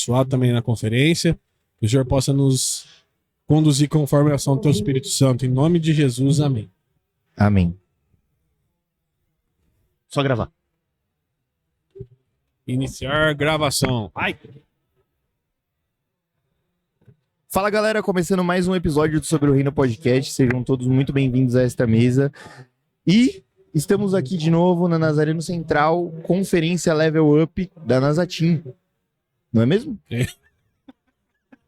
abençoado também na conferência. Que o Senhor possa nos conduzir conforme a ação do teu Espírito Santo. Em nome de Jesus, amém. Amém. Só gravar. Iniciar gravação. Ai! Fala, galera, começando mais um episódio do Sobre o Reino Podcast. Sejam todos muito bem-vindos a esta mesa. E estamos aqui de novo na Nazareno Central, conferência Level Up da Nazatim. Não é mesmo? É.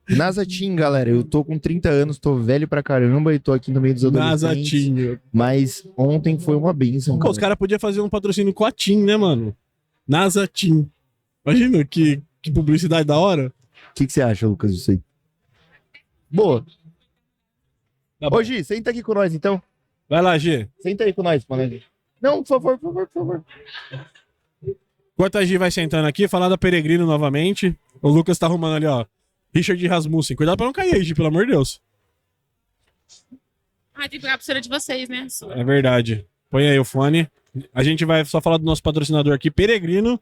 Nazatim, galera, eu tô com 30 anos, tô velho pra caramba e tô aqui no meio dos adolescentes. Nazatinho. Mas ontem foi uma bênção. Pô, os caras podiam fazer um patrocínio com a TIM, né, mano? Nazatim. Imagina que publicidade da hora. O que você acha, Lucas, disso aí? Boa. Tá bom. Ô, Gi, senta aqui com nós, então. Vai lá, G. Senta aí com nós, mano. Não, por favor. Enquanto a G vai sentando aqui, falar da Peregrino novamente. O Lucas tá arrumando ali, ó. Richard Rasmussen. Cuidado pra não cair aí, G, pelo amor de Deus. Ah, tem que pegar a pulseira de vocês, né? É verdade. Põe aí o fone. A gente vai só falar do nosso patrocinador aqui, Peregrino.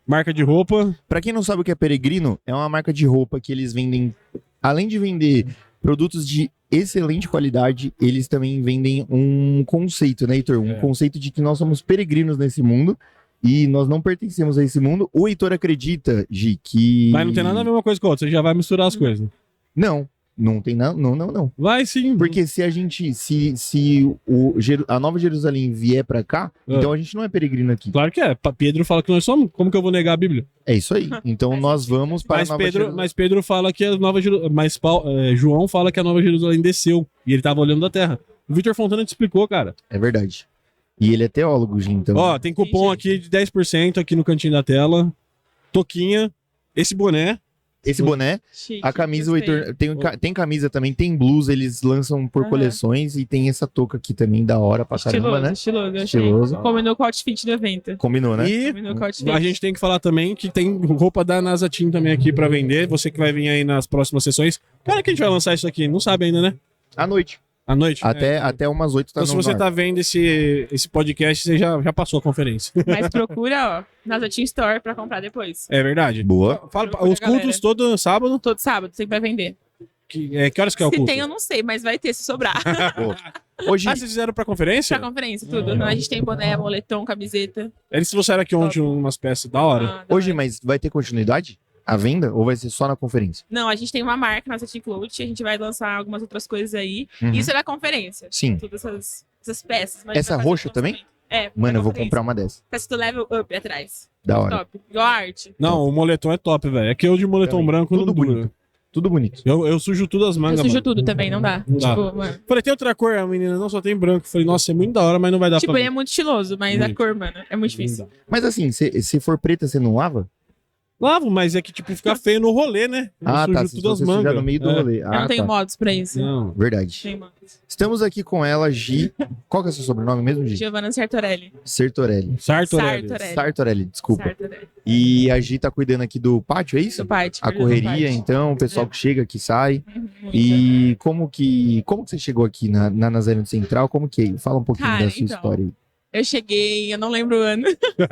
Marca de roupa. Pra quem não sabe o que é Peregrino, é uma marca de roupa que eles vendem, além de vender produtos de excelente qualidade, eles também vendem um conceito, né, Heitor? Um conceito de que nós somos peregrinos nesse mundo e nós não pertencemos a esse mundo. O Heitor acredita, Gi, que... Mas não tem nada a ver uma coisa com a outra, você já vai misturar as coisas. Não tem nada, não. Vai sim. Porque se a gente, a Nova Jerusalém vier pra cá, então a gente não é peregrino aqui. Claro que é. Pedro fala que nós somos. Como que eu vou negar a Bíblia? É isso aí. Então nós vamos para a Nova Jerusalém. Mas Pedro fala que a Nova Jerusalém. João fala que a Nova Jerusalém desceu. E ele tava olhando da terra. O Vitor Fontana te explicou, cara. É verdade. E ele é teólogo, Gi, então. Ó, tem cupom aqui de 10% aqui no cantinho da tela. Toquinha. Esse boné. Esse boné, Chique, a camisa, o gostei. Heitor, tem camisa também, tem blusa, eles lançam por coleções e tem essa touca aqui também, da hora pra caramba, né? Estiloso, achei. Estiloso. Combinou com o outfit do evento. Combinou, né? E Combinou com o outfit. a gente tem que falar também que tem roupa da Nazatim também aqui pra vender. Você que vai vir aí nas próximas sessões. Cara, que a gente vai lançar isso aqui? Não sabe ainda, né? À noite. À noite? Até umas 8 tá Então, se no você ar. tá vendo esse podcast, você já passou a conferência. Mas procura, ó, Nazatim Store pra comprar depois. É verdade. Boa. Fala, Procura, os cultos galera. todo sábado. Todo sábado, sempre vai vender. Que horas que é o Se culto? tem, eu não sei, mas vai ter se sobrar. Hoje, Ah, vocês fizeram pra conferência? Pra conferência, tudo. A gente tem boné, moletom, camiseta. Eles trouxeram aqui ontem umas peças da hora. Ah, da hoje, hora. mas vai ter continuidade? A venda? Ou vai ser só na conferência? Não, a gente tem uma marca, Nazatim Cloth, a gente vai lançar algumas outras coisas aí. Uhum. Isso é da conferência. Sim. Todas essas peças. mas a gente Essa vai fazer roxa um também? lançamento. É. Mano, da eu vou conferência. comprar uma dessa. Tá escrito Level Up atrás. Da hora. Top. Igual a arte. Não, o moletom é top, velho. É que eu de moletom Também. branco Tudo não dura. bonito. Tudo bonito. Eu sujo tudo as mangas, Eu sujo mano. tudo também, não dá. Não dá. Tipo, mano. Falei, tem outra cor, a menina não só tem branco. Falei, nossa, é muito da hora, mas não vai dar Tipo, pra ele é muito estiloso, mas Muito. a cor, mano, é muito difícil. Mas assim, se for preta, você não lava? Lavo, mas é que, tipo, fica feio no rolê, né? Eu Ah, sujo tá. Se tudo as você sujar mangas. no meio do rolê. Eu não tenho tá. modos pra isso. Não. Verdade. Tem modos. Estamos aqui com ela, Gi. Qual que é o seu sobrenome mesmo, Gi? Giovanna Sartorelli. Sertorelli. Sartorelli. Sartorelli, desculpa. Sartorelli. E a Gi tá cuidando aqui do pátio, é isso? Do pátio. A correria, então, o pessoal que chega, que sai. E como que você chegou aqui na Nazareno Central? Como que é? Fala um pouquinho Cara, da sua então. história aí. Eu cheguei, eu não lembro o ano.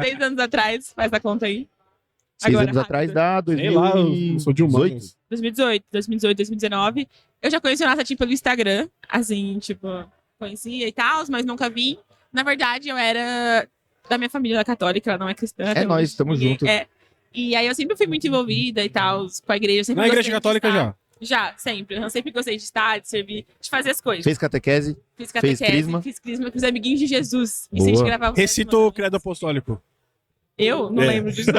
6 anos atrás, faz a conta aí. 6 Agora, anos atrás rápido. dá Sei lá, eu sou de 2018. humanos. 2018, 2019. Eu já conheci o Nazatim pelo Instagram. Assim, tipo, conhecia e tal, mas nunca vi. Na verdade, eu era da minha família católica, ela não é cristã. É até nóis, hoje. tamo junto. É. E aí eu sempre fui muito envolvida e tal, com a igreja. Sempre Na igreja gostei de católica estar. já. Já, sempre. Eu sempre gostei de estar, de servir, de fazer as coisas. Fez catequese? Fiz fez catequese, crisma? fiz crisma com os amiguinhos de Jesus. E Boa. a gente gravava Recita o credo apostólico. Eu? Não É. lembro disso.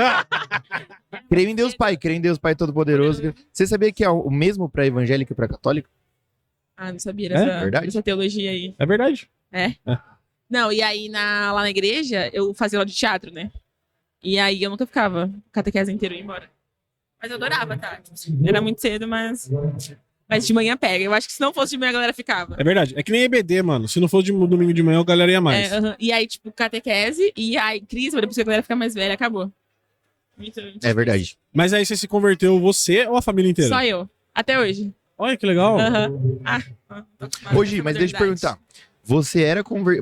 Creio em Deus Pai, creio em Deus Pai Todo-Poderoso. Você sabia que é o mesmo pra evangélico e pra católico? Ah, não sabia É verdade? dessa teologia aí. É verdade. Não, e aí lá na igreja, eu fazia aula de teatro, né? E aí eu nunca ficava catequese inteiro e ia embora. Mas eu adorava, tá? Era muito cedo, mas de manhã pega. Eu acho que se não fosse de manhã, a galera ficava. É verdade. É que nem EBD, mano. Se não fosse de domingo de manhã, a galera ia mais. E aí, tipo, catequese, e aí crisma, depois que a galera fica mais velha, acabou. Muito É verdade. Mas aí você se converteu você ou a família inteira? Só eu. Até hoje. Olha que legal. Tô acostumada Hoje, com mas deixa eu te modernidade. perguntar.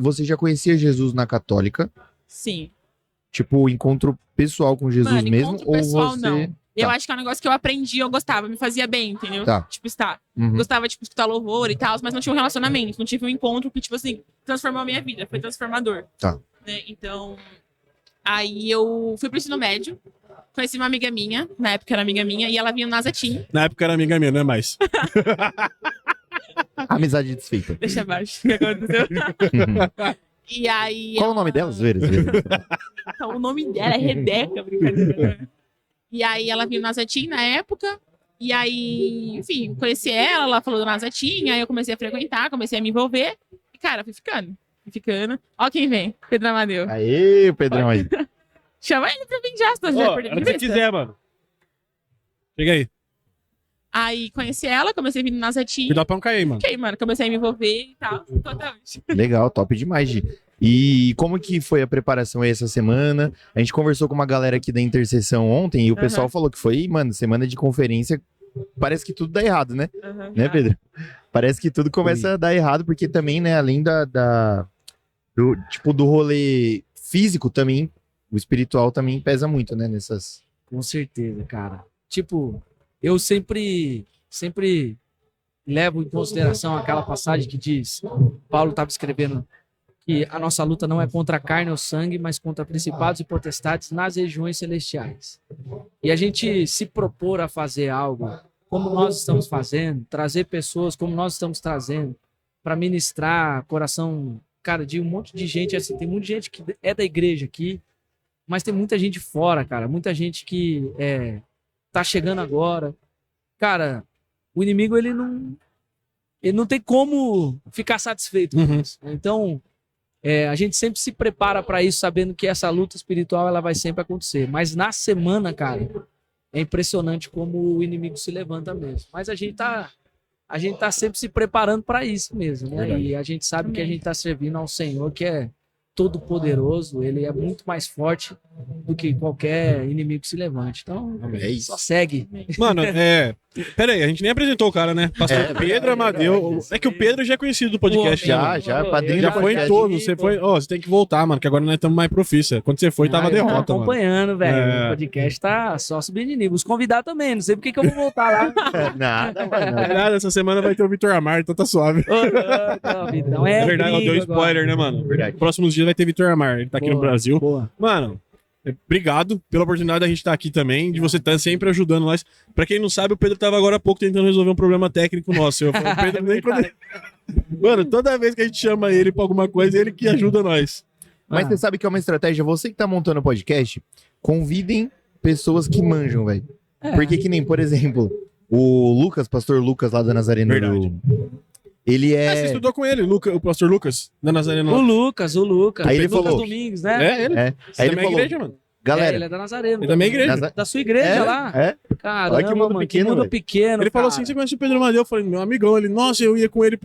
Você já conhecia Jesus na católica? Sim. Tipo, encontro pessoal com Jesus Mano, mesmo? encontro Ou pessoal, você. não. Eu acho que é um negócio que eu aprendi, eu gostava, me fazia bem, entendeu? Tá. Tipo, estar. Uhum. Gostava, tipo, escutar louvor e tal, mas não tinha um relacionamento, não tive um encontro que, tipo assim, transformou a minha vida, foi transformador. Tá. Né? Então, aí eu fui pro ensino médio, conheci uma amiga minha, na época era amiga minha, e ela vinha no Nazatim. Na época era amiga minha, não é mais. Amizade desfeita. Deixa abaixo, o que aconteceu? Uhum. E aí... Qual o nome dela? Zoeira, zoeira. Então, o nome dela é Rebeca, brincadeira. E aí ela viu o Nazatim na época. E aí, enfim, conheci ela, ela falou do Nazatim, aí eu comecei a frequentar, comecei a me envolver. E, cara, fui ficando. Fui ficando. Ó quem vem, Pedro Amadeu. Aê, o Pedrão aí. Chama ele pra vir já, senão Ó, você vai a perder hora de que você vista. quiser, mano. Chega aí. Aí conheci ela, comecei a vir no Nazatim. Cuidado pra não cair, mano. Ok, mano, comecei a me envolver e tal. Tô até hoje. Legal, top demais, Gi. E como que foi a preparação aí essa semana? A gente conversou com uma galera aqui da Intercessão ontem e o pessoal falou que foi, mano, semana de conferência. Parece que tudo dá errado, né? Uhum. Né, Pedro? Parece que tudo começa a dar errado, porque também, né, além do rolê físico também, o espiritual também pesa muito, né, nessas... Com certeza, cara. Tipo, eu sempre levo em consideração aquela passagem que diz, Paulo estava escrevendo que a nossa luta não é contra a carne ou sangue, mas contra principados e potestades nas regiões celestiais. E a gente se propor a fazer algo como nós estamos fazendo, trazer pessoas como nós estamos trazendo, para ministrar coração, cara, de um monte de gente, assim, tem muita gente que é da igreja aqui, mas tem muita gente fora, cara, muita gente que tá chegando agora. Cara, o inimigo, ele não tem como ficar satisfeito com Uhum. isso. Então, a gente sempre se prepara para isso, sabendo que essa luta espiritual ela vai sempre acontecer. Mas na semana, cara, é impressionante como o inimigo se levanta mesmo. Mas a gente tá sempre se preparando para isso mesmo, né? Verdade. E a gente sabe que a Amém. gente tá servindo ao Senhor, que é todo poderoso, ele é muito mais forte do que qualquer inimigo que se levante. Então, É isso. só segue. Mano, pera aí, a gente nem apresentou o cara, né? Pastor É, Pedro Amadeu. É que o Pedro já é conhecido do podcast. Pô, né, mano? Já, padrinho Já do foi em podcast. todos. Você foi. Ó, você tem que voltar, mano, que agora nós estamos mais profissa. Quando você foi, tava Eu tô derrota, mano. acompanhando, velho. É. O podcast tá só subindo de nível. Os convidados também, não sei por que eu vou voltar lá. Nada, mano. Não é nada, essa semana vai ter o Vitor Amar, então tá suave. Ô, louco, então É verdade, ó, deu briga spoiler, né, mano? Verdade. Próximos dias vai ter Vitor Amar. Ele tá aqui no Boa, Brasil. Boa. Mano, obrigado pela oportunidade da gente estar aqui também, de você estar sempre ajudando nós. Pra quem não sabe, o Pedro tava agora há pouco tentando resolver um problema técnico nosso. Eu falei, o Pedro nem quando... Mano, toda vez que a gente chama ele pra alguma coisa, ele que ajuda nós. Mas você sabe que é uma estratégia, você que tá montando o podcast, convidem pessoas que manjam, velho. Porque que nem, por exemplo, o Lucas, pastor Lucas lá da Nazareno. Verdade. Ele Ah, você é... estudou com ele, o pastor Lucas, da Nazareno. O Lucas. Aí ele Lucas falou- Domingos, né? É, ele. É. Você Aí ele também é falou, igreja, mano. galera, Ele é da Nazareno. Ele também é igreja. Naza- Da sua igreja É, lá. é. Caramba, Olha que mundo mano, pequeno, que mundo velho. pequeno, Ele falou cara. assim: você conhece o Pedro Amadeu? Eu falei, meu amigão. Ele, nossa, eu ia com ele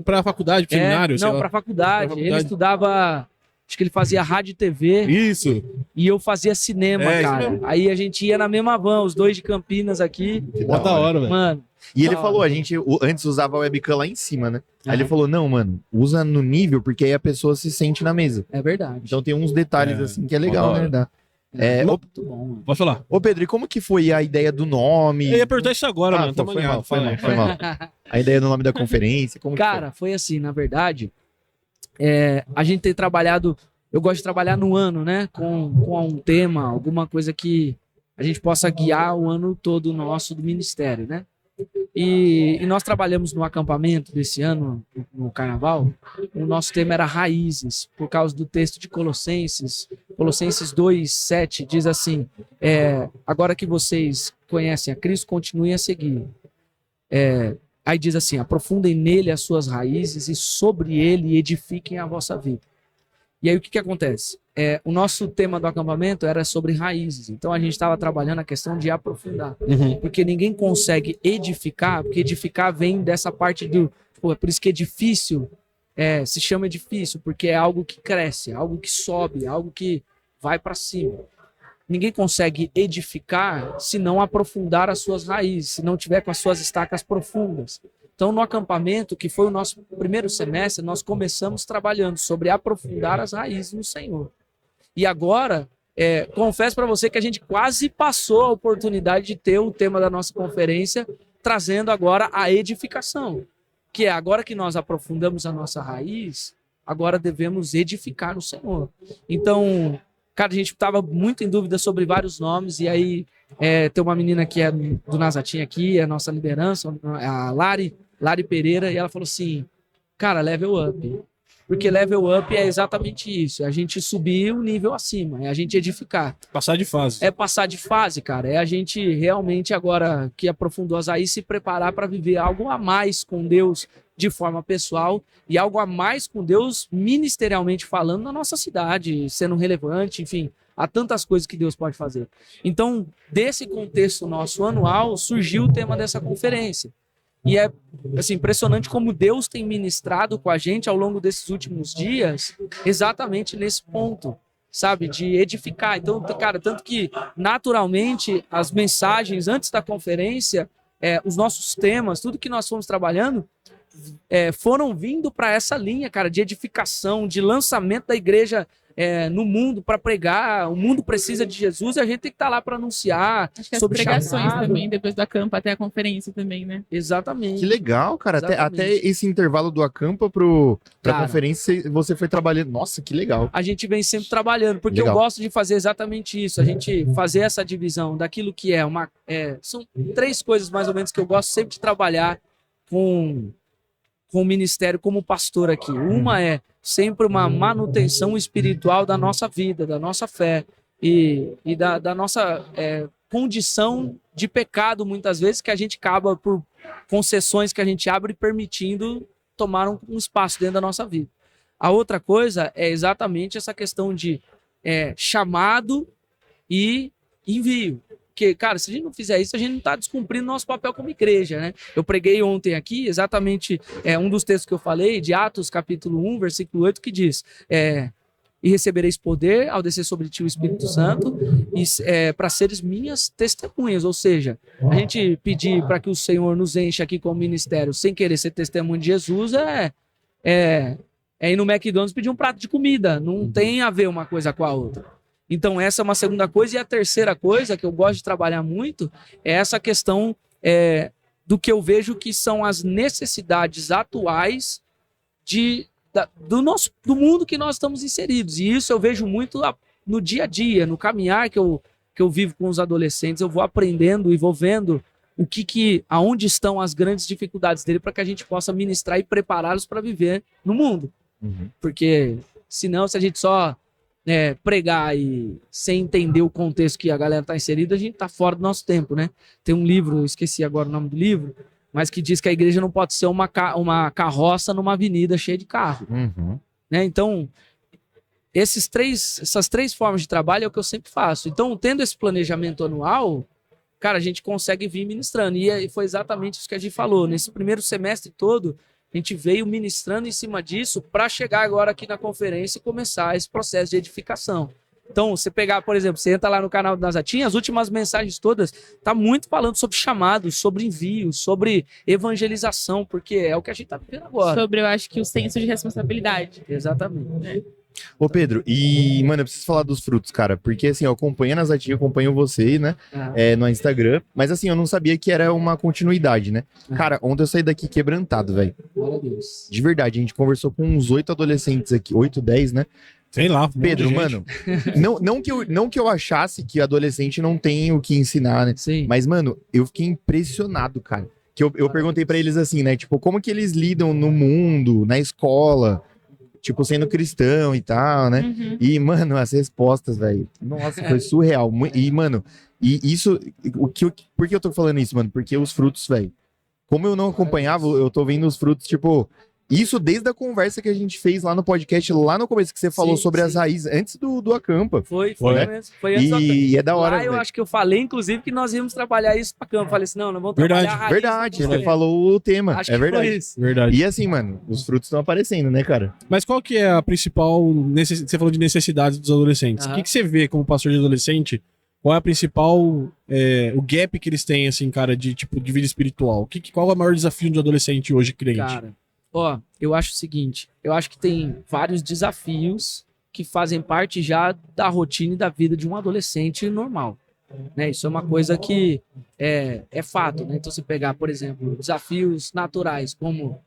pra faculdade, pro seminário, sei Não, lá. pra faculdade. Pra faculdade. Ele estudava... Acho que ele fazia rádio e TV Isso. e eu fazia cinema, É, isso cara. mesmo. Aí a gente ia na mesma van, os dois de Campinas aqui. Que Mó da hora, velho. Mano, E ele Da falou, hora. a gente antes usava a webcam lá em cima, né? Aí Aham. ele falou, não, mano, usa no nível, porque aí a pessoa se sente na mesa. é verdade. Então tem uns detalhes É, assim que é legal, da né? hora. Dá. É, Muito bom, mano. Pode falar. Ô Pedro, e como que foi a ideia do nome? Eu ia perguntar isso agora, Ah, mano. pô, Tamo foi alinhado. mal, foi Fala aí. mal, foi mal. A ideia do nome da conferência, como Cara, foi assim, na verdade, a gente tem trabalhado, eu gosto de trabalhar no ano, né, com um tema, alguma coisa que a gente possa guiar o ano todo nosso do ministério, né? E nós trabalhamos no acampamento desse ano, no carnaval, o nosso tema era raízes, por causa do texto de Colossenses 2:7 diz assim, agora que vocês conhecem a Cristo, continuem a seguir. Aí diz assim, aprofundem nele as suas raízes e sobre ele edifiquem a vossa vida. E aí o que acontece? O nosso tema do acampamento era sobre raízes, então a gente estava trabalhando a questão de aprofundar. Uhum. Porque ninguém consegue edificar, porque edificar vem dessa parte do... Pô, é por isso que edifício se chama edifício, porque é algo que cresce, algo que sobe, algo que vai para cima. Ninguém consegue edificar se não aprofundar as suas raízes, se não tiver com as suas estacas profundas. Então, no acampamento, que foi o nosso primeiro semestre, nós começamos trabalhando sobre aprofundar as raízes no Senhor. E agora, confesso para você que a gente quase passou a oportunidade de ter o tema da nossa conferência, trazendo agora a edificação, que é agora que nós aprofundamos a nossa raiz, agora devemos edificar no Senhor. Então, cara, a gente estava muito em dúvida sobre vários nomes, e aí tem uma menina que é do Nazatim aqui, é a nossa liderança, a Lari Pereira, e ela falou assim, cara, level up. Porque level up é exatamente isso, é a gente subir um nível acima, é a gente edificar. Passar de fase. É passar de fase, cara, é a gente realmente agora que aprofundou as raízes se preparar para viver algo a mais com Deus de forma pessoal e algo a mais com Deus ministerialmente falando na nossa cidade, sendo relevante, enfim, há tantas coisas que Deus pode fazer. Então, desse contexto nosso anual, surgiu o tema dessa conferência. E é assim, impressionante como Deus tem ministrado com a gente ao longo desses últimos dias, exatamente nesse ponto, sabe? De edificar. Então, cara, tanto que naturalmente as mensagens antes da conferência, os nossos temas, tudo que nós fomos trabalhando, foram vindo para essa linha, cara, de edificação, de lançamento da igreja no mundo para pregar. O mundo precisa de Jesus e a gente tem que estar lá para anunciar. Acho que as sobre pregações chamado. também, depois do acampa até a conferência também, né? Exatamente. Que legal, cara. Até Exatamente. esse intervalo do acampa pra Cara, conferência, você foi trabalhando. Nossa, que legal. a gente vem sempre trabalhando, porque Legal. eu gosto de fazer exatamente isso, a gente fazer essa divisão daquilo que são 3 coisas mais ou menos que eu gosto sempre de trabalhar com o ministério como pastor aqui. Uma é sempre uma manutenção espiritual da nossa vida, da nossa fé e da nossa condição de pecado, muitas vezes, que a gente acaba por concessões que a gente abre permitindo tomar um espaço dentro da nossa vida. A outra coisa é exatamente essa questão de chamado e envio. Porque, cara, se a gente não fizer isso, a gente não está descumprindo nosso papel como igreja, né? Eu preguei ontem aqui, exatamente um dos textos que eu falei, de Atos, capítulo 1, versículo 8, que diz: e recebereis poder ao descer sobre ti o Espírito Santo, para seres minhas testemunhas. Ou seja, a gente pedir para que o Senhor nos encha aqui com o ministério sem querer ser testemunho de Jesus é ir no McDonald's pedir um prato de comida. Não tem a ver uma coisa com a outra. Então, essa é uma segunda coisa. E a terceira coisa que eu gosto de trabalhar muito é essa questão do que eu vejo que são as necessidades atuais do mundo que nós estamos inseridos. E isso eu vejo muito no dia a dia, no caminhar que eu vivo com os adolescentes. Eu vou aprendendo e vou vendo aonde estão as grandes dificuldades dele para que a gente possa ministrar e prepará-los para viver no mundo. Uhum. Porque, senão, se a gente só pregar e sem entender o contexto que a galera está inserida, a gente está fora do nosso tempo, né? Tem um livro, eu esqueci agora o nome do livro, mas que diz que a igreja não pode ser uma carroça numa avenida cheia de carro. Uhum. Né? Então, essas 3 formas de trabalho é o que eu sempre faço. Então, tendo esse planejamento anual, cara, a gente consegue vir ministrando. E foi exatamente isso que a gente falou. Nesse primeiro semestre todo, a gente veio ministrando em cima disso para chegar agora aqui na conferência e começar esse processo de edificação. Então, você pegar, por exemplo, você entra lá no canal do Nazatim, as últimas mensagens todas tá muito falando sobre chamados, sobre envios, sobre evangelização, porque é o que a gente tá vivendo agora. Sobre, eu acho que o senso de responsabilidade. Exatamente. Ô, Pedro, mano, eu preciso falar dos frutos, cara, porque assim, eu acompanho a Nazatim, eu acompanho você, né, no Instagram, mas assim, eu não sabia que era uma continuidade, né? Cara, ontem eu saí daqui quebrantado, velho. Glória a Deus. De verdade, a gente conversou com uns 8 adolescentes aqui, 8, 10, né? Sei lá. Pedro, mano, não que eu achasse que adolescente não tem o que ensinar, né? Sim. Mas, mano, eu fiquei impressionado, cara. Que eu perguntei pra eles assim, né? Tipo, como que eles lidam no mundo, na escola, tipo, sendo cristão e tal, né? Uhum. E, mano, as respostas, velho, nossa, foi surreal. E, mano, e isso, por que eu tô falando isso, mano? Porque os frutos, velho, como eu não acompanhava, eu tô vendo os frutos, tipo, isso desde a conversa que a gente fez lá no podcast, lá no começo, que você falou sobre as raízes, antes do Acampa. Foi né? mesmo. Foi antes do E é da hora, Lá eu velho. acho que eu falei, inclusive, que nós íamos trabalhar isso pra campo. Falei assim, não vamos trabalhar a raiz. Verdade, do você falou o tema, Acho é que verdade. foi isso. Verdade. E assim, mano, os frutos estão aparecendo, né, cara? Mas qual que é a principal... Você falou de necessidades dos adolescentes. O Aham. que você vê como pastor de adolescente? Qual é a principal... o gap que eles têm, assim, cara, de vida espiritual? Qual é o maior desafio de um adolescente hoje crente? Cara, eu acho o seguinte, eu acho que tem vários desafios que fazem parte já da rotina e da vida de um adolescente normal. Né? Isso é uma coisa que é fato. Né? Então, você pegar, por exemplo, desafios naturais, como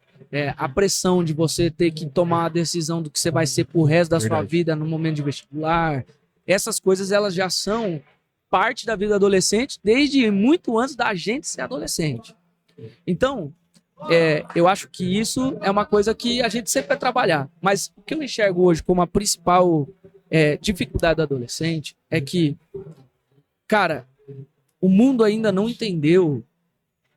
a pressão de você ter que tomar a decisão do que você vai ser pro resto da sua vida no momento de vestibular, essas coisas elas já são parte da vida do adolescente desde muito antes da gente ser adolescente. Então, eu acho que isso é uma coisa que a gente sempre vai trabalhar. Mas o que eu enxergo hoje como a principal dificuldade do adolescente é que, cara, o mundo ainda não entendeu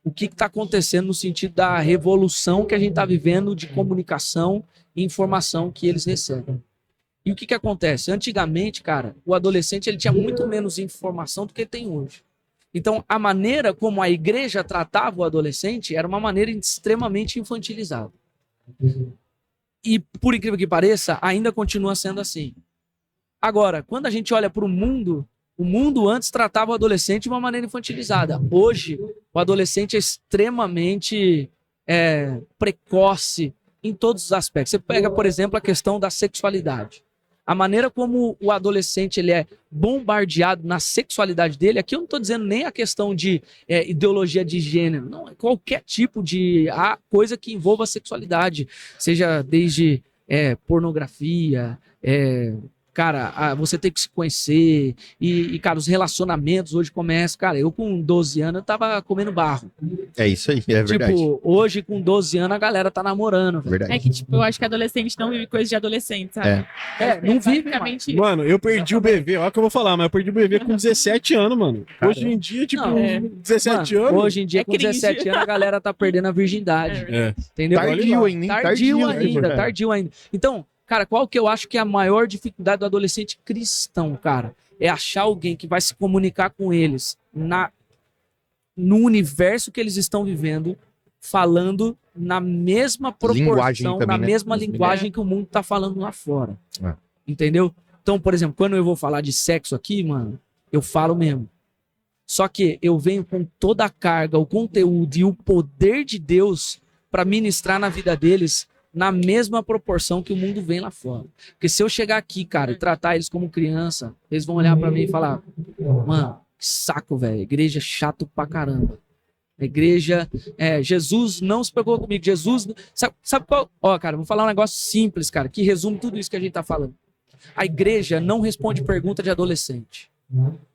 o que está acontecendo no sentido da revolução que a gente está vivendo de comunicação e informação que eles recebem. E o que acontece? Antigamente, cara, o adolescente ele tinha muito menos informação do que ele tem hoje. Então, a maneira como a igreja tratava o adolescente era uma maneira extremamente infantilizada. E, por incrível que pareça, ainda continua sendo assim. Agora, quando a gente olha para o mundo antes tratava o adolescente de uma maneira infantilizada. Hoje, o adolescente é extremamente precoce em todos os aspectos. Você pega, por exemplo, a questão da sexualidade. A maneira como o adolescente ele é bombardeado na sexualidade dele, aqui eu não estou dizendo nem a questão de ideologia de gênero, não, é qualquer tipo de coisa que envolva a sexualidade, seja desde pornografia, cara, você tem que se conhecer, cara, os relacionamentos hoje começam, cara, eu com 12 anos eu tava comendo barro. É isso aí, é verdade. Tipo, hoje com 12 anos a galera tá namorando. Verdade. É que, tipo, eu acho que adolescente não vive coisa de adolescente, sabe? Não vive, basicamente. Mano, eu perdi o bebê, olha o que eu vou falar, mas eu perdi o bebê com 17 anos, mano. Caramba. Hoje em dia, tipo, Não, 17 Mano, anos. hoje em dia, com cringe. 17 anos, a galera tá perdendo a virgindade. Entendeu? Tardio ainda, hein? Tardio ainda. Então, cara, qual que eu acho que é a maior dificuldade do adolescente cristão, cara? É achar alguém que vai se comunicar com eles no universo que eles estão vivendo, falando na mesma proporção, também, na né? mesma linguagem que o mundo tá falando lá fora. Entendeu? Então, por exemplo, quando eu vou falar de sexo aqui, mano, eu falo mesmo. Só que eu venho com toda a carga, o conteúdo e o poder de Deus para ministrar na vida deles na mesma proporção que o mundo vem lá fora. Porque se eu chegar aqui, cara, e tratar eles como criança, eles vão olhar pra mim e falar: mano, que saco, velho, igreja é chato pra caramba. A igreja, Jesus não se preocupou comigo. Jesus, sabe qual? Ó, cara, vou falar um negócio simples, cara, que resume tudo isso que a gente tá falando. A igreja não responde pergunta de adolescente.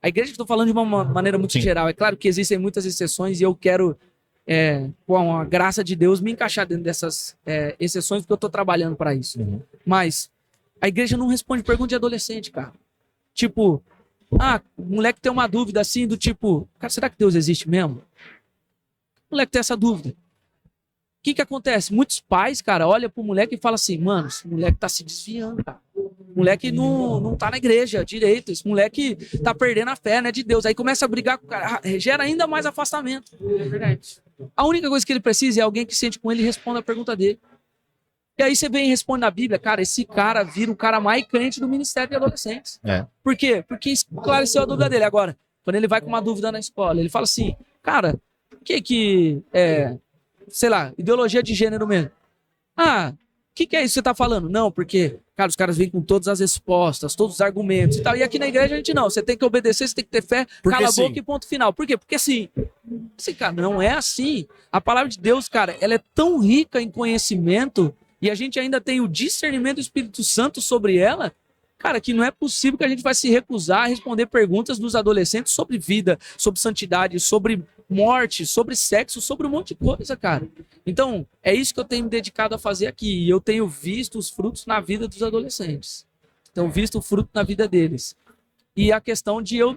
A igreja que eu tô falando de uma maneira muito geral. É claro que existem muitas exceções e eu quero, com a graça de Deus, me encaixar dentro dessas exceções, porque eu tô trabalhando para isso. Mas a igreja não responde pergunta de adolescente, cara. Tipo, o moleque tem uma dúvida assim, do tipo, cara, será que Deus existe mesmo? O moleque tem essa dúvida. O que acontece? Muitos pais, cara, olham pro moleque e falam assim: mano, esse moleque tá se desviando, cara. O moleque não tá na igreja direito. Esse moleque tá perdendo a fé, né, de Deus. Aí começa a brigar com o cara, gera ainda mais afastamento. É verdade. A única coisa que ele precisa é alguém que sente com ele e responda a pergunta dele. E aí você vem e responde na Bíblia, cara, esse cara vira o cara mais crente do ministério de adolescentes. Por quê? Porque esclareceu a dúvida dele. Agora, quando ele vai com uma dúvida na escola, ele fala assim: cara, o que sei lá, ideologia de gênero mesmo. O que é isso que você tá falando? Não, porque, cara, os caras vêm com todas as respostas, todos os argumentos e tal. E aqui na igreja a gente não. Você tem que obedecer, você tem que ter fé, Porque cala a sim. boca e ponto final. Por quê? Porque assim, cara, não é assim. A palavra de Deus, cara, ela é tão rica em conhecimento e a gente ainda tem o discernimento do Espírito Santo sobre ela, cara, que não é possível que a gente vai se recusar a responder perguntas dos adolescentes sobre vida, sobre santidade, sobre morte, sobre sexo, sobre um monte de coisa, cara. Então, é isso que eu tenho me dedicado a fazer aqui. E eu tenho visto os frutos na vida dos adolescentes. Então, visto o fruto na vida deles. E a questão de eu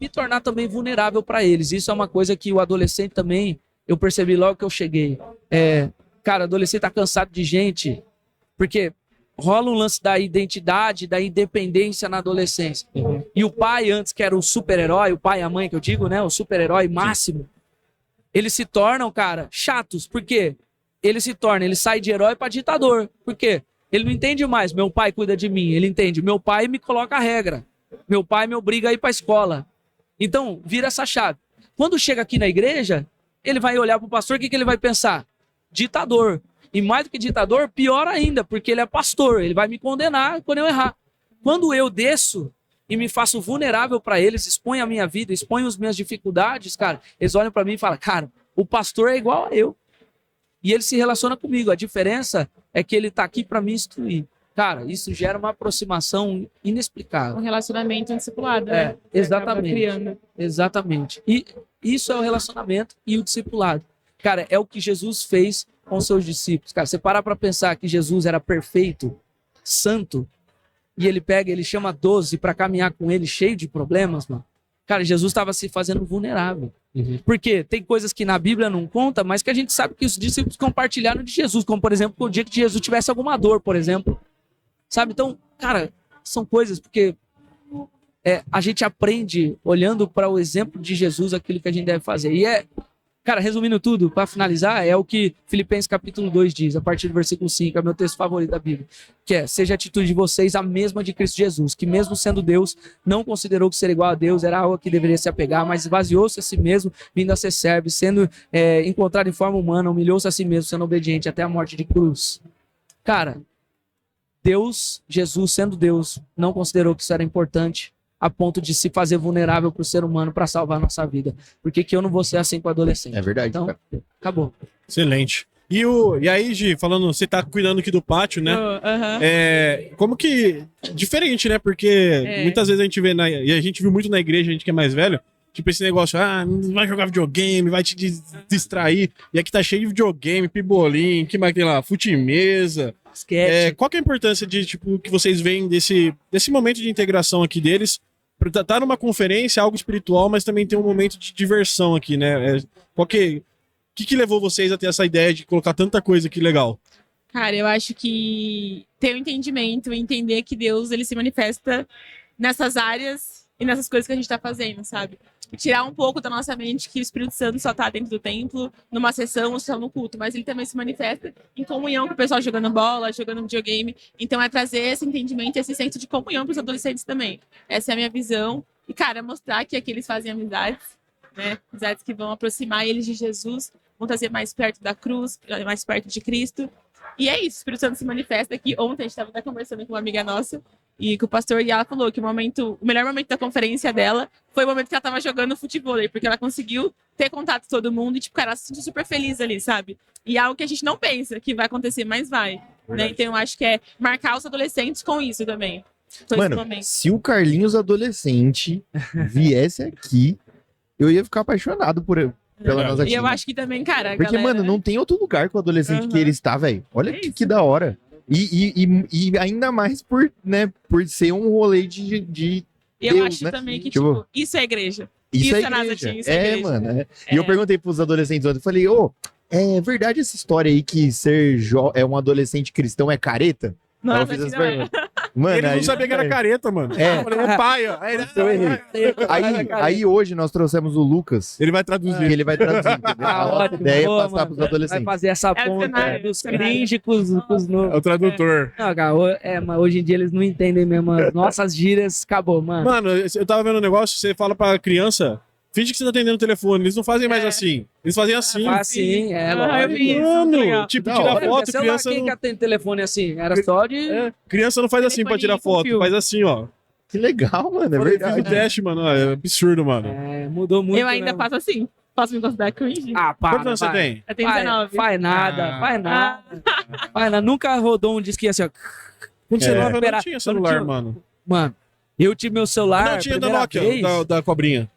me tornar também vulnerável para eles. Isso é uma coisa que o adolescente também, eu percebi logo que eu cheguei. Cara, o adolescente tá cansado de gente, porque rola um lance da identidade, da independência na adolescência. E o pai, antes que era o super-herói, o pai e a mãe que eu digo, né? O super-herói máximo. Eles se tornam, cara, chatos. Por quê? Ele sai de herói pra ditador. Por quê? Ele não entende mais, meu pai cuida de mim. Ele entende, meu pai me coloca a regra. Meu pai me obriga a ir pra escola. Então, vira essa chave. Quando chega aqui na igreja, ele vai olhar pro pastor, o que ele vai pensar? Ditador. E mais do que ditador, pior ainda, porque ele é pastor, ele vai me condenar quando eu errar. Quando eu desço e me faço vulnerável para eles, exponho a minha vida, exponho as minhas dificuldades, cara, eles olham para mim e falam, cara, o pastor é igual a eu. E ele se relaciona comigo. A diferença é que ele tá aqui para me instruir. Cara, isso gera uma aproximação inexplicável. Um relacionamento discipulado, né? Exatamente. Criando. Exatamente. E isso é o relacionamento e o discipulado. Cara, é o que Jesus fez com seus discípulos. Cara, você parar para pensar que Jesus era perfeito, santo, e ele chama 12 para caminhar com ele cheio de problemas, mano. Cara, Jesus estava se fazendo vulnerável. Porque tem coisas que na Bíblia não conta, mas que a gente sabe que os discípulos compartilharam de Jesus, como por exemplo, o dia que Jesus tivesse alguma dor, por exemplo. Sabe? Então, cara, são coisas porque a gente aprende olhando para o exemplo de Jesus aquilo que a gente deve fazer. E cara, resumindo tudo, para finalizar, é o que Filipenses capítulo 2 diz, a partir do versículo 5, é meu texto favorito da Bíblia, que seja a atitude de vocês a mesma de Cristo Jesus, que mesmo sendo Deus, não considerou que ser igual a Deus era algo que deveria se apegar, mas esvaziou-se a si mesmo, vindo a ser servo, sendo encontrado em forma humana, humilhou-se a si mesmo, sendo obediente até a morte de cruz. Cara, Jesus, sendo Deus, não considerou que isso era importante a ponto de se fazer vulnerável para o ser humano para salvar a nossa vida. Por que eu não vou ser assim com o adolescente? É verdade, Então, cara. acabou. Excelente. E aí, Gi, falando, você tá cuidando aqui do pátio, né? Como que... Diferente, né? Porque muitas vezes a gente vê, e a gente viu muito na igreja, a gente que é mais velho, tipo esse negócio, não vai jogar videogame, vai te distrair. E aqui tá cheio de videogame, pibolim, que mais tem lá? Fute-mesa. Qual que é a importância de, tipo, que vocês veem desse momento de integração aqui deles? Tá numa conferência, algo espiritual, mas também tem um momento de diversão aqui, né? O que levou vocês a ter essa ideia de colocar tanta coisa aqui legal? Cara, eu acho que ter o entendimento, entender que Deus ele se manifesta nessas áreas e nessas coisas que a gente tá fazendo, sabe? Tirar um pouco da nossa mente que o Espírito Santo só tá dentro do templo, numa sessão ou só no culto, mas ele também se manifesta em comunhão com o pessoal jogando bola, jogando videogame. Então é trazer esse entendimento, esse senso de comunhão pros adolescentes também. Essa é a minha visão. E, cara, mostrar que aqui eles fazem amizades, né? Amizades que vão aproximar eles de Jesus, vão trazer mais perto da cruz, mais perto de Cristo. E é isso, o Espírito Santo se manifesta aqui. Ontem a gente estava até conversando com uma amiga nossa e com o pastor, e ela falou que o melhor momento da conferência dela foi o momento que ela estava jogando futebol, porque ela conseguiu ter contato com todo mundo e, tipo, cara, ela se sentiu super feliz ali, sabe? E é algo que a gente não pensa que vai acontecer, mas vai. Né? Então eu acho que é marcar os adolescentes com isso também. Mano, se o Carlinhos adolescente viesse aqui, eu ia ficar apaixonado pela nossa E eu acho que também, cara, porque, galera... mano, não tem outro lugar que o adolescente que ele está, velho. Olha que da hora. E ainda mais por ser um rolê de eu Deus, acho né? também que, tipo, isso é igreja. Isso é igreja. Nazatinho, Isso é igreja. Mano. E eu perguntei pros adolescentes ontem, eu falei, é verdade essa história aí que ser um adolescente cristão é careta? Não, eu fiz essa pergunta. Mano, Ele não sabia que era careta, mano. Eu falei, é paia. Eu errei. Aí hoje nós trouxemos o Lucas. Ele vai traduzir. Que ele vai traduzir, entendeu? A nossa ideia é passar pros Vai adolescentes. fazer essa ponta dos cringe com os novos. É o tradutor. Não, cara, mas hoje em dia eles não entendem mesmo as nossas gírias, acabou, mano. Mano, eu tava vendo um negócio, você fala pra criança, finge que você tá atendendo o telefone. Eles não fazem mais assim. Eles fazem assim. Assim, eu lógico. vi isso, Mano, legal. tipo, Da tira hora. foto, Celular, criança quem não... que atende telefone assim? Era só de... Criança não faz assim pra tirar Telefoninho com foto, fio. faz assim, ó. Que legal, mano. É Eu fiz o verdade. teste, mano. É absurdo, mano. Mudou muito. Eu ainda mesmo. faço assim. Posso me considerar cringe? Ah, para. Quantos anos você tem? Eu tenho 19. Faz nada, Ah. faz nada. Faz nada. Nunca rodou um disquinho assim, ó. Quando você É. nova, eu não Espera, tinha eu não celular, tinha- mano. Mano, eu tive meu celular. Não, tinha da primeira Nokia, vez. da cobrinha.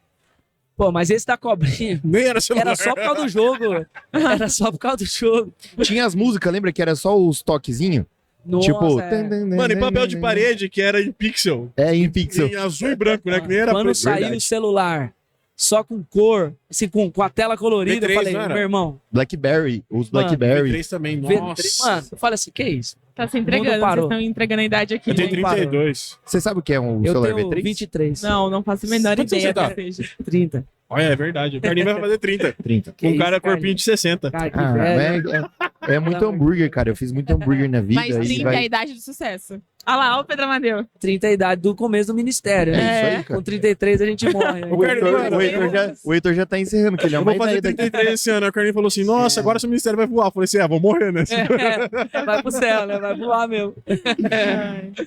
Pô, mas esse da cobrinha Nem era celular. era só por causa do jogo. Era só por causa do jogo. Tinha as músicas, lembra que era só os toquezinhos? Nossa, Tipo... Mano, e papel de parede, que era em pixel. Em pixel. Em azul e branco, né? Que nem era Quando preto. saiu verdade. o celular só com cor, assim, com a tela colorida, V3, eu falei, não era? meu irmão, Blackberry. Os Mano, Blackberry. V3 também, V3, nossa. mano, eu falei assim, que isso? Tá se O mundo entregando, parou. vocês estão entregando a idade aqui. Eu tenho né? 32. Você sabe o que é um Eu celular tenho V3? 23. Não faço a menor Quantos ideia anos que você seja. 30. Olha, é verdade. O Carlinho vai fazer 30. 30. Que Um cara isso, corpinho de 60. Cara, que Ah, velho. é muito hambúrguer, cara. Eu fiz muito hambúrguer na vida. Mas aí 30 é a vai... idade do sucesso. Olha lá, olha o Pedro Amadeu. 30 é a idade do começo do ministério, É né? isso aí, cara. Com 33 a gente morre. né? O Heitor já tá encerrando, que ele é Eu o vou mais fazer velho daqui. 33 esse ano. Aí o Carlinhos falou assim: nossa, agora seu ministério vai voar. Eu falei assim: vou morrer, né? Vai pro céu, né? Vai voar mesmo.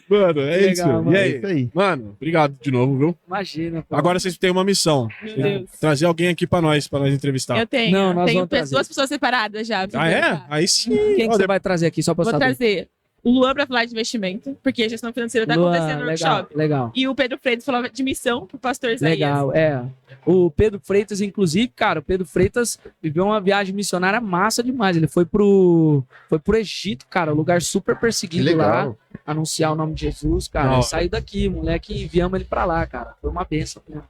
Mano, é Legal, isso. mano. E É aí? isso aí. Mano, obrigado de novo, viu? Imagina. Pô. Agora vocês têm uma missão. Meu Deus. Trazer alguém aqui pra nós entrevistar. Eu tenho. Não, nós tenho vamos trazer. duas pessoas separadas já. Ah, é? Tá. Aí sim. Quem que Ó, você vai trazer aqui, só pra Vou saber? trazer o Luan pra falar de investimento, porque a gestão financeira tá Luan, acontecendo no legal, workshop. legal. E o Pedro Freitas falou de missão pro pastor Isaías. Legal, é. O Pedro Freitas, inclusive, cara, o Pedro Freitas viveu uma viagem missionária massa demais. Ele foi pro Egito, cara, um lugar super Que perseguido lá, legal. anunciar o nome de Jesus, cara. Da Ele hora. saiu daqui, moleque, enviamos ele pra lá, cara. Foi uma benção. Né?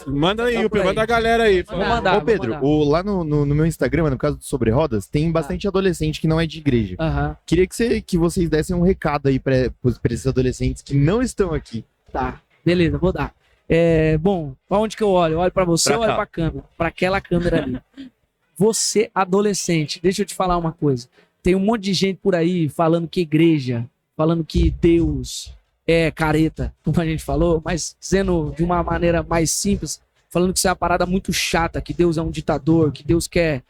Manda aí, Dá pra aí. manda a galera aí. Vamos mandar. Ô, Pedro, lá no meu Instagram, no caso do Sobre Rodas, tem bastante adolescente que não é de igreja. Aham, Queria que vocês dessem um recado aí pra esses adolescentes que não estão aqui. tá. Beleza, vou dar. Bom, pra onde que eu olho? Eu olho pra você Pra ou olho cá. pra câmera? Pra aquela câmera ali. Você, adolescente, deixa eu te falar uma coisa. Tem um monte de gente por aí falando que igreja, falando que Deus é careta, como a gente falou, mas dizendo de uma maneira mais simples, falando que isso é uma parada muito chata, que Deus é um ditador, que Deus quer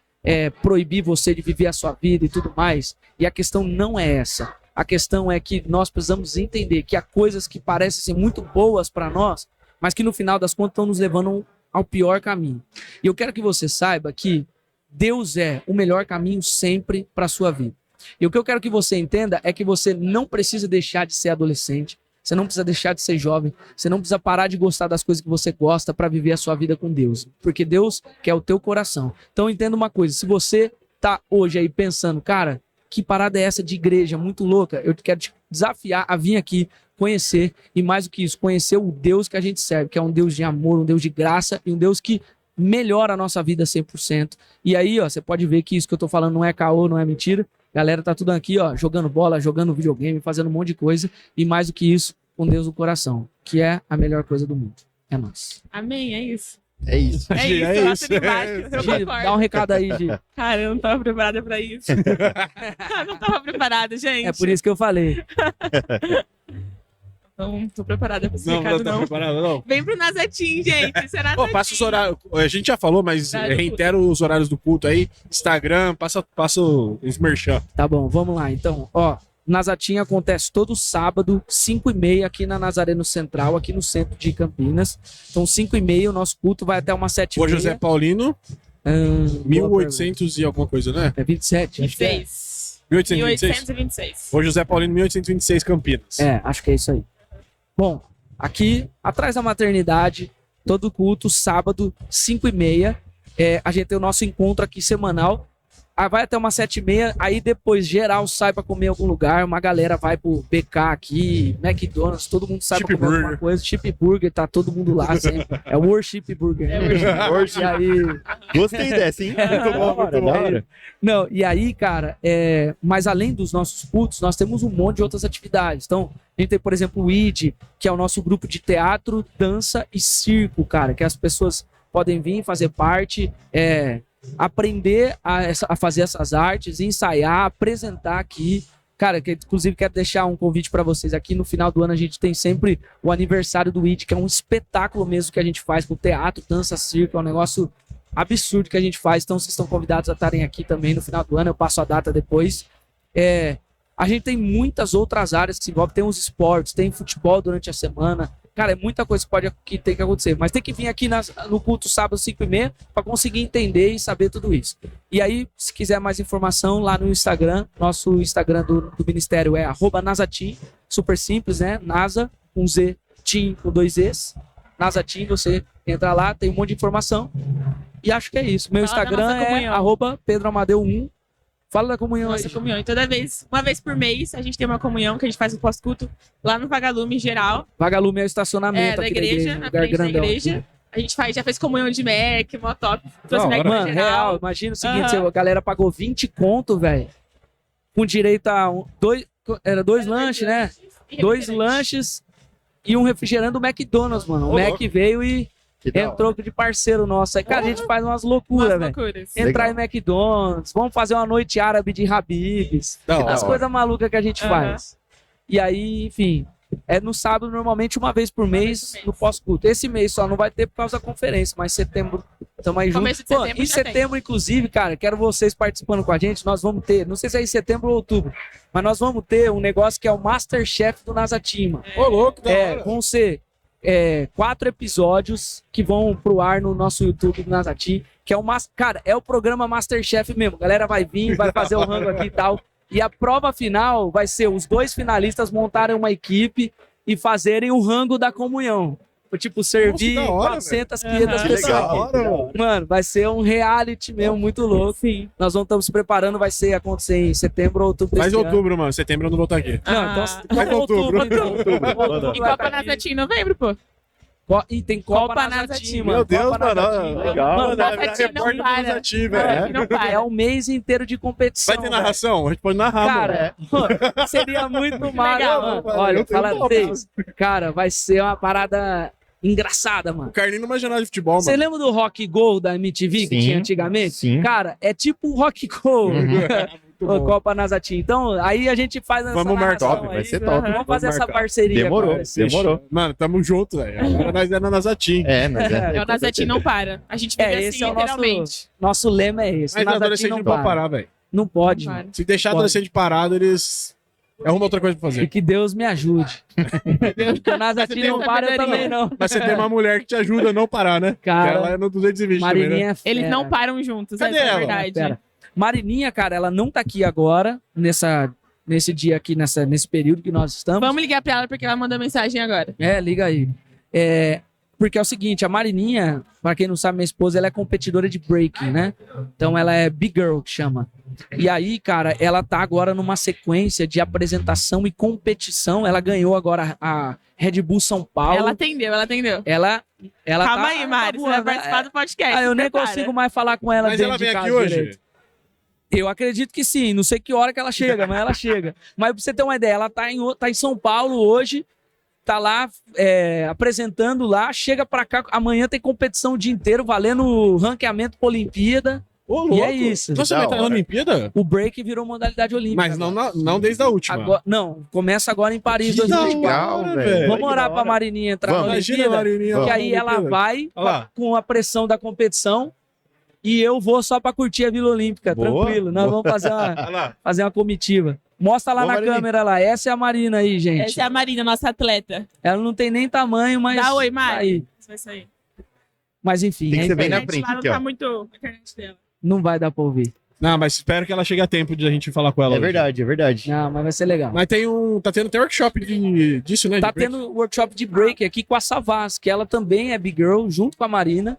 proibir você de viver a sua vida e tudo mais. E a questão não é essa. A questão é que nós precisamos entender que há coisas que parecem ser muito boas para nós, mas que no final das contas estão nos levando ao pior caminho. E eu quero que você saiba que Deus é o melhor caminho sempre para a sua vida. E o que eu quero que você entenda é que você não precisa deixar de ser adolescente, você não precisa deixar de ser jovem, você não precisa parar de gostar das coisas que você gosta para viver a sua vida com Deus, porque Deus quer o teu coração. Então entenda uma coisa, se você tá hoje aí pensando, cara, que parada é essa de igreja muito louca, eu quero te desafiar a vir aqui conhecer, e mais do que isso, conhecer o Deus que a gente serve, que é um Deus de amor, um Deus de graça e um Deus que melhora a nossa vida 100%. E aí, ó, você pode ver que isso que eu tô falando não é caô, não é mentira. Galera tá tudo aqui, ó, jogando bola, jogando videogame, fazendo um monte de coisa. E mais do que isso, com Deus no coração, que é a melhor coisa do mundo. É nóis. Amém, é isso. É isso. É isso, É eu isso, assino embaixo. é Eu Gi, concordo. dá um recado aí, Gi. Cara, eu não tava preparada pra isso. Eu não tava preparada, gente. É por isso que eu falei. Não tô preparada pra esse Não, recado, tá não. preparado, não. Vem pro Nazetim, gente. Será Pô, passa os horários. A gente já falou, mas Horário do reitera os horários do culto aí. Instagram, passa os merchan. Tá bom, vamos lá. Então, ó, Nazatim acontece todo sábado, 5h30, aqui na Nazareno Central, aqui no centro de Campinas. Então, 5h30, o nosso culto vai até umas 7h30. Ô, José Paulino, Boa 1800 e alguma coisa, né? pergunta. É 27. acho que é. 26. 1826? 1826. Ô, José Paulino, 1826, Campinas. Acho que é isso aí. Bom, aqui atrás da maternidade, todo culto, sábado, 5h30. A gente tem o nosso encontro aqui semanal. Vai até umas 7h30, aí depois geral sai pra comer em algum lugar, uma galera vai pro BK aqui, McDonald's, todo mundo sai Chip pra comer alguma Burger. coisa, Chip Burger, tá todo mundo lá sempre. É o Worship Burger. E aí, Gostei dessa, hein? Muito bom, muito da hora. não, e aí, cara, mas além dos nossos cultos, nós temos um monte de outras atividades. Então, a gente tem, por exemplo, o ID, que é o nosso grupo de teatro, dança e circo, cara, que as pessoas podem vir fazer parte, aprender a fazer essas artes, ensaiar, apresentar aqui. Cara, que inclusive quero deixar um convite para vocês aqui. No final do ano a gente tem sempre o aniversário do ID, que é um espetáculo mesmo que a gente faz com teatro, dança, circo, é um negócio absurdo que a gente faz. Então vocês estão convidados a estarem aqui também no final do ano. Eu passo a data depois. A gente tem muitas outras áreas que se envolvem. Tem os esportes, tem futebol durante a semana. Cara, é muita coisa que tem que acontecer. Mas tem que vir aqui no culto sábado 5h30 para conseguir entender e saber tudo isso. E aí, se quiser mais informação, lá no Instagram, nosso Instagram do Ministério é @Nazatim. Super simples, né? Nasa, com Z, Tim, com 2 Es. Nazatim, você entra lá, tem um monte de informação. E acho que é isso. Meu Fala da Instagram nossa é comunhão. @PedroAmadeu1. Fala da comunhão Nossa aí. comunhão. E toda vez, uma vez por mês, a gente tem uma comunhão que a gente faz no pós-culto lá no Vagalume geral. Vagalume é o estacionamento Da aqui igreja, na lugar frente da grandão igreja. aqui. A gente já fez comunhão de Mac, mó top. Trouxe Da Mac hora. pra Mano, geral. real, imagina o seguinte, Aham. a galera pagou 20 conto, velho, com direito a dois lanches, né? E 2 refrigerante. lanches e um refrigerante do McDonald's, mano. O Ô, Mac louco. veio e Que da hora. entrou de parceiro nosso. Aí, cara, a gente faz umas Umas loucuras, velho. loucuras. Entrar Legal. em McDonald's, vamos fazer uma noite árabe de Habibs. Da hora. As coisas malucas que a gente Aham. faz. E aí, enfim, é no sábado, normalmente uma vez por mês, no pós-culto. Esse mês só não vai ter por causa da conferência, mas setembro estamos aí juntos. Começo de setembro Em já setembro, inclusive, cara, quero vocês participando com a gente. Nós vamos ter, não sei se é em setembro ou outubro, mas nós vamos ter um negócio que é o Masterchef do Nazatima. Ô, louco, da hora. Vão ser 4 episódios que vão pro ar no nosso YouTube do Nazatim, que é cara, é o programa Masterchef mesmo. A galera vai vir, vai fazer o rango aqui e tal. E a prova final vai ser os 2 finalistas montarem uma equipe e fazerem o rango da comunhão. Tipo, servir Nossa, da hora, 400, 500 Que pessoas. legal, mano. Mano, vai ser um reality mesmo, muito louco. Sim. Nós vamos estamos se preparando, vai acontecer em setembro ou outubro Faz desse ano. outubro, mano. Setembro eu não vou estar aqui. Não, então, Faz outubro. então. E Copa Nazatim em novembro, pô. E tem Copa Copa Nazatim, Nazatim. mano. Meu Deus, Copa mano. Nazatim. legal. Mano, Nazatim Nazatim não repórter do para. Nazatim, É, velho. que não para. É um mês inteiro de competição. Vai ter velho. narração? A gente pode narrar, mano. Cara, mano, seria muito massa, legal, mano. mano. Olha, Eu tenho fala top. vocês. Cara, vai ser uma parada engraçada, O mano. Carlinho não imagina nada de futebol, Você mano. lembra do Rock Go da MTV que Sim, tinha antigamente? sim. Cara, é tipo o Rock Go. Muito O bom. Copa Nazatim. Então, aí a gente faz essa Vamos marcar. narração Top, vai aí. ser top. Vamos fazer essa marcar. parceria. Demorou. cara. Demorou. Mano, tamo junto, velho. Agora nós é na Nazatim. Mas É, o com Nazatim certeza. não para. A gente vive Esse assim, é o literalmente. Nosso lema é esse. Mas Nazatim adolescente não não pode para. parar, velho. Não pode, Não mano. para. Se deixar Pode. adolescente parado, eles arrumam outra coisa pra E fazer. que Deus me ajude. Porque o Nazatim Deus não para, eu sabedoria. também não. Mas você tem uma mulher que te ajuda a não parar, né? Cara, Que ela é no 220 também, Marininha né? é fera. Eles não param juntos, Cadê essa é a ela? verdade. Pera. Marininha, cara, ela não tá aqui agora, nesse dia aqui, nesse período que nós estamos. Vamos ligar pra ela porque ela mandou mensagem agora. Liga aí. Porque é o seguinte, a Marininha, pra quem não sabe, minha esposa, ela é competidora de breaking, né? Então ela é Big Girl, que chama. E aí, cara, ela tá agora numa sequência de apresentação e competição. Ela ganhou agora a Red Bull São Paulo. Ela atendeu, ela atendeu. Ela Calma tá, aí, Mari, você vai voando, participar do podcast. eu se nem prepara. consigo mais falar com ela Mas dentro ela de vem casa aqui hoje? direito. Eu acredito que sim, não sei que hora que ela chega, mas ela chega. Mas pra você ter uma ideia, ela tá em São Paulo hoje, tá lá apresentando lá, chega pra cá, amanhã tem competição o dia inteiro, valendo ranqueamento pra Olimpíada. Ô, E louco. é isso. Então você Da vai estar na hora. Olimpíada? O break virou modalidade olímpica. Mas não desde a última. Agora, não, começa agora em Paris Que da 2024. hora, Legal, velho. velho. Vamos orar pra Marininha entrar Vamos. na Imagina a Olimpíada, Marininha. Vamos. que aí ela vai Olha lá. com a pressão da competição e eu vou só pra curtir a Vila Olímpica, Boa, tranquilo. Nós boa. vamos fazer Olha lá. uma comitiva. Mostra lá Boa, na Marininha. câmera lá. Essa é a Marina aí, gente. Essa é a Marina, nossa atleta. Ela não tem nem tamanho, mas. Dá oi, tá Mari. aí. Isso vai sair. Mas enfim, Tem que ser bem então, na frente Lá não aqui, tá ó. muito a internet dela. não vai dar pra ouvir. Não, mas espero que ela chegue a tempo de a gente falar com ela. É hoje. verdade, é verdade. Não, mas vai ser legal. Mas tá tendo até workshop disso, né? Tá de break. tendo workshop de break aqui com a Savas, que ela também é Big Girl, junto com a Marina.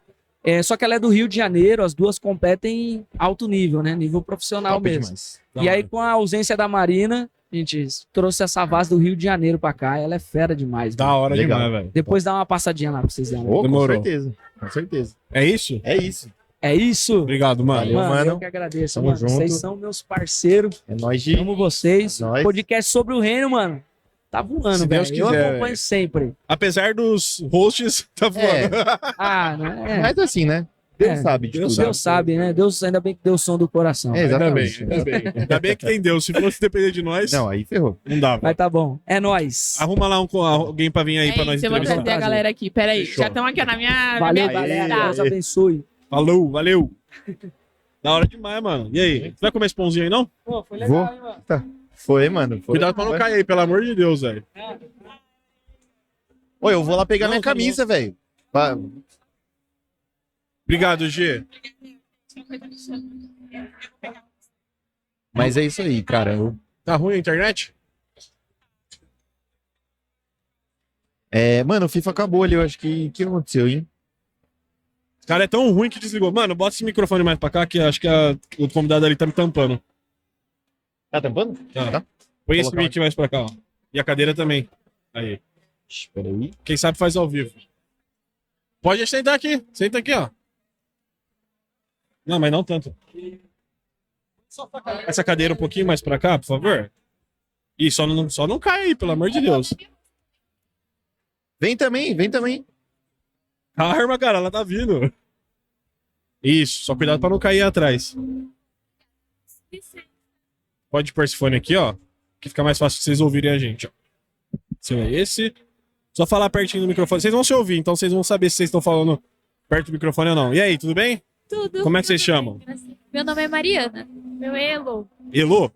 Só que ela é do Rio de Janeiro, as duas competem em alto nível, né? Nível profissional Top mesmo. demais. Da E aí, hora. com a ausência da Marina, a gente trouxe a Savas do Rio de Janeiro pra cá. Ela é fera demais. Da mano. hora Legal. demais, velho. Depois dá uma passadinha lá pra vocês verem. Oh, com Demorou. certeza. Com certeza. É isso? É isso. É isso. Obrigado, mano. Valeu. Mano, mano. eu que agradeço, Tamo mano. junto. Vocês são meus parceiros. É nóis de. Amo vocês. É nóis. Podcast sobre o reino, mano. Tá voando, Se velho. Deus Eu quiser, acompanho velho. sempre. Apesar dos hosts, tá voando. Ah, né? Mas assim, né? Deus É, sabe de Deus tudo. Deus sabe, né? Deus, ainda bem que deu o som do coração. É, Ainda bem, exatamente. ainda bem. Ainda bem que tem Deus. Se fosse depender de nós, Não, aí ferrou. não dava. Mas tá bom. É nóis. Arruma lá alguém pra vir aí pra nós eu vou entrevistar. trazer a galera aqui. Pera aí. Fechou. Já estão aqui ó, na minha. Valeu, na minha galera. lista. Deus abençoe. Falou, valeu. Da hora demais, mano. E aí? Você vai comer esse pãozinho aí, não? Pô, foi Vou. hein, mano? Foi, mano. Foi. Cuidado pra não cair aí, pelo amor de Deus, velho. Ô, eu vou lá pegar Não, minha tá camisa, velho. Vai- Obrigado, G. Mas é isso aí, cara. Tá ruim a internet? Mano, o FIFA acabou ali. Eu acho que aconteceu, hein? O cara é tão ruim que desligou. Mano, bota esse microfone mais pra cá, que acho que o convidado ali tá me tampando. Tá tampando? Tá. Põe esse Colocar mic mais pra cá, ó. E a cadeira também. Aí. Espera aí. Quem sabe faz ao vivo. Pode sentar aqui. Senta aqui, ó. Não, mas não tanto. Essa cadeira um pouquinho mais pra cá, por favor. E só não cai aí, pelo amor de Deus. Vem também, vem também. A arma, cara, ela tá vindo. Isso, só cuidado pra não cair atrás. Pode pôr esse fone aqui, ó. Que fica mais fácil de vocês ouvirem a gente, ó. Seu é esse. Só falar pertinho do microfone. Vocês vão se ouvir, então vocês vão saber se vocês estão falando perto do microfone ou não. E aí, tudo bem? Tudo. Como é que vocês chamam? Meu nome é Mariana. Meu é Elo. Elo?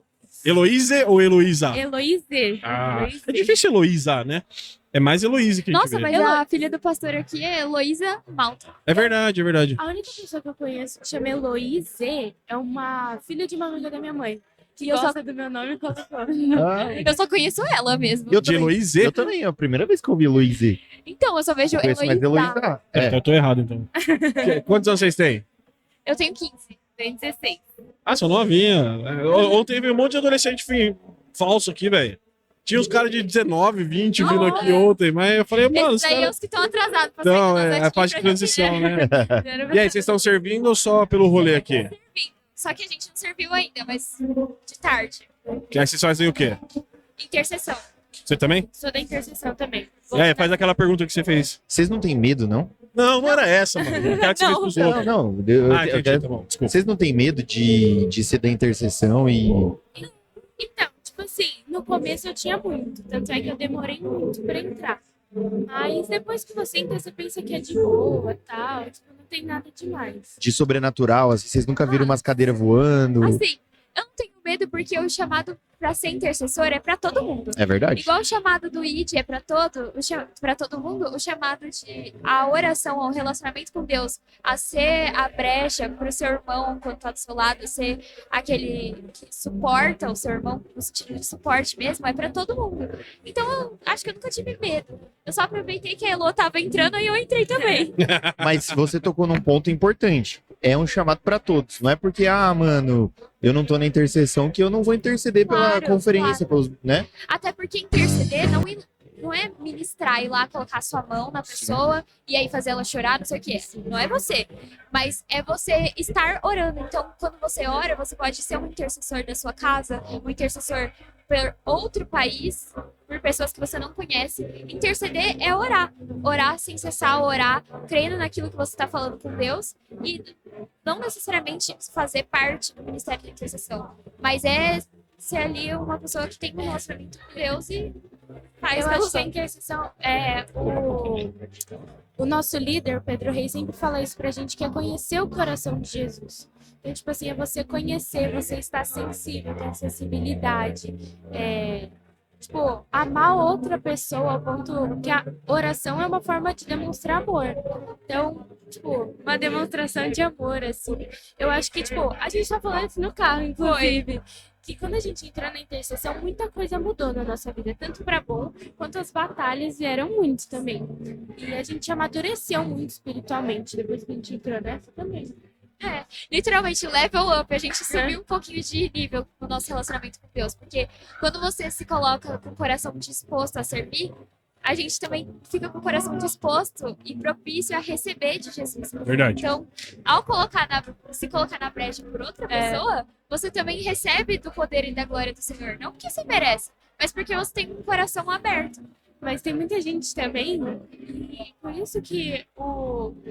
Heloíse ou Heloísa? Heloíse. Ah, Heloíse. é difícil Heloísa, né? É mais Heloíse que a gente Nossa, vê. mas a filha do pastor aqui é Heloísa Malta. É verdade, é verdade. A única pessoa que eu conheço que chama Heloíse é uma filha de uma amiga da minha mãe. Que gosta do meu nome e colocou. Eu só conheço ela mesmo. Eu De também. Heloíse? Eu também, é a primeira vez que eu vi Luiz. Então, eu só vejo Eu conheço mais Heloísa. Heloísa. Eu tô errado, então. Quantos anos vocês têm? Eu tenho 15, tenho 16. Ah, sou novinha. Ontem veio um monte de adolescente falso aqui, velho. Tinha uns caras de 19, 20 vindo aqui ontem, mas eu falei, mano, Esses os aí é caras... os que estão atrasados pra sair Não, das é a atividades fase de pra transição, né? gente. E aí, vocês estão servindo ou só pelo rolê aqui? Só que a gente não serviu ainda, mas de tarde. Que aí vocês fazem o quê? Intercessão. Você também? Sou da intercessão também. E aí, faz aquela pergunta que você fez. Vocês não têm medo, não? Não, não era essa, mano. Eu quero que você fez pros Não, outros. não. Ah, entendi, tá bom. Desculpa. Vocês não têm medo de ser da intercessão e. Então, tipo assim, no começo eu tinha muito. Tanto é que eu demorei muito pra entrar. Mas depois que você entra, você pensa que é de boa e tal. Tipo, não tem nada demais. de sobrenatural? Assim, vocês nunca viram umas cadeiras voando? Assim, eu não tenho medo porque o chamado pra ser intercessor é pra todo mundo. É verdade? Igual o chamado do ID é pra todo mundo, o chamado de a oração, o relacionamento com Deus, a ser a brecha pro seu irmão quando tá do seu lado, ser aquele que suporta o seu irmão no sentido de suporte mesmo, é pra todo mundo. Então eu acho que eu nunca tive medo. Eu só aproveitei que a Elo tava entrando e eu entrei também. Mas você tocou num ponto importante. É um chamado pra todos. Não é porque, mano, eu não tô na intercessão que eu não vou interceder pela Claro, conferência, claro. pelos, né? Até porque interceder não é ministrar e lá colocar sua mão na pessoa e aí fazer ela chorar, não sei o quê. Não é você. Mas é você estar orando. Então, quando você ora, você pode ser um intercessor da sua casa, um intercessor por outro país, por pessoas que você não conhece. Interceder é orar. Orar sem cessar, orar, crendo naquilo que você está falando com Deus e não necessariamente fazer parte do ministério da intercessão, mas é ser ali uma pessoa que tem um relacionamento com Deus e faz Eu pelo acho que a intercessão é o nosso líder, o Pedro Reis, sempre fala isso pra gente, que é conhecer o coração de Jesus. Então, tipo assim, é você conhecer, você estar sensível, ter sensibilidade, tipo, amar outra pessoa ao ponto que a oração é uma forma de demonstrar amor. Então, tipo, uma demonstração de amor, assim. Eu acho que, tipo, a gente tá falando isso no carro, inclusive. Que quando a gente entrou na intercessão, muita coisa mudou na nossa vida, tanto para bom quanto as batalhas vieram muito também. E a gente amadureceu muito espiritualmente depois que a gente entrou nessa também. literalmente level up, a gente subiu um pouquinho de nível no nosso relacionamento com Deus, porque quando você se coloca com o coração disposto a servir, a gente também fica com o coração disposto e propício a receber de Jesus. Verdade. Então, ao se colocar na brecha por outra pessoa, você também recebe do poder e da glória do Senhor. Não porque você merece, mas porque você tem um coração aberto. Mas tem muita gente também, e por isso que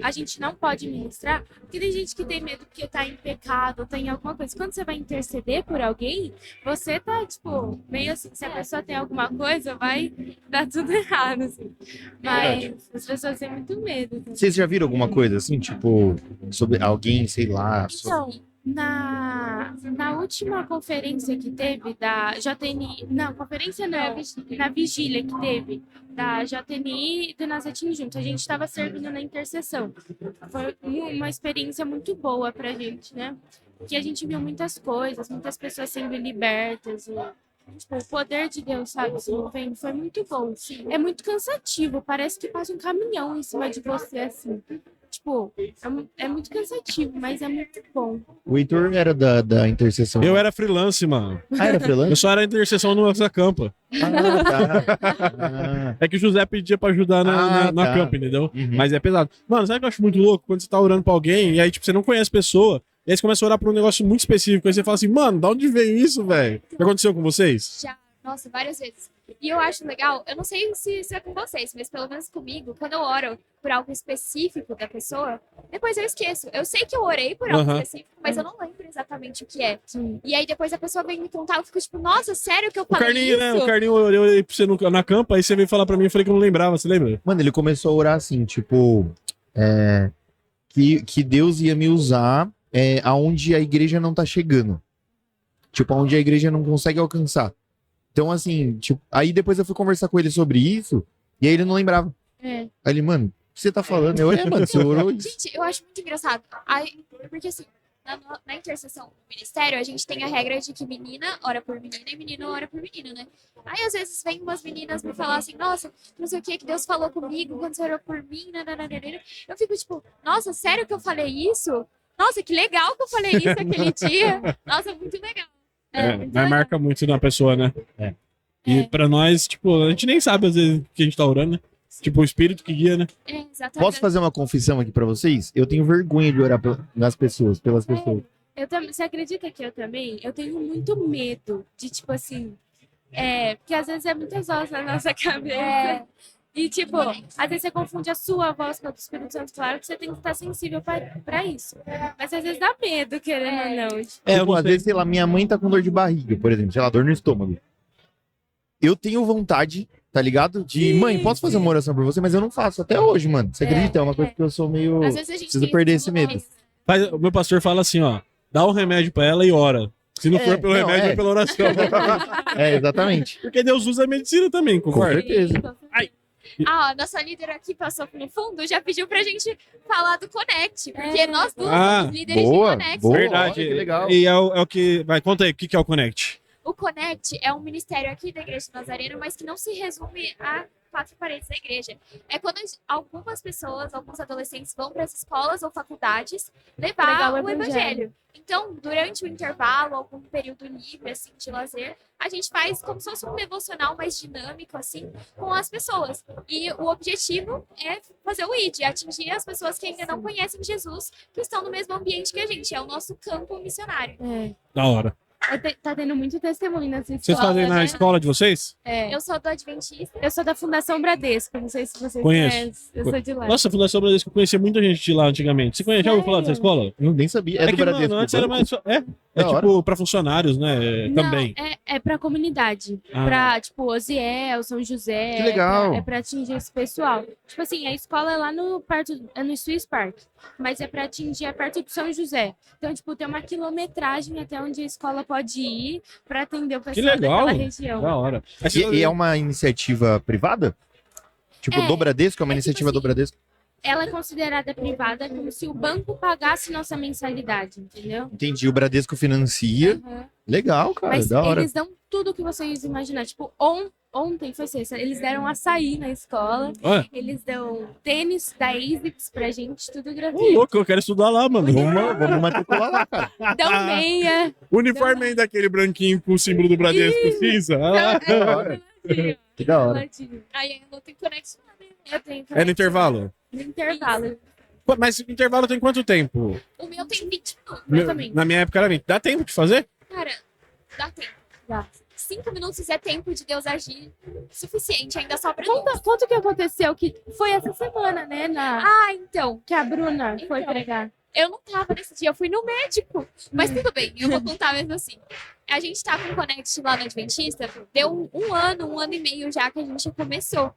a gente não pode ministrar, porque tem gente que tem medo porque tá em pecado, tá em alguma coisa. Quando você vai interceder por alguém, você tá, tipo, meio assim, se a pessoa tem alguma coisa, vai dar tudo errado, assim. Mas as pessoas têm muito medo. Né? Vocês já viram alguma coisa assim, tipo, sobre alguém, sei lá, Então, na última conferência que teve da JNI, não, conferência não, na vigília que teve da JNI e do Nazarene junto, a gente estava servindo na intercessão. Foi uma experiência muito boa pra gente, né? Que a gente viu muitas coisas, muitas pessoas sendo libertas, tipo, o poder de Deus, sabe, se movendo, foi muito bom. É muito cansativo, parece que passa um caminhão em cima de você, assim. Tipo, é muito cansativo, mas é muito bom. O Heitor era da intercessão. Eu era freelance, mano. Era freelance? Eu só era intercessão no Campa. Tá. É que o José pedia pra ajudar na tá. Campa, entendeu? Uhum. Mas é pesado. Mano, sabe o que eu acho muito louco? Quando você tá orando pra alguém e aí, tipo, você não conhece a pessoa, e aí você começa a orar por um negócio muito específico, aí você fala assim, mano, da onde veio isso, velho? Já aconteceu com vocês? Já, nossa, várias vezes. E eu acho legal, eu não sei se isso é com vocês, mas pelo menos comigo, quando eu oro por algo específico da pessoa, depois eu esqueço. Eu sei que eu orei por algo Aham. específico, mas eu não lembro exatamente o que é. Sim. E aí depois a pessoa vem me contar, eu fico tipo, nossa, sério que eu O falei Carlinho, isso? né? O Carlinho, eu olhei pra você na campa, aí você veio falar pra mim, eu falei que eu não lembrava, você lembra? Mano, ele começou a orar assim, tipo, que Deus ia me usar aonde a igreja não tá chegando. Tipo, aonde a igreja não consegue alcançar. Então, assim, tipo, aí depois eu fui conversar com ele sobre isso, e aí ele não lembrava. É. Aí ele, mano, o que você tá falando? Eu, mano, você orou isso. Gente, eu acho muito engraçado. Aí, porque assim, na intercessão do ministério, a gente tem a regra de que menina ora por menina e menino ora por menino, né? Aí, às vezes, vem umas meninas me falar assim, nossa, não sei o que Deus falou comigo quando você orou por mim, nananana. Eu fico tipo, nossa, sério que eu falei isso? Nossa, que legal que eu falei isso aquele dia. Nossa, muito legal. muito Mas legal. marca muito na pessoa, né? E pra nós, tipo, a gente nem sabe às vezes que a gente tá orando, né? Tipo, o espírito que guia, né? Exatamente. Posso fazer uma confissão aqui pra vocês? Eu tenho vergonha de orar pelas pessoas. Você acredita que eu também? Eu tenho muito medo de, tipo assim. Porque às vezes é muitas vozes na nossa cabeça. E, tipo, às vezes você confunde a sua voz com a do Espírito Santo. Claro que você tem que estar sensível pra isso. Mas às vezes dá medo, querendo ou não. Tipo, às vezes, sei lá, minha mãe tá com dor de barriga, por exemplo, sei lá, dor no estômago. Eu tenho vontade, tá ligado? De, Sim, mãe, posso fazer uma oração por você? Mas eu não faço até hoje, mano. Você acredita? É uma coisa que eu sou meio. Às vezes a gente Preciso tem perder esse esse medo. O meu pastor fala assim, ó, dá um remédio pra ela e ora. Se não for pelo não, remédio, é pela oração. Exatamente. Porque Deus usa a medicina também, concorda? Com certeza. Ai. Ó, nossa líder aqui passou no fundo, já pediu pra gente falar do Connect, porque nós duas Ah, somos líderes boa, de Connect. boa. Verdade. olha que legal. E é o que... Vai, conta aí, o que é o Connect? O Connect é um ministério aqui da Igreja do Nazareno, mas que não se resume a 4 paredes da igreja. É quando algumas pessoas, alguns adolescentes vão para as escolas ou faculdades levar Pregar o o evangelho. Então, durante o intervalo, algum período livre, assim, de lazer, a gente faz como se fosse um devocional mais dinâmico, assim, com as pessoas. E o objetivo é fazer o ID, atingir as pessoas que ainda não conhecem Jesus, que estão no mesmo ambiente que a gente. É o nosso campo missionário. Da hora. Tá tendo muito testemunho nessa escola. Vocês fazem na né? escola de vocês? Eu sou do Adventista. Eu sou da Fundação Bradesco, não sei se vocês Conheço. conhecem. Eu sou de lá. Nossa, a Fundação Bradesco, eu conhecia muita gente de lá antigamente. Você conhece? Já ouviu falar dessa escola? Eu nem sabia. É do que, Bradesco. mano, antes era mais... É Da hora. tipo pra funcionários, né? Não, Também. é pra comunidade. Ah. Pra, tipo, Osiel, São José. Que legal. É pra atingir esse pessoal. Tipo assim, a escola é lá no Swiss Park. Mas é pra atingir perto do São José. Então, tipo, tem uma quilometragem até onde a escola pode ir pra atender o Que pessoal legal. daquela região. Da hora. Aí você- E é uma iniciativa privada? Tipo, É. do Bradesco? É uma É tipo iniciativa do assim, Bradesco? Ela é considerada privada como se o banco pagasse nossa mensalidade, entendeu? Entendi. O Bradesco financia. Uhum. Legal, cara. Mas Da hora. eles dão tudo que vocês imaginar. Tipo, ontem foi sexta, eles deram açaí na escola, Ué, eles dão tênis da ASICS pra gente, tudo ô, gratuito. louco, eu quero estudar lá, mano. Vamos matricular lá, cara. Dão meia. O uniforme ainda daquele branquinho com o símbolo do Bradesco cinza. Ah, lá. Da hora. Que da hora. Aí eu não tenho conexão. Eu tenho É no intervalo. no intervalo. Pô, mas o intervalo tem quanto tempo? O meu tem 20 minutos. Eu também. Na minha época era 20. Dá tempo de fazer? Cara, dá tempo. Dá. 5 minutos é tempo de Deus agir suficiente, ainda sobra Quanto que aconteceu que foi essa semana, né, então, que a Bruna foi Então. pregar. eu não tava nesse dia, eu fui no médico. Mas tudo bem, eu vou contar mesmo assim. A gente tá com o Connect lá no Adventista, deu um ano e meio já que a gente começou.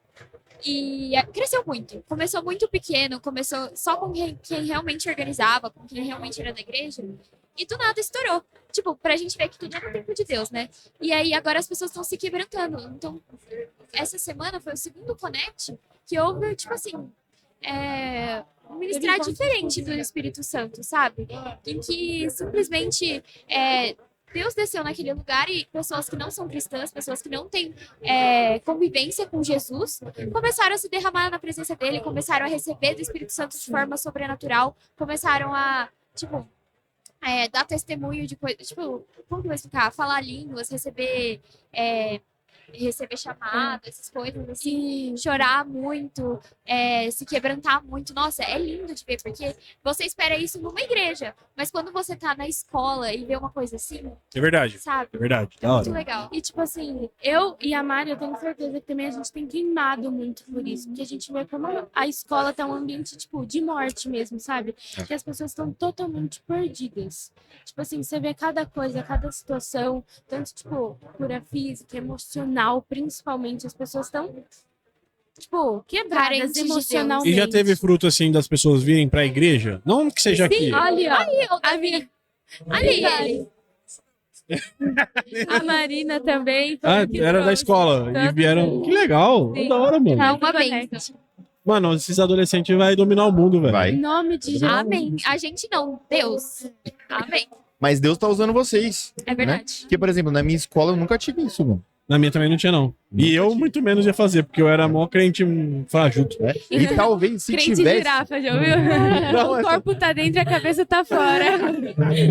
E cresceu muito. Começou muito pequeno, começou só com quem realmente organizava, com quem realmente era da igreja. E do nada estourou. Tipo, pra gente ver que tudo é no tempo de Deus, né? E aí agora as pessoas estão se quebrantando. Então, essa semana foi o segundo Connect que houve, tipo assim, um ministrar diferente do Espírito Santo, sabe? Em que simplesmente Deus desceu naquele lugar e pessoas que não são cristãs, pessoas que não têm convivência com Jesus, começaram a se derramar na presença dele, começaram a receber do Espírito Santo de forma sobrenatural, começaram a, tipo, dar testemunho de coisas, tipo, como que eu vou explicar? Falar línguas, receber receber chamado, essas coisas, assim, chorar muito, se quebrantar muito. Nossa, é lindo de ver, porque você espera isso numa igreja, mas quando você tá na escola e vê uma coisa assim, É verdade. sabe? É verdade. É Da muito hora. legal. E, tipo assim, eu e a Mari, eu tenho certeza que também a gente tem queimado muito por isso. Porque a gente vê como a escola tá um ambiente, tipo, de morte mesmo, sabe? Que as pessoas estão totalmente perdidas. Tipo assim, você vê cada coisa, cada situação, tanto, tipo, cura física, emocional, principalmente. As pessoas estão, tipo, quebradas Carentes de Deus. emocionalmente. E já teve fruto, assim, das pessoas virem pra igreja? Não que seja aqui. Olha, ó, Aí, o a, Davi, minha, ali ele. a Marina também. foi Ah, que era da trouxe. escola. E Todas vieram. Que legal. Sim. Da hora, mano. É uma Connect. bênção. Mano, esses adolescentes vai dominar o mundo, velho. Em Vai. nome de Jesus. Amém. A gente não, Deus. Amém. Mas Deus tá usando vocês. É verdade. Porque, por exemplo, na minha escola eu nunca tive isso, mano. Na minha também não tinha, não. E eu muito menos ia fazer, porque eu era mó crente fajuto. Né? E talvez se Crente tivesse. girafa, já ouviu? Não, O essa- corpo tá dentro e a cabeça tá fora.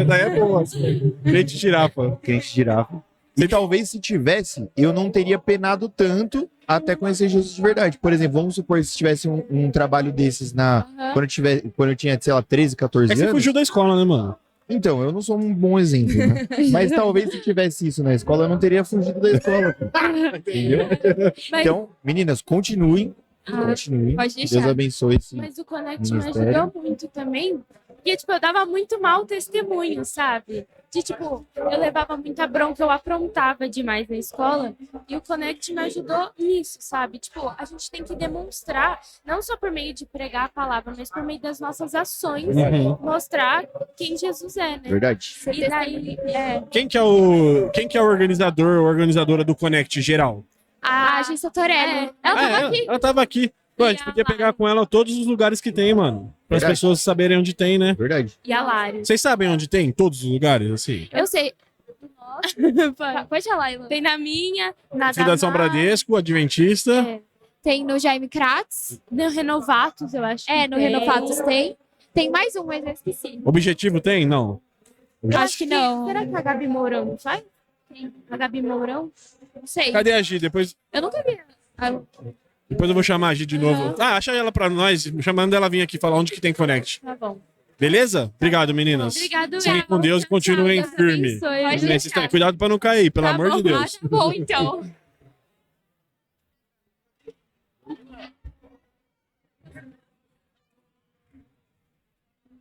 Daí é boa. Assim. Crente girafa. Crente girafa. E talvez se tivesse, eu não teria penado tanto até conhecer Jesus de verdade. Por exemplo, vamos supor se tivesse um trabalho desses Aham. quando eu tinha, sei lá, 13, 14 É que você anos. fugiu da escola, né, mano? Então, eu não sou um bom exemplo, né? Mas talvez se tivesse isso na escola, eu não teria fugido da escola. Pô. Entendeu? Mas, Então, meninas, continuem. Ah, Continuem. Pode Deus deixar. abençoe esse. mas o Connect me Ministério. ajudou muito também. Porque, tipo, eu dava muito mau testemunho, sabe? De, tipo, eu levava muita bronca, eu aprontava demais na escola. E o Connect me ajudou nisso, sabe? Tipo, a gente tem que demonstrar, não só por meio de pregar a palavra, mas por meio das nossas ações, mostrar quem Jesus é, né? Verdade. E daí, Quem que é o organizador ou organizadora do Connect geral? A agência Torelli. Ela tava Ah, aqui. ela tava aqui. Pô, a gente E a podia pegar com ela todos os lugares que tem, mano. Para as Verdade. pessoas saberem onde tem, né? Verdade. e a Lari. Vocês sabem onde tem? Todos os lugares, assim? Eu sei. Pode falar, Ilan. Tem na minha, na Fundação da Mari, Bradesco, Adventista. É. Tem no Jaime Kratz. no Renovatos, eu acho. É, que no tem. Renovatos tem. Tem mais um, mas eu esqueci. Objetivo tem? Não. Acho que não. Será que a Gabi Mourão não faz? A Gabi Mourão? Não sei. Cadê a Gi? Depois Eu nunca vi. Ah, eu vou chamar a Gi de novo. Ah, acha ela pra nós, chamando ela vir aqui falar onde que tem Connect. Tá bom. Beleza? Obrigado, meninas. Obrigado, Fiquem com Deus e continuem Deus firme. abençoe. Pode deixar. Cuidado pra não cair, pelo Tá amor bom, de Deus. tá bom, então.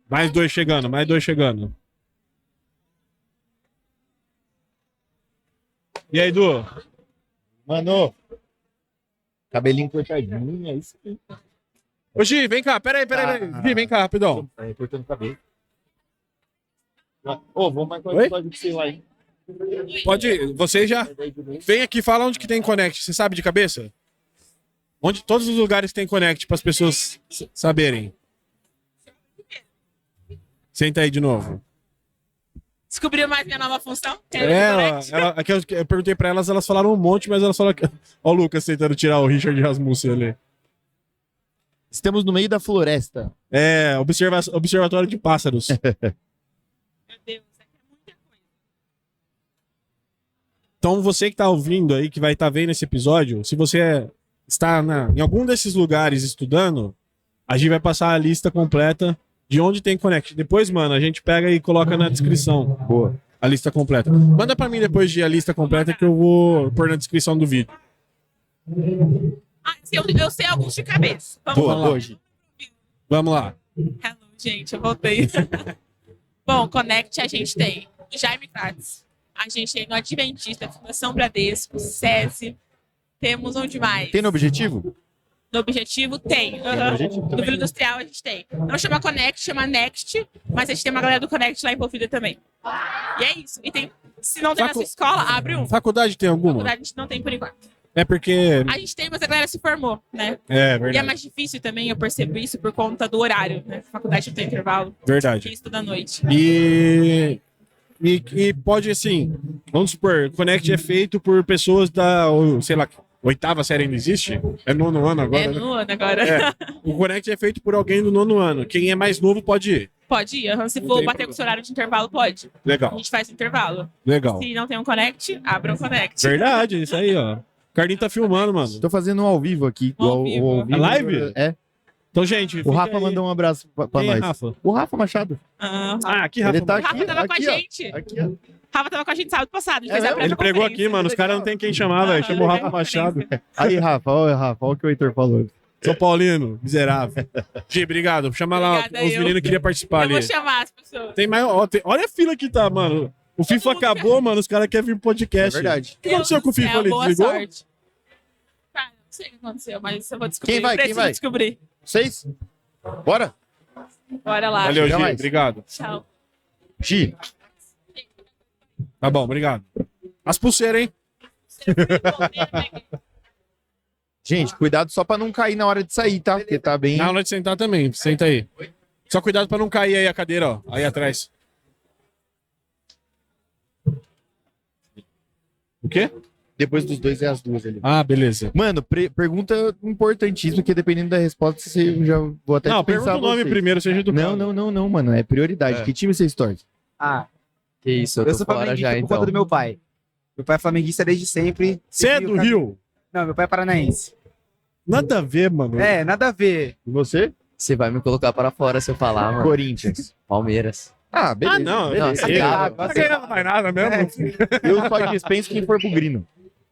Mais dois chegando, mais dois chegando. E aí, Du? Mano, cabelinho cortadinho, é isso aí. Ô, Gi, vem cá, peraí. Gi, vem cá, rapidão. É, cortando cabelo. Ô, vamos marcar um Oi? episódio de sei lá, hein? Pode, você já. Vem aqui, fala onde que tem Connect. Você sabe de cabeça? Onde todos os lugares tem Connect para as pessoas saberem. Senta aí de novo. Descobriu mais minha nova função? Aqui eu perguntei para elas falaram um monte, mas elas falaram que. Ó, o Lucas tentando tirar o Richard Rasmussen ali. Estamos no meio da floresta. É, observatório de pássaros. Meu Deus, é muita coisa. Então, você que tá ouvindo aí, que vai estar vendo esse episódio, se você está em algum desses lugares estudando, a gente vai passar a lista completa de onde tem Connect. Depois, mano, a gente pega e coloca na descrição. Boa. A lista completa. Manda pra mim depois de a lista completa que eu vou pôr na descrição do vídeo. Ah, eu sei alguns de cabeça. Vamos Boa, lá. hoje. Vamos lá. Hello, gente, eu voltei. Bom, Connect a gente tem Jaime Kratz. A gente tem no Adventista, Fundação Bradesco, SESI. Temos onde mais? Tem no objetivo? No Objetivo tem. no Aham. Objetivo No também. Vila Industrial a gente tem. Não chama Connect, chama Next, mas a gente tem uma galera do Connect lá envolvida também. E é isso. E tem, se não tem na sua escola, abre um. Faculdade tem alguma? Faculdade a gente não tem por enquanto. É porque. A gente tem, mas a galera se formou, né? É, E é verdade. mais difícil também, eu percebo isso por conta do horário, né? Faculdade não tem intervalo. Verdade. Quem estuda à noite. E pode, assim, vamos supor, Connect é feito por pessoas sei lá, oitava série ainda existe? É nono ano agora? É né? no ano agora. É. O Connect é feito por alguém do nono ano. Quem é mais novo pode ir. Pode ir. aham. Se Não for tem bater problema. com o seu horário de intervalo, pode. A Legal, gente faz intervalo. legal. Se não tem um Connect, abra um Connect. Verdade, isso aí, ó. O Carlinho tá filmando, mano. Tô fazendo um ao vivo aqui. Ao vivo. É live? É. Então, gente, O fica Rafa aí. mandou um abraço pra Quem é nós. Rafa? O Rafa Machado. Ah, Aqui, Rafa. Ele tá o Rafa aqui, tava com a aqui, ó. gente. Aqui, ó. Rafa tava com a gente sábado passado. Ele É fez a mesmo? Ele pregou aqui, pré-conferência. mano. Os caras não tem quem chamar, velho. Chamou o Rafa Machado. Aí, Rafa, olha o que o Heitor falou. São Paulino, miserável. Gi, obrigado. Chama lá. Obrigada, Os eu. meninos queriam participar Eu vou ali. chamar as pessoas. Tem mais. Ó, olha a fila que tá, mano. O FIFA acabou, mano. Os caras querem vir pro É podcast. verdade. O que aconteceu com o FIFA ali? Boa Desligou? sorte. Cara, não sei o que aconteceu, mas eu vou descobrir. Quem vai? Eu Quem preciso vai? descobrir. Vocês? Bora? Bora lá. Valeu, Chega Gi. mais. Obrigado. Tchau. Gi, Tá bom, obrigado. As pulseiras, hein? gente, cuidado só pra não cair na hora de sair, tá? Porque tá bem... Na hora de sentar também. Senta aí. Só cuidado pra não cair aí a cadeira, ó. Aí atrás. O quê? Depois dos dois é as duas ali. Ah, beleza. Mano, pergunta importantíssima, que dependendo da resposta, você já vou até Não, pensar pergunta o nome vocês. primeiro, seja do Não, mano. É prioridade. É. Que time vocês torcem? Ah, Que isso, eu eu tô sou fora flamenguista já, por então. conta do meu pai. Meu pai é flamenguista desde sempre. Você é Seguiu do o caminho- Rio? Não, meu pai é paranaense. Nada a ver, mano. É, nada a ver. E você? Você vai me colocar para fora se eu falar, mano. Corinthians. Palmeiras. Ah, beleza. Ah, não. beleza. Nossa, Ele- cara, Tá ganhando mais nada mesmo. Eu só dispenso quem for pro Grino.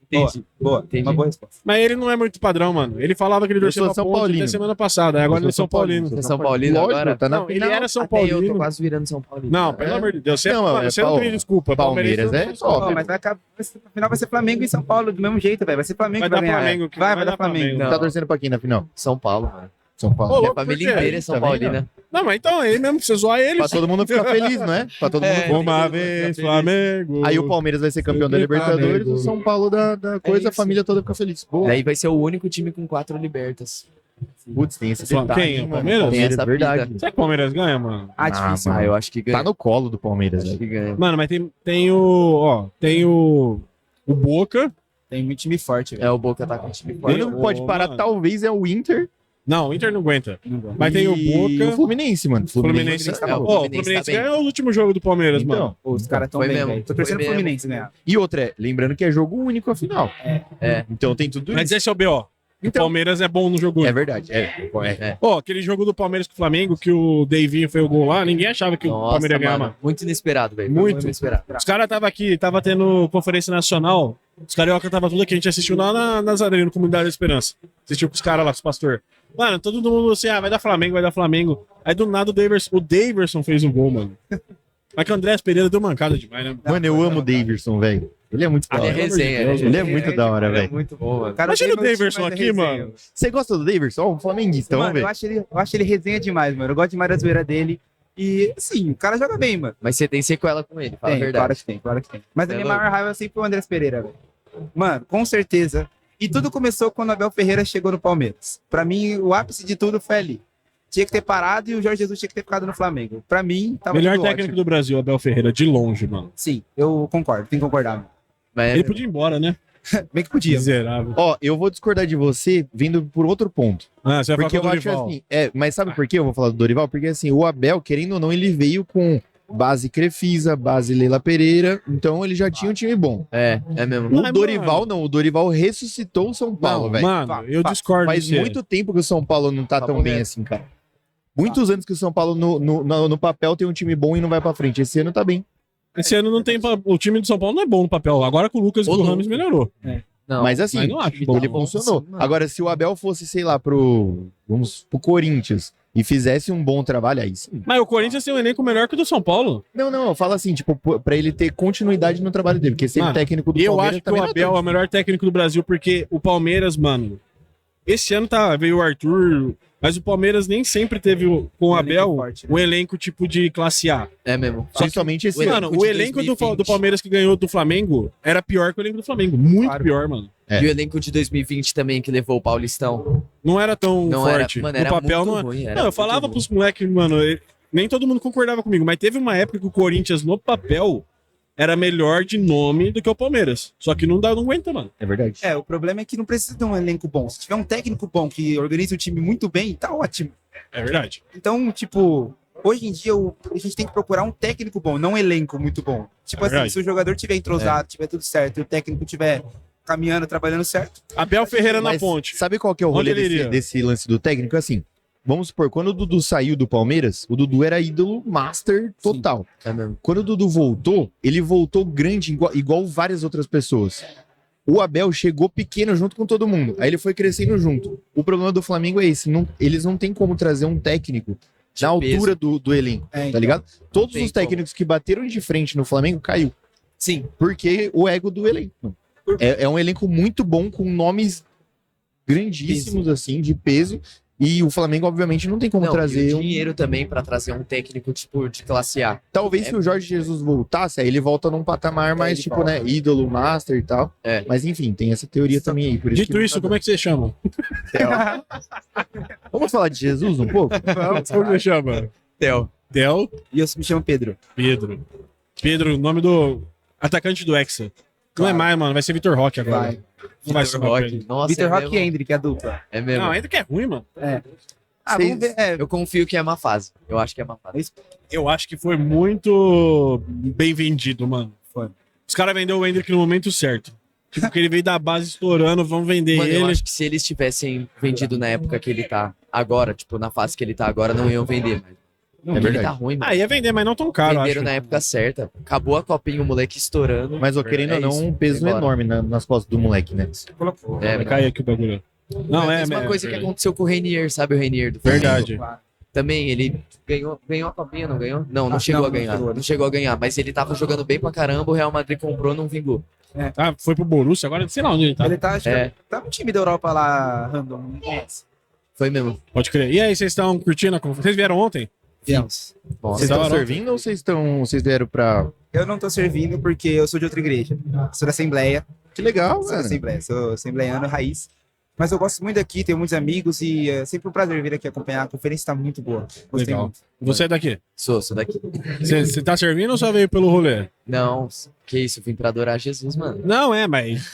Entendi. Boa, Entendi. uma boa resposta. Mas ele não é muito padrão, mano. Ele falava que ele Eu torcia sou pra São Ponte Paulino. até semana passada. Agora ele é São Paulino. Você é São Paulino Lógico, agora? tá na Não, ele final. era São Até eu tô Paulino. quase virando São Paulino. Não, pelo amor de Deus. Você Não, não, é você não tem desculpa. Palmeiras é Palmeirense top. Pô, mas no final vai ser Flamengo e São Paulo do mesmo jeito, velho. Vai ser Flamengo Vai que vai dar ganhar. Flamengo, Vai dar Flamengo. Não. Tá torcendo pra quem na final? São Paulo, mano. São Paulo. Ô, Minha louco, família por quê? inteira é São Tá vendo? Paulina. Não, mas então é ele mesmo. Você zoar ele. Pra todo mundo ficar feliz, não é? Pra todo mundo ficar Uma feliz. vez, Flamengo. Aí o Palmeiras vai ser campeão da Sempre Libertadores, Flamengo. o São Paulo da coisa, a isso. família toda fica feliz. Boa. Daí vai ser o único time com 4 libertas. Putz, tem esse Quem? detalhe, O hein, mano. Palmeiras? Palmeiras, Tem essa verdade. vida. Será que o Palmeiras ganha, mano? Ah, difícil. mano. Ah, eu acho que ganha. Tá no colo do Palmeiras, Acho velho. que ganha. Mano, mas tem o. Ó, tem o Boca. Tem muito time forte, velho. É, o Boca tá com time O forte. único que pode parar, mano. talvez, é o Inter. Não, o Inter não aguenta. Não gosto. Mas tem o e Boca. o Fluminense, mano. Fluminense. tá É, bom. o Ó, o Fluminense Fluminense tá bem. ganhou o último jogo do Palmeiras, Então, mano. Pô, os caras tão Foi bem, mesmo. velho. Tô torcendo Foi pro mesmo. Fluminense ganhar. E outra, lembrando que é jogo único a final. É. Então tem tudo Mas isso. esse é o BO. O Então- Palmeiras é bom no jogo É único. verdade. É. Ó, aquele jogo do Palmeiras com o Flamengo, que o Davinho fez o gol lá, ninguém achava que o Nossa, Palmeiras ia ganhar, mano. mano. Muito inesperado, velho. Muito. inesperado. Os caras tava aqui, tava tendo conferência nacional. Os carioca tava tudo aqui, a gente assistiu lá na Nazaré, no Comunidade da Esperança. Assistiu com os caras lá, com os pastores. Mano, todo mundo assim, vai dar Flamengo, vai dar Flamengo. Aí do nada o Daverson fez um gol, mano. Mas que o Andrés Pereira deu mancada demais, né? Mano, eu amo o Daverson, velho. Ele é muito da Ele é hora. resenha. Ele é muito da hora, Ele é velho. muito bom, mano. Cara, Imagina tem o meu time, Daverson mas é aqui, resenha. mano. Você gosta do Daverson? Ó, um flamenguista, vamos Mano, ver. eu acho ele resenha demais, mano. Eu gosto demais da zoeira dele. E, assim, o cara joga bem, mano. Mas você tem sequela com ele, fala a Tem, verdade. claro que tem. Mas a É minha louco. maior raiva é sempre o Andrés Pereira, velho. Mano, com certeza. E tudo começou quando o Abel Ferreira chegou no Palmeiras. Pra mim, o ápice de tudo foi ali. Tinha que ter parado e o Jorge Jesus tinha que ter ficado no Flamengo. Pra mim, tava Melhor tudo técnico ótimo. do Brasil, Abel Ferreira, de longe, mano. Sim, eu concordo, tem que concordar. Mano. Mas Ele podia ir embora, né? Bem que podia. Miserável. Ó, eu vou discordar de você vindo por outro ponto. Ah, você vai Porque eu falar com o acho Dorival. assim, mas sabe por que eu vou falar do Dorival? Porque assim, o Abel, querendo ou não, ele veio com base Crefisa, base Leila Pereira, então ele já tinha um time bom. é mesmo. O Mas, Dorival mano- não, o Dorival ressuscitou o São Paulo, Não, velho. mano, eu discordo Faz de você. muito tempo que o São Paulo não tá Tá tão bom bem mesmo. assim, cara. Muitos anos que o São Paulo no papel tem um time bom e não vai pra frente. Esse ano tá bem. Esse ano não tem. O time do São Paulo não é bom no papel. Agora com o Lucas e Ô, com o louco. Rames melhorou. Não, Mas assim, mas não acho bom. ele Nossa, funcionou. mano. Agora, se o Abel fosse, sei lá, pro Corinthians e fizesse um bom trabalho, aí sim. Mas o Corinthians tem um elenco melhor que o do São Paulo. Não, eu falo assim, tipo, pra ele ter continuidade no trabalho dele, porque ser Mano, técnico do Eu Palmeiras acho que também o não é Abel é o melhor técnico do Brasil, porque o Palmeiras, mano. Esse ano veio o Arthur, mas o Palmeiras nem sempre teve com o Um elenco Abel forte, né? um elenco tipo de classe A. É mesmo. Principalmente esse ano. Mano, de o elenco do 2020. Palmeiras que ganhou do Flamengo era pior que o elenco do Flamengo. Muito Claro. pior, mano. É. E o elenco de 2020 também, que levou o Paulistão. Não era tão Não forte. era, mano, no era papel muito não é. ruim. Era Não, eu muito falava ruim. pros moleques, mano, nem todo mundo concordava comigo, mas teve uma época que o Corinthians no papel era melhor de nome do que o Palmeiras. Só que não aguenta, mano. É verdade. É, o problema é que não precisa ter um elenco bom. Se tiver um técnico bom que organiza o time muito bem, tá ótimo. É verdade. Então, tipo, hoje em dia a gente tem que procurar um técnico bom, não um elenco muito bom. Tipo É assim, verdade. se o jogador tiver entrosado, tiver tudo certo, e o técnico tiver caminhando, trabalhando certo. Abel Ferreira na Mas ponte. sabe qual que é o Onde rolê ele iria? desse lance do técnico? Assim, vamos supor, quando o Dudu saiu do Palmeiras, o Dudu era ídolo master total. É mesmo. Quando o Dudu voltou, ele voltou grande, igual várias outras pessoas. O Abel chegou pequeno junto com todo mundo. Aí ele foi crescendo junto. O problema do Flamengo é esse. Eles não têm como trazer um técnico na altura do elenco, É, tá ligado? Todos tem os técnicos que bateram de frente no Flamengo caiu. Sim. Porque o ego do elenco. É um elenco muito bom, com nomes grandíssimos, assim, de peso. E o Flamengo, obviamente, não tem como Não, trazer e o um. dinheiro também pra trazer um técnico, tipo, de classe A. Talvez se o Jorge Jesus voltasse, aí ele volta num patamar mais, ele tipo, volta. né, ídolo, master e tal. É. Mas enfim, tem essa teoria também aí. Por isso Dito isso, como é que você chama? Vamos falar de Jesus um pouco? Como você chama? Theo. Del E eu me chamo Pedro. Pedro. Pedro, nome do atacante do Hexa. Não é Claro. mais, mano. Vai ser Vitor Roque agora. Vai. Não vai ser Vitor mais Roque. Pedro. Nossa, Vitor é Roque e mesmo. Hendrick, a dupla. É mesmo. Não, ainda que é ruim, mano. Vocês- Vamos ver. É, Eu confio que é uma fase. Eu acho que é uma fase. Eu acho que foi muito bem vendido, mano. Foi. Os caras venderam o Hendrick no momento certo. Tipo, porque ele veio da base estourando, vamos vender Mano, ele. eu acho que se eles tivessem vendido na época que ele tá agora, tipo, na fase que ele tá agora, não iam vender. Mas É ele verdade. tá ruim, mano. Ah, ia vender, mas não tão caro, Venderam acho. na época certa. Acabou a copinha, o moleque estourando. Mas, ó, querendo ou não, isso, um peso foi embora. enorme nas costas do moleque, né? colocou. É, Vai cair aqui o bagulho. Não, Foi a é mesma é coisa que verdade. aconteceu com o Reinier, sabe o Reinier do Flamengo? Verdade. Também, ele ganhou a copinha, não ganhou? Não, não Ah, chegou não, a ganhar. não chegou. Não chegou a ganhar, mas ele tava jogando bem pra caramba, o Real Madrid comprou, não vingou. Ah, foi pro Borussia, agora sei lá onde ele tá. Ele tá, acho que É. tá no time da Europa lá, random. Não conhece. Foi mesmo. Pode crer. E aí, vocês estão curtindo a conferência? Vocês vieram ontem? Viemos. Nossa, Vocês estão da hora. servindo ou vocês vieram pra. Eu não tô servindo porque eu sou de outra igreja. Sou da Assembleia. Que legal, Sou da velho. Assembleia. Sou assembleiano raiz. Mas eu gosto muito daqui, tenho muitos amigos e é sempre um prazer vir aqui acompanhar. A conferência tá muito boa. Gostei Legal. muito. Você é daqui? sou daqui. Você tá servindo ou só veio pelo rolê? Não, que isso, vim pra adorar Jesus, mano. Não, mas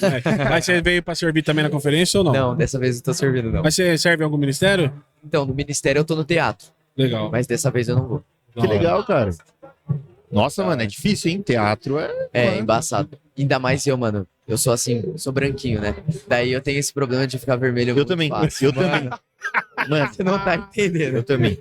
você veio pra servir também na conferência ou não? Não, dessa vez eu tô servindo, não. Mas você serve em algum ministério? Então, no ministério eu tô no teatro, Legal. mas dessa vez eu não vou. Que legal, cara. Nossa, mano, é difícil, hein? Teatro é. É, embaçado. Ainda mais eu, mano. Eu sou assim, sou branquinho, né? Daí eu tenho esse problema de ficar vermelho. Eu muito também. fácil. Eu também. Mano, Você não tá entendendo. eu também.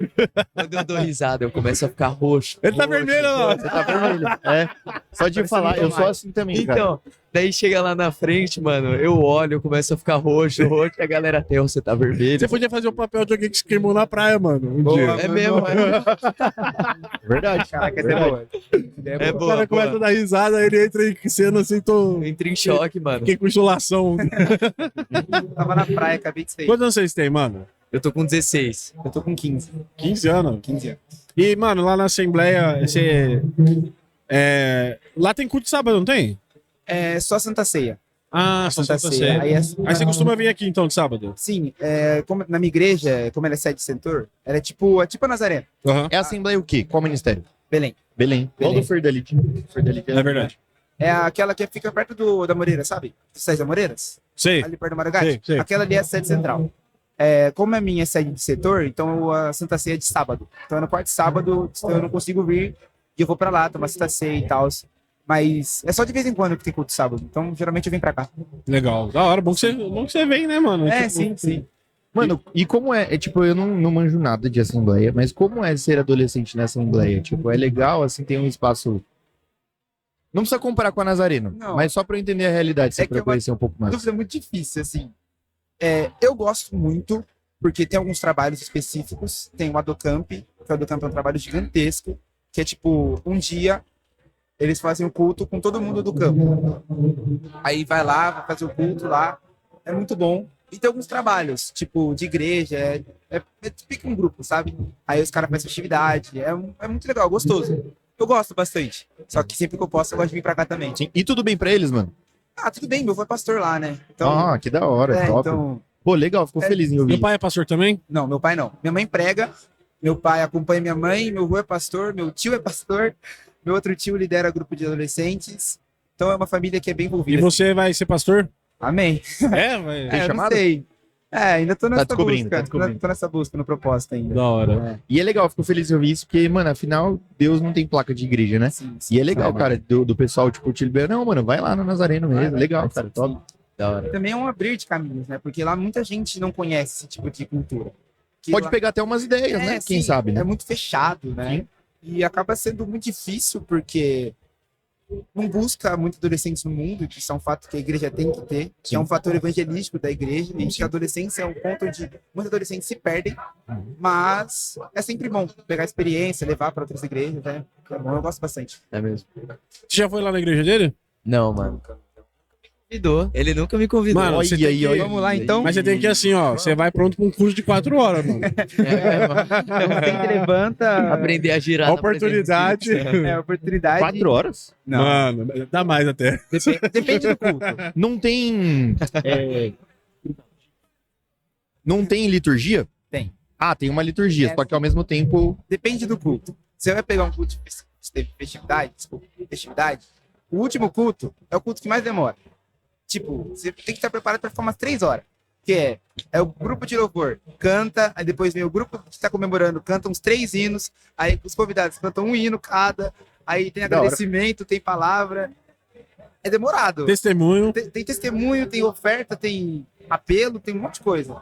Quando eu dou risada, eu começo a ficar roxo. Ele tá roxo. vermelho, ó. Você tá vermelho. É. Só de falar, eu sou assim também, cara. Então, daí chega lá na frente, mano, eu olho, eu começo a ficar roxo, e a galera até, você tá vermelho. Você podia fazer o papel de alguém que se queimou na praia, mano. Um Boa, dia. mano. É mesmo, é. Verdade. Caraca, essa é Verdade. boa. É O boa, cara começa a boa. dar risada, ele entra em cena assim, tô. Entra em choque, mano. Fiquei com insolação. Tava na praia, acabei de sair. Quantos anos vocês têm, mano? Eu tô com 16. Eu tô com 15. 15 anos. 15 anos. E, mano, lá na Assembleia, você. Lá tem culto de sábado, não tem? É só Santa Ceia. Ah, só Santa Ceia. Aí, Aí você costuma vir aqui então de sábado? Sim, como na minha igreja, como ela é sede de setor, ela é tipo a Nazaré, Aham. É Assembleia o quê? Qual ministério? Belém. Belém. Qual Belém. do Ferdelite? Ferdelite É verdade. É aquela que fica perto da Moreira, sabe? Sais da Moreiras? Sei. Ali perto do Maragate. Sei, sei. Aquela ali é a sede central. Como é minha sede de setor, então a Santa Ceia é de sábado. Então no quarto sábado eu não consigo vir e eu vou pra lá tomar Santa Ceia e tal. Mas é só de vez em quando que tem culto de sábado. Então geralmente eu venho pra cá. Legal. Da hora. Bom que você vem, né, mano? Tipo, Sim. Mano, e como é? Tipo, eu não manjo nada de Assembleia, mas como é ser adolescente na Assembleia? Tipo, é legal, assim, tem um espaço. Não precisa comparar com a Nazareno, Não. mas só pra eu entender a realidade, É pra que eu conhecer um pouco Uma mais. dúvida muito difícil, assim. Eu gosto muito, porque tem alguns trabalhos específicos. Tem o Adocamp, que o Adocamp é um trabalho gigantesco, que é tipo, um dia eles fazem o culto com todo mundo do campo. Aí vai lá, vai fazer o culto lá. É muito bom. E tem alguns trabalhos, tipo, de igreja, é tipo um grupo, sabe? Aí os caras fazem festividade, é muito legal, gostoso. Eu gosto bastante. Só que sempre que eu posso, eu gosto de vir pra cá também. Sim. E tudo bem pra eles, mano? Ah, tudo bem, meu avô é pastor lá, né? Então, Ah, que da hora, top. então... Pô, legal, ficou feliz em ouvir. Meu pai é pastor também? Não, meu pai não. Minha mãe prega, meu pai acompanha minha mãe, meu avô é pastor, meu tio é pastor, meu outro tio lidera grupo de adolescentes. Então é uma família que é bem E envolvida. você vai ser pastor? Amém. É, vai. Tem eu chamado? não sei. Ainda tô nessa descobrindo, busca. tá descobrindo. Tô nessa busca, no propósito ainda. Da hora. E é legal, fico feliz em ouvir isso, porque, mano, afinal, Deus não tem placa de igreja, né? Sim. E é legal, cara, do pessoal, tipo, te liberar. Não, mano, vai lá no Nazareno mesmo. Legal, cara, top. Da hora. Também é um abrir de caminhos, né? Porque lá muita gente não conhece esse tipo de cultura. Que Pode lá- pegar até umas ideias, né? Quem sim, sabe, né? É muito fechado, né? E acaba sendo muito difícil porque não busca muito adolescentes no mundo, que isso é um fato que a igreja tem que ter, que é um fator evangelístico da igreja, e que a adolescência é um ponto onde muitos adolescentes se perdem, mas é sempre bom pegar a experiência, levar para outras igrejas, né? É bom, eu gosto bastante. É mesmo. Você já foi lá na igreja dele? Não, mano. Convidou. Ele nunca me convidou. Mano, você tem que... Vamos lá, então. Mas você tem que ir assim, ó. Você vai pronto pra um curso de 4 horas, mano. Sempre levanta Aprender a girar. A na presença oportunidade. do Espírito Santo. a oportunidade. 4 horas? Não, Mano, dá mais até. depende do culto. Não tem. Não tem liturgia? Tem. Ah, tem uma liturgia, só que ao mesmo tempo. Depende do culto. Você vai pegar um culto de festividade, o último culto é o culto que mais demora. Tipo, você tem que estar preparado para ficar umas 3 horas. Que é o grupo de louvor, canta, aí depois vem o grupo que está comemorando, canta uns 3 hinos, aí os convidados cantam um hino cada, aí tem Da hora. agradecimento, tem palavra. É demorado. Testemunho. Tem testemunho, tem oferta, tem apelo, tem um monte de coisa.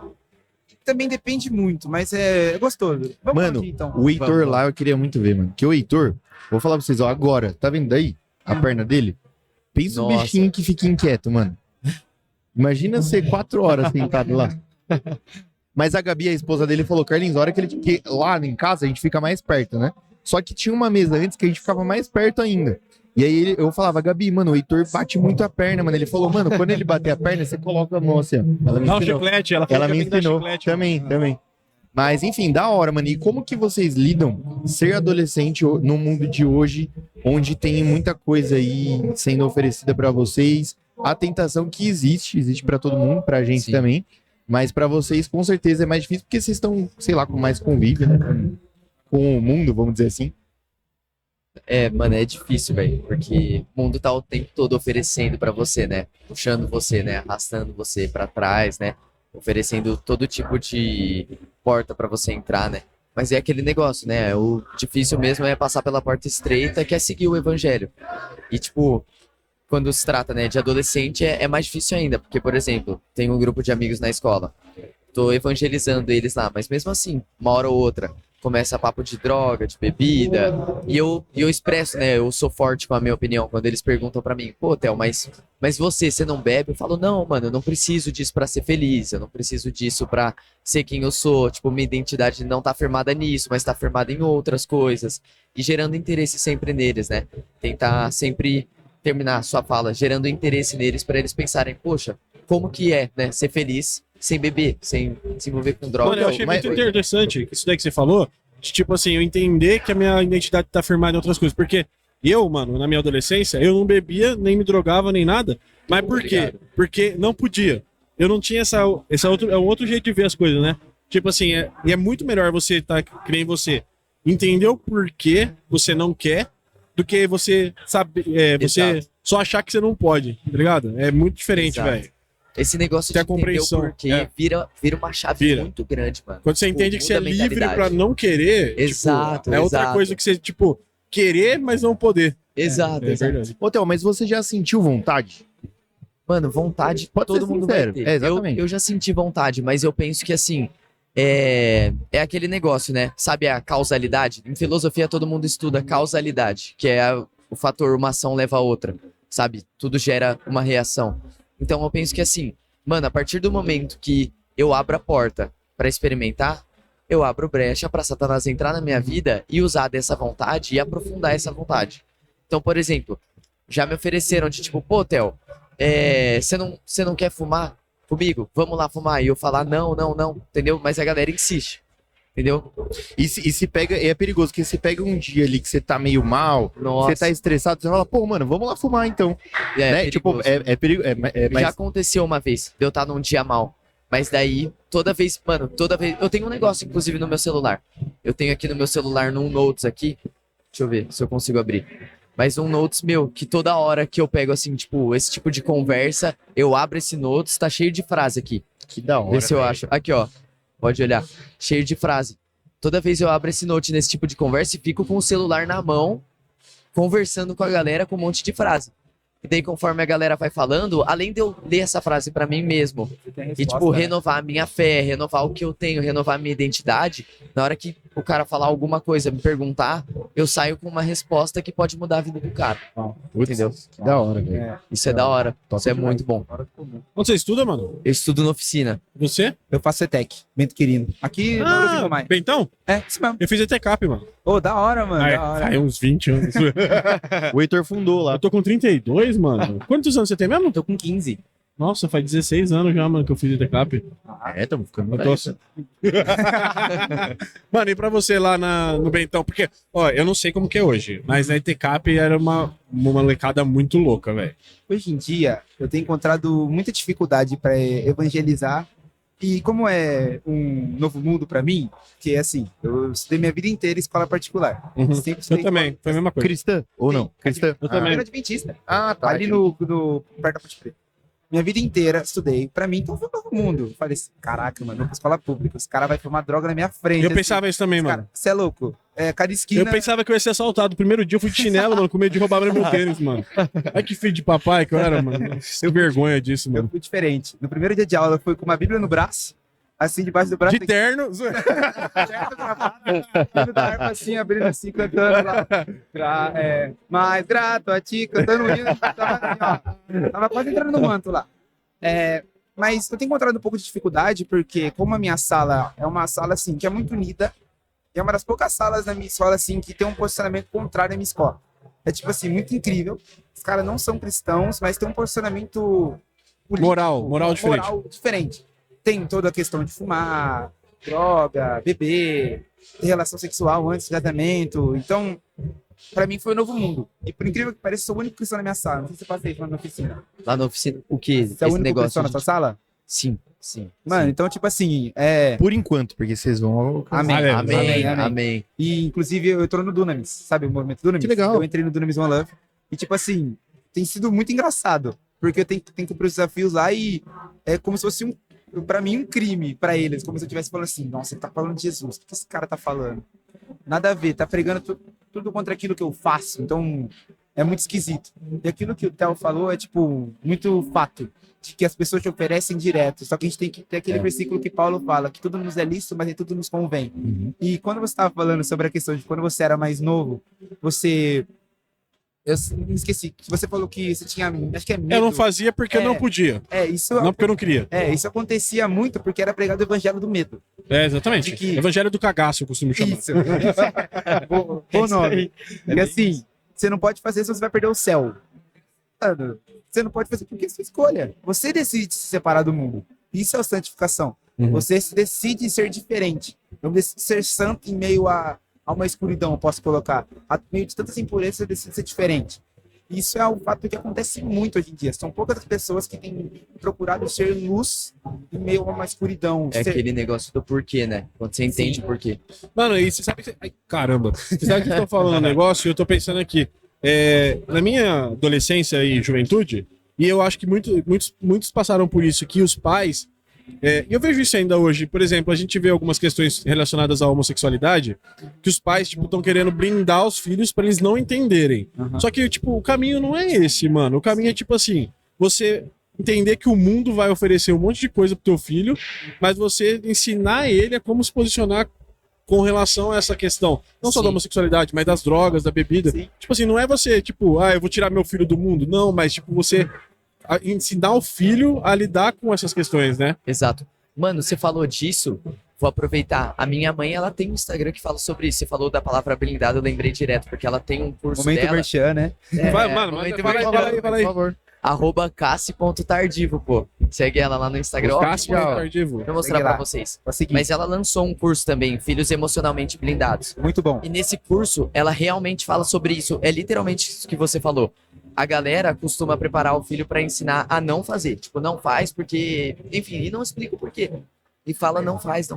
Também depende muito, mas é gostoso. Vamos Mano, lá, então. o Heitor Vamos. lá eu queria muito ver, mano. Que o Heitor, vou falar pra vocês, ó, agora, tá vendo daí? A perna dele? Pensa um Nossa. bichinho que fica inquieto, mano. Imagina ser 4 horas sentado lá. Mas a Gabi, a esposa dele, falou, Carlinhos, a hora que ele. Que lá em casa a gente fica mais perto, né? Só que tinha uma mesa antes que a gente ficava mais perto ainda. E aí eu falava, Gabi, mano, o Heitor bate muito a perna, mano. Ele falou, mano, quando ele bater a perna, você coloca a mão assim, ó. Ela me Dá um ensinou. chiclete. Ela, falou Ela que me tem que dar ensinou chiclete. também. Mas, enfim, da hora, mano. E como que vocês lidam ser adolescente no mundo de hoje, onde tem muita coisa aí sendo oferecida pra vocês? A tentação que existe pra todo mundo, pra gente Sim. também. Mas pra vocês, com certeza, é mais difícil, porque vocês estão, sei lá, com mais convívio, né? Com o mundo, vamos dizer assim. É, mano, é difícil, velho. Porque o mundo tá o tempo todo oferecendo pra você, né? Puxando você, né? Arrastando você pra trás, né? Oferecendo todo tipo de porta pra você entrar, né? Mas é aquele negócio, né? O difícil mesmo é passar pela porta estreita, que é seguir o evangelho. E, tipo, quando se trata, né, de adolescente, é mais difícil ainda. Porque, por exemplo, tem um grupo de amigos na escola. Tô evangelizando eles lá, mas mesmo assim, uma hora ou outra, começa papo de droga, de bebida, e eu expresso, né, eu sou forte com a minha opinião, quando eles perguntam pra mim, pô, Theo, mas você não bebe? Eu falo, não, mano, eu não preciso disso pra ser feliz, eu não preciso disso pra ser quem eu sou, tipo, minha identidade não tá firmada nisso, mas tá firmada em outras coisas, e gerando interesse sempre neles, né, tentar sempre terminar a sua fala, gerando interesse neles pra eles pensarem, poxa, como que é, né, ser feliz sem beber, sem se envolver com droga. Mano, eu achei Mas- muito interessante isso daí que você falou, de tipo assim, eu entender que a minha identidade tá firmada em outras coisas, porque eu, mano, na minha adolescência, eu não bebia, nem me drogava, nem nada, mas por quê? Obrigado. Porque não podia. Eu não tinha essa outro, é um outro jeito de ver as coisas, né? Tipo assim, e é muito melhor você tá, que nem você, entender o porquê você não quer, do que você sabe, você Exato. só achar que você não pode, tá ligado? É muito diferente, Exato. velho. Esse negócio Ter de a entender o compreensão, porquê é. vira uma chave Vira. muito grande, mano. Quando você Tipo, entende que você é muda a livre mentalidade. pra não querer, tipo, Exato, é outra exato. coisa que você, tipo, querer, mas não poder. Exato, É exato. verdade. Ô, Theo, mas você já sentiu vontade? Mano, vontade Pode todo ser mundo sincero. vai ter. É, exatamente. Eu já senti vontade, mas eu penso que assim, é aquele negócio, né? Sabe a causalidade? Em filosofia todo mundo estuda causalidade, que é o fator uma ação leva a outra, sabe? Tudo gera uma reação. Então eu penso que assim, mano, a partir do momento que eu abro a porta pra experimentar, eu abro brecha pra Satanás entrar na minha vida e usar dessa vontade e aprofundar essa vontade. Então, por exemplo, já me ofereceram de tipo, pô, Theo, você não quer fumar comigo? Vamos lá fumar. E eu falar, não, entendeu? Mas a galera insiste, entendeu? E se pega, é perigoso, porque se pega um dia ali que você tá meio mal, Nossa, você tá estressado, você fala, pô, mano, vamos lá fumar então. Né? Tipo, perigoso. é perigo. Mas Já aconteceu uma vez, de eu estar num dia mal. Mas daí, toda vez. Eu tenho um negócio, inclusive, no meu celular. Eu tenho aqui no meu celular, num Notes aqui. Deixa eu ver se eu consigo abrir. Mas um Notes meu, que toda hora que eu pego, assim, tipo, esse tipo de conversa, eu abro esse Notes, tá cheio de frase aqui. que da hora. Vê se eu velho. acho. Aqui, ó. Pode olhar. Cheio de frase. Toda vez eu abro esse note nesse tipo de conversa e fico com o celular na mão, conversando com a galera com um monte de frase. E daí, conforme a galera vai falando, além de eu ler essa frase pra mim mesmo, Você tem a e, resposta, tipo, né? renovar a minha fé, renovar o que eu tenho, renovar a minha identidade, na hora que o cara falar alguma coisa, me perguntar, eu saio com uma resposta que pode mudar a vida do cara. Entendeu? Que da hora, velho. É, Isso é da hora. Top Isso é demais. muito bom. fora do comum. Onde você estuda, mano? Eu estudo na oficina. Você? Eu faço CETEC, Bento Quirino. Aqui no Brasil mais. Bentão? É, isso mesmo. Eu fiz ETCAP, mano. Ô, da hora, mano. Aí, Da hora. faz uns 20 anos. O Heitor fundou lá. Eu tô com 32, mano. Quantos anos você tem mesmo? Tô com 15. Nossa, faz 16 anos já, mano, que eu fiz ETCAP. É, tamo ficando Eu velho. tô... Mano, e pra você lá no Bentão? Porque, ó, eu não sei como que é hoje, mas na ETCAP era uma molecada muito louca, velho. Hoje em dia, eu tenho encontrado muita dificuldade para evangelizar. E como é um novo mundo para mim, que é assim, eu estudei minha vida inteira em escola particular. Uhum. Sempre Eu estudei também, foi a mesma coisa. Cristã? Ou não? Sim. Cristã? Eu também. Era adventista. Ah, tá. Ali no perto da Ponte Preta. Minha vida inteira estudei. Pra mim, então foi um novo mundo. Eu falei assim, caraca, mano, eu vou pra escola pública. Os caras vão fumar droga na minha frente. Eu pensava isso também, mano. Você é louco. É, cada esquina... Eu pensava que eu ia ser assaltado. Primeiro dia eu fui de chinelo, mano, com medo de roubar meu tênis, mano. Ai, que filho de papai que eu era, mano. Que vergonha disso, Eu mano. fui diferente. No primeiro dia de aula, eu fui com uma bíblia no braço, assim, debaixo do braço. De terno. Filho da harpa, assim, abrindo assim, cantando lá. Mais grato a ti, cantando o hino. Tava, assim, ó, tava quase entrando no manto lá. Mas eu tenho encontrado um pouco de dificuldade, porque como a minha sala é uma sala, assim, que é muito unida, e é uma das poucas salas na minha escola, assim, que tem um posicionamento contrário à minha escola. É, tipo assim, muito incrível. Os caras não são cristãos, mas tem um posicionamento político, Moral diferente. moral diferente. Tem toda a questão de fumar, droga, beber, ter relação sexual antes do casamento. Então, pra mim foi um novo mundo. E por incrível que pareça, sou o único cristão na minha sala. Não sei se você passei falando na oficina. Lá na oficina, o que? Você é o único cristão na sua sala? Sim, sim. Mano, sim. então, tipo assim, Por enquanto, porque vocês vão... Amém. Amém. Amém, Amém. amém. E, inclusive, eu tô no Dunamis, sabe o movimento Dunamis? Que legal. Eu entrei no Dunamis One Love. E, tipo assim, tem sido muito engraçado. Porque eu tenho que cumprir os desafios lá e é como se fosse pra mim, um crime pra eles. Como se eu estivesse falando assim, nossa, ele tá falando de Jesus. O que esse cara tá falando? Nada a ver, tá pregando tudo contra aquilo que eu faço. Então, é muito esquisito. E aquilo que o Theo falou é, tipo, muito fato. De que as pessoas te oferecem direto. Só que a gente tem que ter aquele versículo que Paulo fala, que tudo nos é lícito, mas nem tudo nos convém. E quando você estava falando sobre a questão de quando você era mais novo, você... Eu esqueci. Você falou que você tinha... Acho que é medo. Eu não fazia porque eu não podia. Isso... Não porque eu não queria. Isso acontecia muito porque era pregado o evangelho do medo. É, exatamente. De que- Evangelho do cagaço, eu costumo chamar. Isso. Bom nome. Porque assim, você não pode fazer se você vai perder o céu. Mano, você não pode fazer porque é sua escolha. Você decide se separar do mundo. Isso é a santificação. Uhum. Você decide ser diferente. Não decide ser santo em meio a uma escuridão, eu posso colocar. A meio de tantas impurezas, você decide ser diferente. Isso é um fato que acontece muito hoje em dia. São poucas as pessoas que têm procurado ser luz em meio a uma escuridão. É Ser- aquele negócio do porquê, né? Quando você entende o porquê. Mano, e você sabe que... Ai, caramba. Você sabe que eu tô falando um negócio e eu tô pensando aqui. Na minha adolescência e juventude, e eu acho que muitos passaram por isso, que os pais... e eu vejo isso ainda hoje. Por exemplo, a gente vê algumas questões relacionadas à homossexualidade que os pais, tipo, estão querendo blindar os filhos pra eles não entenderem. Uhum. Só que, tipo, o caminho não é esse, mano. O caminho é, tipo assim, você entender que o mundo vai oferecer um monte de coisa pro teu filho, mas você ensinar ele a como se posicionar com relação a essa questão. Não só Sim. da homossexualidade, mas das drogas, da bebida. Sim. Tipo assim, não é você, tipo, eu vou tirar meu filho do mundo. Não, mas, tipo, você ensinar o filho a lidar com essas questões, né? Exato. Mano, você falou disso, vou aproveitar. A minha mãe, ela tem um Instagram que fala sobre isso. Você falou da palavra blindado, eu lembrei direto, porque ela tem um curso Momento dela. merchan, né? Vai, mano, momento fala aí, merchan. fala aí. Por favor. @cassi.tardivo, pô. Segue ela lá no Instagram. Ó, Cássio deixa Tardivo. eu mostrar Segue pra lá. vocês. Pra seguir. Mas ela lançou um curso também, Filhos Emocionalmente Blindados. Muito bom. E nesse curso, ela realmente fala sobre isso. É literalmente isso que você falou. A galera costuma preparar o filho pra ensinar a não fazer. Tipo, não faz porque... Enfim, e não explica o porquê. E fala não faz.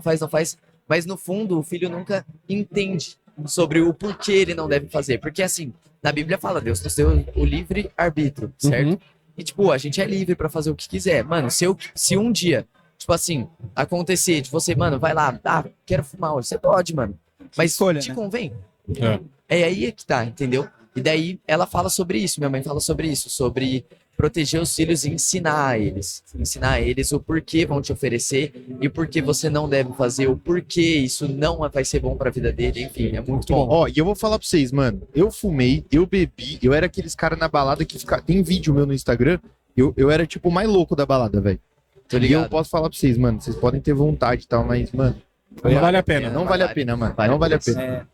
Mas no fundo, o filho nunca entende sobre o porquê ele não deve fazer. Porque assim, na Bíblia fala, Deus nos deu o livre arbítrio, certo? Uhum. E tipo, a gente é livre pra fazer o que quiser. Mano, se um dia, tipo assim, acontecer de você, mano, vai lá, quero fumar hoje. Você pode, mano. Mas escolha, te né? convém? É. É aí que tá, entendeu? E daí ela fala sobre isso, minha mãe fala sobre isso, sobre proteger os filhos e ensinar eles o porquê vão te oferecer e o porquê você não deve fazer, o porquê isso não vai ser bom pra vida dele, enfim, é muito bom. Ó, e eu vou falar pra vocês, mano. Eu fumei, eu bebi, eu era aqueles caras na balada que fica. Tem vídeo meu no Instagram. Eu era tipo o mais louco da balada, velho. Tô E eu ligado. posso falar pra vocês, mano. Vocês podem ter vontade e tal, mas, mano. Não vale a pena. Não vale a pena, mano. Vale Não vale a a pena. pena.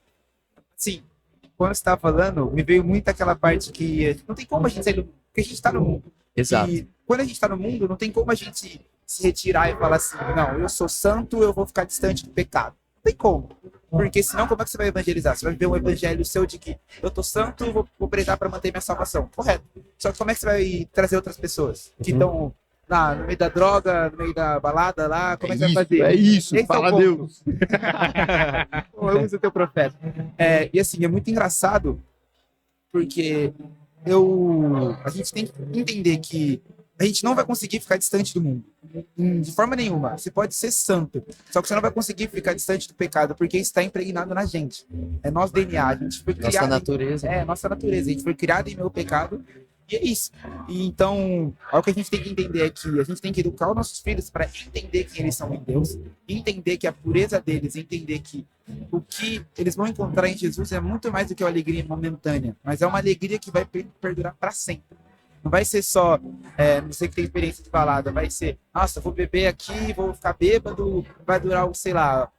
Sim, quando você tava falando, me veio muito aquela parte que não tem como a gente sair do mundo, porque a gente tá no mundo. Exato. E quando a gente tá no mundo, não tem como a gente se retirar e falar assim, não, eu sou santo, eu vou ficar distante do pecado. Não tem como. Porque senão, como é que você vai evangelizar? Você vai viver um evangelho seu de que eu tô santo, vou prezar para manter minha salvação. Correto. Só que como é que você vai trazer outras pessoas que estão no meio da droga, no meio da balada lá? Como é que você vai fazer? É isso, Esse é o fala ponto. Deus. Eu uso o teu profeta. E assim, é muito engraçado porque a gente tem que entender que a gente não vai conseguir ficar distante do mundo. De forma nenhuma. Você pode ser santo, só que você não vai conseguir ficar distante do pecado, porque isso está impregnado na gente. É nosso DNA. A gente foi criado. Nossa natureza. É, nossa natureza. A gente foi criado em meu pecado. E é isso. E então, o que a gente tem que entender é que a gente tem que educar os nossos filhos para entender quem eles são em Deus, entender que a pureza deles, entender que o que eles vão encontrar em Jesus é muito mais do que uma alegria momentânea, mas é uma alegria que vai perdurar para sempre. Não vai ser só, não sei que tem experiência de balada, vai ser, nossa, vou beber aqui, vou ficar bêbado, vai durar, sei lá,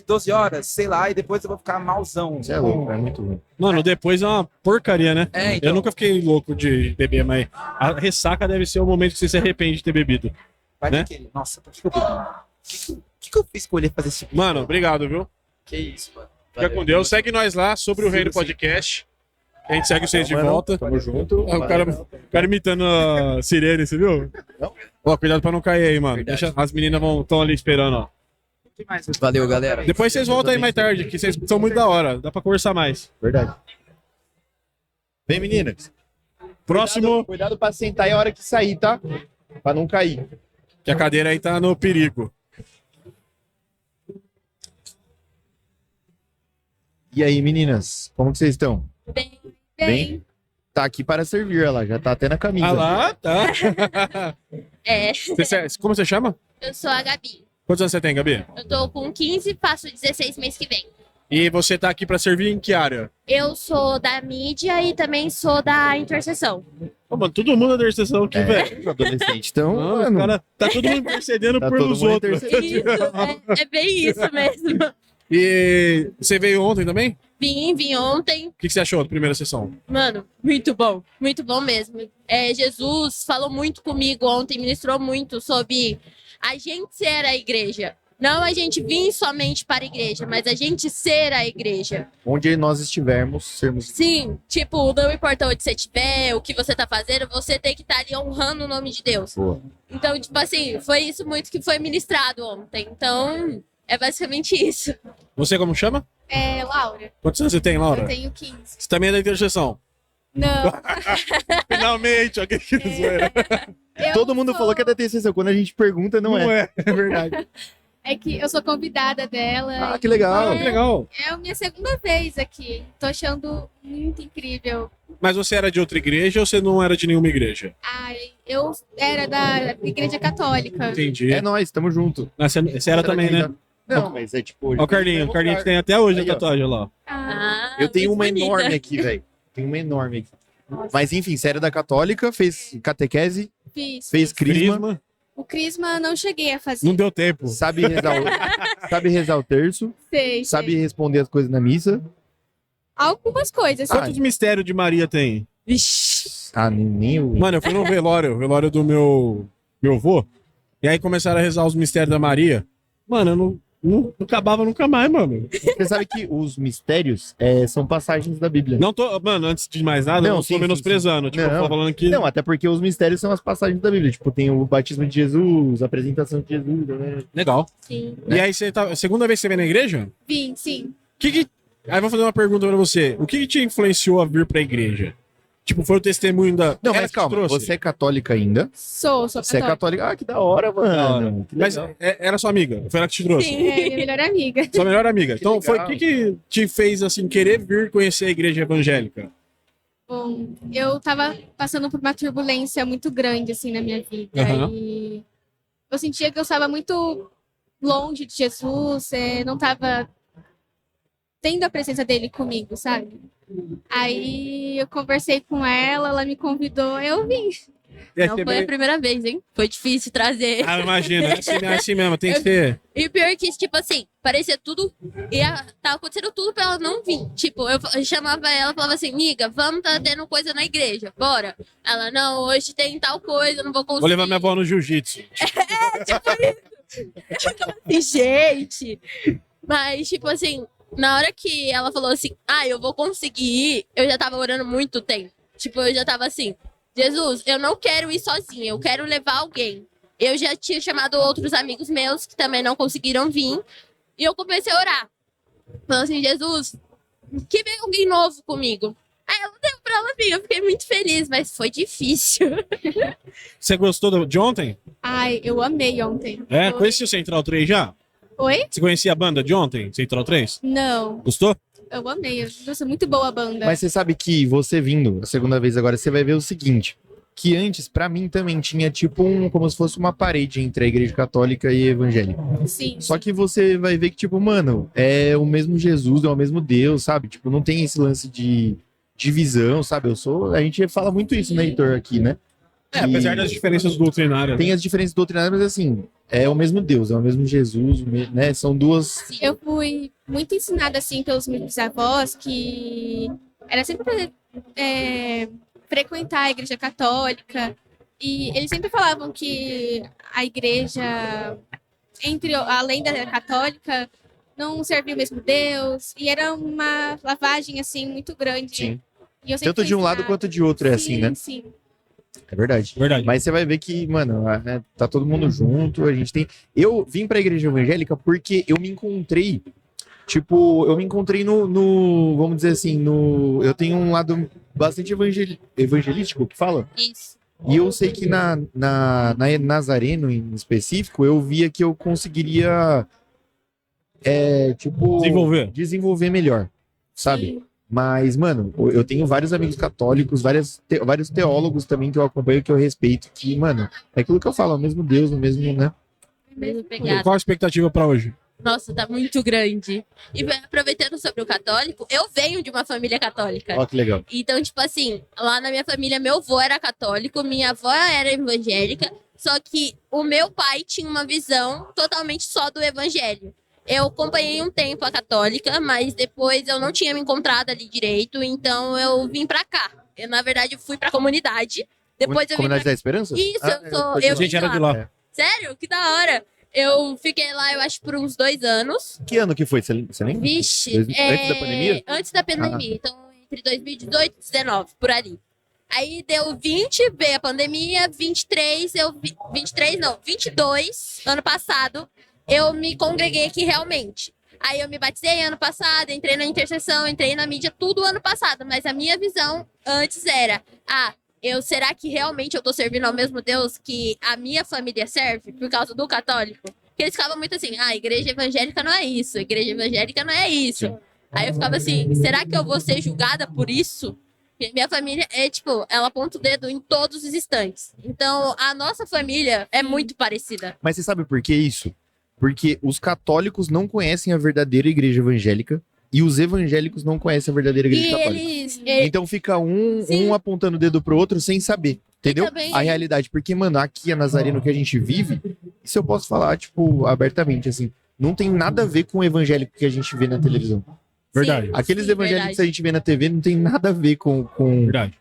12 horas, sei lá, e depois eu vou ficar malzão. Você é louco, é muito ruim. Mano, depois é uma porcaria, né? É, então. Eu nunca fiquei louco de beber, mas a ressaca deve ser o momento que você se arrepende de ter bebido. Vai né? aquele, nossa, por que eu bebi? O que eu fiz escolher fazer esse tipo? Mano, obrigado, viu? Que isso, mano. Fica com Deus. Segue nós lá sobre o Siga, Reino siga. Podcast. A gente segue vocês de Mano, volta. Tamo junto. Ah, o cara imitando a sirene, você viu? Não. Ó, cuidado pra não cair aí, mano. Verdade. Deixa, as meninas estão ali esperando, ó. O que mais? Valeu, galera. Depois vocês voltam aí mais tarde, que vocês são muito da hora. Dá pra conversar mais. Verdade. Vem, meninas. Próximo, Cuidado pra sentar e a hora que sair, tá? Pra não cair. que a cadeira aí tá no perigo. E aí, meninas? Como que vocês estão? Bem, Bem? Tá aqui para servir, ela já tá até na camisa. Ah lá, tá. É, Como você chama? eu sou a Gabi. Quantos anos você tem, Gabi? Eu tô com 15, faço 16 mês que vem. E você tá aqui pra servir em que área? Eu sou da mídia e também sou da intercessão. Ô, mano, todo mundo da intercessão aqui, velho. Adolescente, então, Não, mano. cara, tá todo mundo intercedendo Tá pelos todo mundo outros. Isso, é bem isso mesmo. E você veio ontem também? Vim ontem. O que você achou da primeira sessão? Mano, muito bom mesmo. Jesus falou muito comigo ontem, ministrou muito sobre a gente ser a igreja. Não a gente vir somente para a igreja, mas a gente ser a igreja. Onde nós estivermos, sermos. Sim, tipo, não importa onde você estiver, o que você tá fazendo, você tem que estar ali honrando o nome de Deus. Boa. Então, tipo assim, foi isso muito que foi ministrado ontem. Então, é basicamente isso. Você como chama? É, Laura, Quantos anos você tem, Laura? eu tenho 15. Você também é da intercessão. Não, Finalmente, alguém que zoeira. eu Todo mundo sou- falou que é da TCC. Quando a gente pergunta, não é. É verdade. É que eu sou convidada dela. Ah, que legal. Ah, que legal. É a minha segunda vez aqui. Tô achando muito incrível. Mas você era de outra igreja ou você não era de nenhuma igreja? Ai, eu era da Igreja Católica. Entendi. É nós, tamo junto. Mas você era também, né? Não, mas é tipo. Ó o Carlinho que tem até hoje Aí, a ó. tatuagem lá. Ah, Eu tenho muito uma bonita. enorme aqui, velho. Tenho uma enorme aqui. Mas enfim, você era da Católica, fez catequese, fiz. fez crisma, Crisma. O Crisma não cheguei a fazer. Não deu tempo. sabe rezar o terço, Sei, sabe sei. responder as coisas na missa. Algumas coisas. Quantos mistérios de Maria tem? Vixe. Ah, nem o. Mano, eu fui no velório do meu avô. E aí começaram a rezar os mistérios da Maria. Mano, eu não acabava nunca mais, mano. Você sabe que os mistérios são passagens da Bíblia. Não tô, mano, antes de mais nada, eu não sim, tô sim, menosprezando. sim. Tipo, eu Não. tô falando que. Não, até porque os mistérios são as passagens da Bíblia. Tipo, tem o batismo de Jesus, a apresentação de Jesus, né? Legal. Sim. E aí você tá. Segunda vez que você vem na igreja? Vim, sim. Aí eu vou fazer uma pergunta pra você. O que te influenciou a vir pra igreja? Tipo, foi o testemunho da. Não, Ela mas que te calma, trouxe? você é católica ainda. Sou Você é católica. católica. Ah, que da hora, mano. Da hora. Que Mas legal. era sua amiga, foi ela que te trouxe. Sim. É minha melhor amiga. Sua melhor amiga. Então, foi o legal. que te fez, assim, querer vir conhecer a igreja evangélica? Bom, eu tava passando por uma turbulência muito grande, assim, na minha vida. Aham. E eu sentia que eu estava muito longe de Jesus, não tava tendo a presença dele comigo, sabe? Aí eu conversei com ela me convidou, eu vim. E aí Não você foi a veio- primeira vez, hein? Foi difícil trazer. Ah, imagina, é assim mesmo, tem que ser. E o pior é que, tipo assim, parecia tudo. Tava acontecendo tudo pra ela não vir. Tipo, eu chamava ela, falava assim, miga, vamos tá tendo coisa na igreja, bora. Ela, não, hoje tem tal coisa, não vou conseguir. Vou levar minha avó no jiu-jitsu. E, gente. Mas, tipo assim, na hora que ela falou assim, eu vou conseguir ir, eu já tava orando muito tempo. Tipo, eu já tava assim, Jesus, eu não quero ir sozinha, eu quero levar alguém. Eu já tinha chamado outros amigos meus que também não conseguiram vir. E eu comecei a orar. Falando assim, Jesus, que vem alguém novo comigo. Aí ela deu pra ela vir, eu fiquei muito feliz, mas foi difícil. Você gostou de ontem? Ai, eu amei ontem. É? Foi- Conhecia o Central 3 já? Oi? Você conhecia a banda de ontem, Central 3? Não, Gostou? eu amei. Nossa, muito boa a banda. Mas você sabe que você vindo a segunda vez agora, você vai ver o seguinte. Que antes, pra mim, também tinha tipo como se fosse uma parede entre a igreja católica e evangélica. Sim. Só que você vai ver que, tipo, mano, é o mesmo Jesus, é o mesmo Deus, sabe? Tipo, não tem esse lance de divisão, sabe? A gente fala muito isso, né, Heitor, aqui, né? É, apesar das diferenças doutrinárias. Tem as diferenças doutrinárias, mas assim, é o mesmo Deus, é o mesmo Jesus, né? São duas. Eu fui muito ensinada, assim, pelos meus avós, que era sempre frequentar a igreja católica. E eles sempre falavam que a igreja, além da católica, não servia o mesmo Deus. E era uma lavagem, assim, muito grande. Sim. E eu sempre Tanto de um fui lado ensinada. quanto de outro, é assim, né? Sim. É verdade. Verdade. Mas você vai ver que, mano, tá todo mundo junto, a gente tem. Eu vim pra igreja evangélica porque eu me encontrei. Tipo, eu me encontrei vamos dizer assim, eu tenho um lado bastante evangelístico, que fala? Isso. E eu sei que na Nazareno, em específico, eu via que eu conseguiria, desenvolver melhor, sabe? Sim. Mas, mano, eu tenho vários amigos católicos, vários teólogos também que eu acompanho, que eu respeito, que, mano, é aquilo que eu falo, é o mesmo Deus, o mesmo, né? Mesmo pegada. Qual a expectativa pra hoje? Nossa, tá muito grande. E aproveitando sobre o católico, eu venho de uma família católica. Ó, que legal. Então, tipo assim, lá na minha família, meu avô era católico, minha avó era evangélica, só que o meu pai tinha uma visão totalmente só do evangelho. Eu acompanhei um tempo a católica, mas depois eu não tinha me encontrado ali direito, então eu vim pra cá. Eu, na verdade, fui pra comunidade. Depois eu vim Comunidade pra... da Esperança? Isso, eu sou... pode Eu ir A gente vim era de lá. É. Sério? Que da hora. Eu fiquei lá, eu acho, por uns 2 anos. Que ano que foi? Você lembra? Vixe. Antes da pandemia? Antes da pandemia. Então, entre 2018 e 2019, por ali. Aí deu 20, veio a pandemia, 23, 22, ano passado, eu me congreguei aqui realmente. Aí eu me batizei ano passado, entrei na intercessão, entrei na mídia, tudo ano passado. Mas a minha visão antes era, será que realmente eu tô servindo ao mesmo Deus que a minha família serve por causa do católico? Porque eles ficavam muito assim, igreja evangélica não é isso, igreja evangélica não é isso. Sim. Aí eu ficava assim, será que eu vou ser julgada por isso? Porque minha família ela aponta o dedo em todos os instantes. Então, a nossa família é muito parecida. Mas você sabe por que isso? Porque os católicos não conhecem a verdadeira igreja evangélica e os evangélicos não conhecem a verdadeira igreja E católica. eles Então fica Sim. um apontando o dedo pro outro sem saber, entendeu? também- A realidade. Porque, mano, aqui a Nazareno que a gente vive, isso eu posso falar, tipo, abertamente, assim, não tem nada a ver com o evangélico que a gente vê na televisão. Verdade. Aqueles sim, evangélicos verdade. que a gente vê na TV não tem nada a ver com Verdade.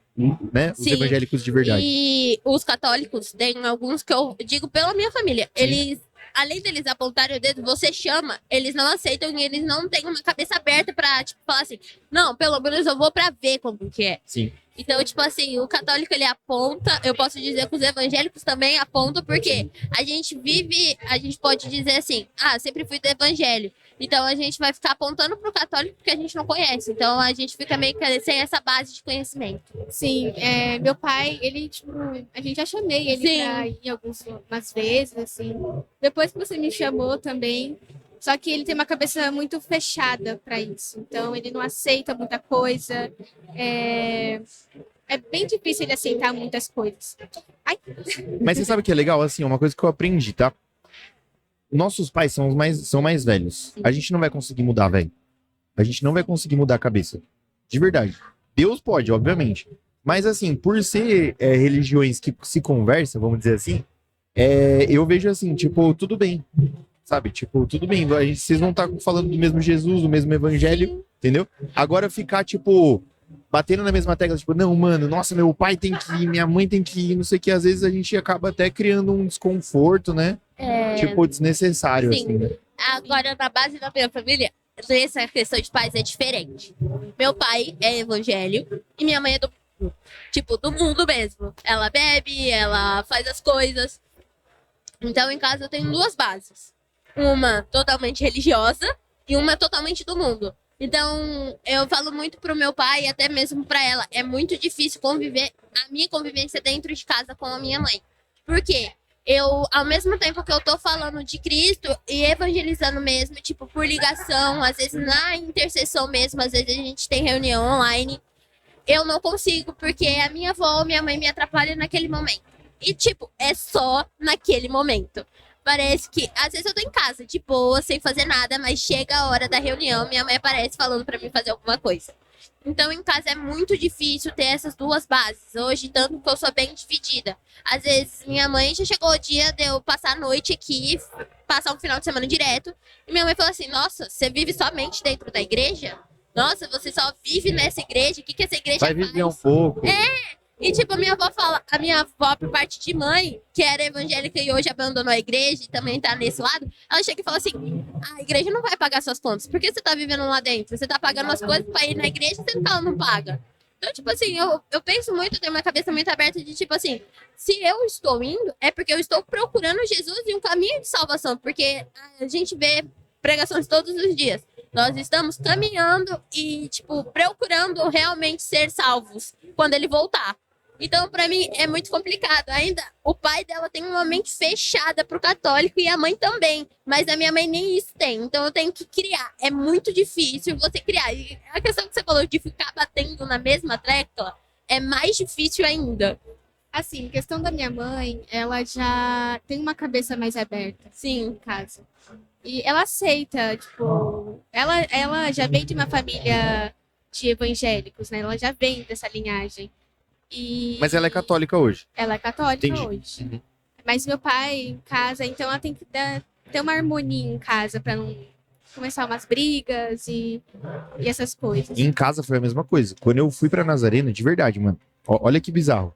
né, os Sim. evangélicos de verdade. E os católicos, tem alguns que eu digo pela minha família. Eles, além deles apontarem o dedo, você chama, eles não aceitam e eles não têm uma cabeça aberta pra, tipo, falar assim, não, pelo menos eu vou pra ver como que é. Sim. Então, tipo assim, o católico ele aponta, eu posso dizer que os evangélicos também apontam, porque a gente pode dizer assim, sempre fui do evangelho. Então a gente vai ficar apontando pro católico porque a gente não conhece. Então a gente fica meio que sem essa base de conhecimento. Sim, meu pai, ele, tipo, a gente já chamei ele Sim. pra ir algumas vezes, assim. Depois que você me chamou também, Só que ele tem uma cabeça muito fechada para isso. Então, ele não aceita muita coisa. É bem difícil ele aceitar muitas coisas. Ai. Mas você sabe o que é legal? Assim, uma coisa que eu aprendi, tá? Nossos pais são mais velhos. A gente não vai conseguir mudar, velho. A gente não vai conseguir mudar a cabeça. De verdade. Deus pode, obviamente. Mas, assim, por ser religiões que se conversam, vamos dizer assim, eu vejo assim, tipo, tudo bem. Sabe? Tipo, tudo bem. Vocês vão estar falando do mesmo Jesus, do mesmo evangelho, entendeu? Agora ficar, tipo, batendo na mesma tecla, tipo, não, mano, nossa, meu pai tem que ir, minha mãe tem que ir, não sei o que. Às vezes a gente acaba até criando um desconforto, né? Tipo, desnecessário, Sim. assim, né? Agora, na base da minha família, essa questão de pais é diferente. Meu pai é evangélico e minha mãe é do mundo mesmo. Ela bebe, ela faz as coisas. Então, em casa, eu tenho duas bases. Uma totalmente religiosa e uma totalmente do mundo. Então, eu falo muito pro meu pai e até mesmo pra ela. É muito difícil a minha convivência dentro de casa com a minha mãe. Por quê? Ao mesmo tempo que eu tô falando de Cristo e evangelizando mesmo, tipo, por ligação, às vezes na intercessão mesmo, às vezes a gente tem reunião online, eu não consigo, porque a minha avó, minha mãe me atrapalha naquele momento. E, tipo, é só naquele momento. Parece que, às vezes eu tô em casa, de boa, sem fazer nada, mas chega a hora da reunião, minha mãe aparece falando pra mim fazer alguma coisa. Então, em casa é muito difícil ter essas duas bases. Hoje, tanto que eu sou bem dividida. Às vezes, minha mãe já chegou o dia de eu passar a noite aqui, passar um final de semana direto. E minha mãe falou assim, nossa, você vive somente dentro da igreja? Nossa, você só vive nessa igreja? O que essa igreja Vai faz? viver um pouco. E tipo, a minha avó, por parte de mãe, que era evangélica e hoje abandonou a igreja e também tá nesse lado, ela chega e fala assim, a igreja não vai pagar suas contas, por que você tá vivendo lá dentro? Você tá pagando as coisas pra ir na igreja, sendo que ela não paga. Então, tipo assim, eu penso muito, eu tenho uma cabeça muito aberta de tipo assim, se eu estou indo, é porque eu estou procurando Jesus e um caminho de salvação, porque a gente vê pregações todos os dias. Nós estamos caminhando e, tipo, procurando realmente ser salvos quando ele voltar. Então, pra mim, é muito complicado. Ainda, o pai dela tem uma mente fechada pro católico e a mãe também. Mas a minha mãe nem isso tem. Então, eu tenho que criar. É muito difícil você criar. E a questão que você falou de ficar batendo na mesma tecla é mais difícil ainda. Assim, questão da minha mãe, ela já tem uma cabeça mais aberta. Sim. Em casa. E ela aceita, tipo... Ela já vem de uma família de evangélicos, né? Ela já vem dessa linhagem. Mas ela é católica hoje. Ela é católica Entendi. hoje. Mas meu pai em casa, então ela tem que ter uma harmonia em casa pra não começar umas brigas e essas coisas. E em casa foi a mesma coisa. Quando eu fui pra Nazareno, de verdade, mano. Olha que bizarro.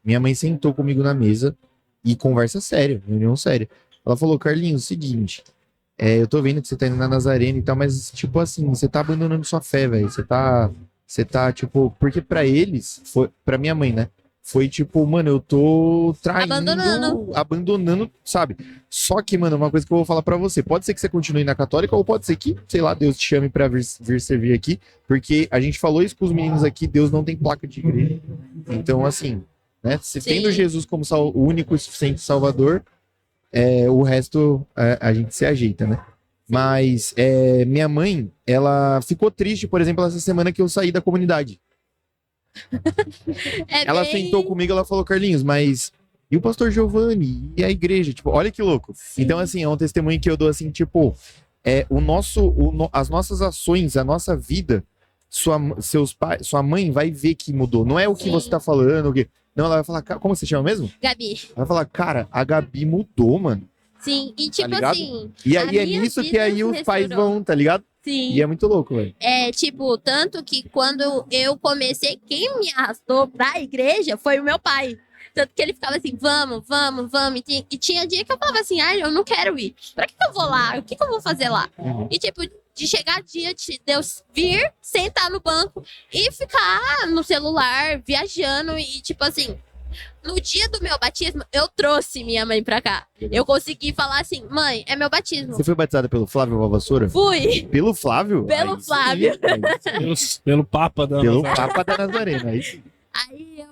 Minha mãe sentou comigo na mesa e conversa séria, reunião séria. Ela falou, Carlinhos, seguinte, eu tô vendo que você tá indo na Nazareno e tal, mas tipo assim, você tá abandonando sua fé, velho. Você tá, tipo, porque pra eles, pra minha mãe, né? Foi tipo, mano, eu tô traindo, abandonando, sabe? Só que, mano, uma coisa que eu vou falar pra você, pode ser que você continue na católica ou pode ser que, sei lá, Deus te chame pra vir servir aqui, porque a gente falou isso com os meninos aqui, Deus não tem placa de igreja. Então, assim, né? Se tendo Jesus como o único e suficiente salvador, o resto a gente se ajeita, né? Mas minha mãe, ela ficou triste, por exemplo, essa semana que eu saí da comunidade. Ela sentou comigo, ela falou, Carlinhos, mas e o pastor Giovanni? E a igreja? Tipo, olha que louco. Sim. Então, assim, é um testemunho que eu dou, assim, tipo, as nossas ações, a nossa vida, seus pais, sua mãe vai ver que mudou. Não é o que você tá falando, não, ela vai falar, como você chama mesmo? Gabi. Ela vai falar, cara, a Gabi mudou, mano. Sim, e tipo tá assim... E aí é nisso que aí os pais vão, tá ligado? Sim. E é muito louco, velho. Tipo, tanto que quando eu comecei, quem me arrastou pra igreja foi o meu pai. Tanto que ele ficava assim, vamos. E tinha dia que eu falava assim, ai, eu não quero ir. Pra que eu vou lá? O que eu vou fazer lá? E tipo, de chegar dia de Deus vir, sentar no banco e ficar no celular, viajando e tipo assim... No dia do meu batismo, eu trouxe minha mãe pra cá. Eu consegui falar assim, mãe, é meu batismo. Você foi batizada pelo Flávio Valvassoura? Fui. Pelo Flávio? Pelo Flávio. Pelo Papa da Pelo Nazareno. Papa da Nazareno, aí sim. Aí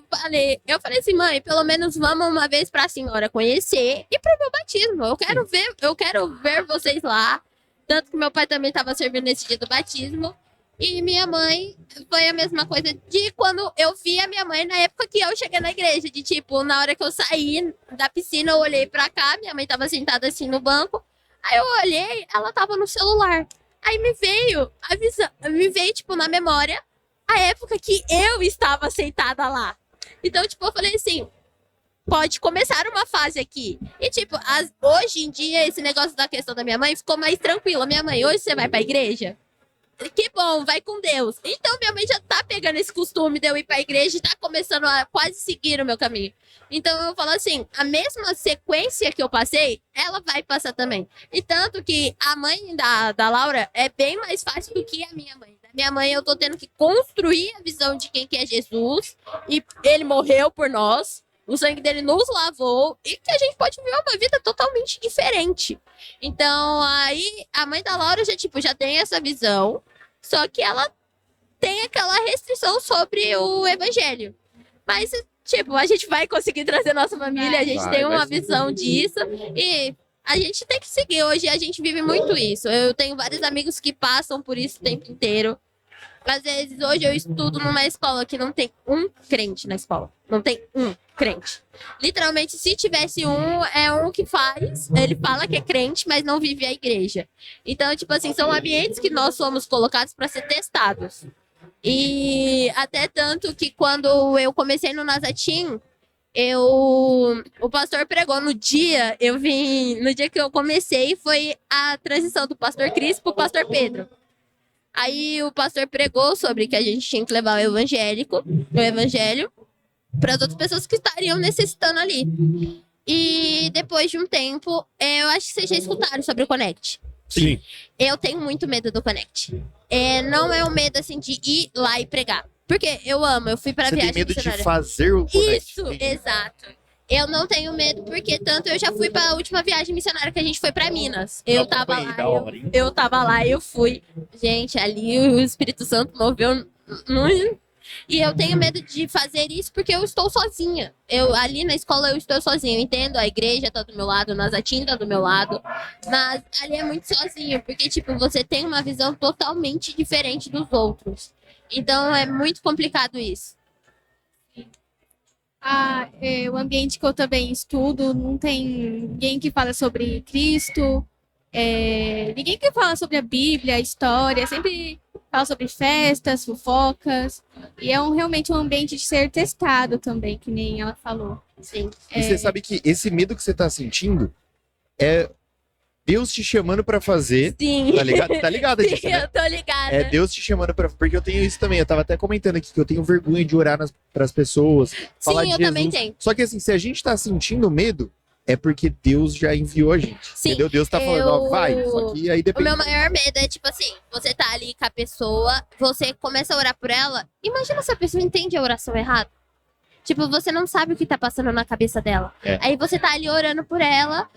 eu falei assim, mãe, pelo menos vamos uma vez pra senhora conhecer e pro meu batismo. Eu quero ver vocês lá. Tanto que meu pai também estava servindo nesse dia do batismo. E minha mãe foi a mesma coisa de quando eu vi a minha mãe na época que eu cheguei na igreja. De tipo, na hora que eu saí da piscina, eu olhei pra cá, minha mãe tava sentada assim no banco. Aí eu olhei, ela tava no celular. Aí me veio a visão, me veio, tipo, na memória, a época que eu estava sentada lá. Então, tipo, eu falei assim, pode começar uma fase aqui. E, tipo, hoje em dia, esse negócio da questão da minha mãe ficou mais tranquilo. Minha mãe, hoje você vai pra igreja? Que bom, vai com Deus. Então, minha mãe já tá pegando esse costume de eu ir pra igreja e tá começando a quase seguir o meu caminho. Então, eu falo assim, a mesma sequência que eu passei, ela vai passar também. E tanto que a mãe da Laura é bem mais fácil do que a minha mãe. Da minha mãe, eu tô tendo que construir a visão de quem que é Jesus. E ele morreu por nós. O sangue dele nos lavou e que a gente pode viver uma vida totalmente diferente. Então, aí, a mãe da Laura já tem essa visão. Só que ela tem aquela restrição sobre o evangelho. Mas, tipo, a gente vai conseguir trazer nossa família, a gente tem uma visão disso e a gente tem que seguir. Hoje a gente vive muito isso. Eu tenho vários amigos que passam por isso o tempo inteiro. Às vezes, hoje eu estudo numa escola que não tem um crente na escola. Não tem um crente. Literalmente, se tivesse um, é um que faz. Ele fala que é crente, mas não vive a igreja. Então, tipo assim, são ambientes que nós somos colocados para ser testados. E até tanto que quando eu comecei no Nazatim, o pastor pregou no dia que eu comecei, foi a transição do pastor Cris pro pastor Pedro. Aí o pastor pregou sobre que a gente tinha que levar o evangelho para as outras pessoas que estariam necessitando ali. E depois de um tempo, eu acho que vocês já escutaram sobre o Connect. Sim. Eu tenho muito medo do Connect. Não é um medo assim de ir lá e pregar. Porque eu amo, eu fui para Você viagem tem medo missionária. de fazer o Connect. Isso, exato. Eu não tenho medo, porque tanto eu já fui para a última viagem missionária que a gente foi para Minas. Eu tava lá, eu tava lá, eu fui. Gente, ali o Espírito Santo moveu. E eu tenho medo de fazer isso porque eu estou sozinha. Ali na escola eu estou sozinha. Eu entendo, a igreja tá do meu lado, o Nazatim tá do meu lado. Mas ali é muito sozinho, porque, tipo, você tem uma visão totalmente diferente dos outros. Então é muito complicado isso. O ambiente que eu também estudo, não tem ninguém que fala sobre Cristo, ninguém que fala sobre a Bíblia, a história, sempre fala sobre festas, fofocas, e realmente um ambiente de ser testado também, que nem ela falou. Sim. E você sabe que esse medo que você tá sentindo é Deus te chamando pra fazer. Sim. Tá ligado? Tá ligada Sim, disso, né? eu tô ligada. É Deus te chamando pra. Porque eu tenho isso também. Eu tava até comentando aqui que eu tenho vergonha de orar pras pessoas. Falar de eu Jesus. também tenho. Só que assim, se a gente tá sentindo medo, é porque Deus já enviou a gente. Sim, Entendeu? Deus tá falando, ó, vai. Só que aí O depende. meu maior medo é, tipo assim, você tá ali com a pessoa, você começa a orar por ela, imagina se a pessoa entende a oração errada. Tipo, você não sabe o que tá passando na cabeça dela. Aí você tá ali orando por ela,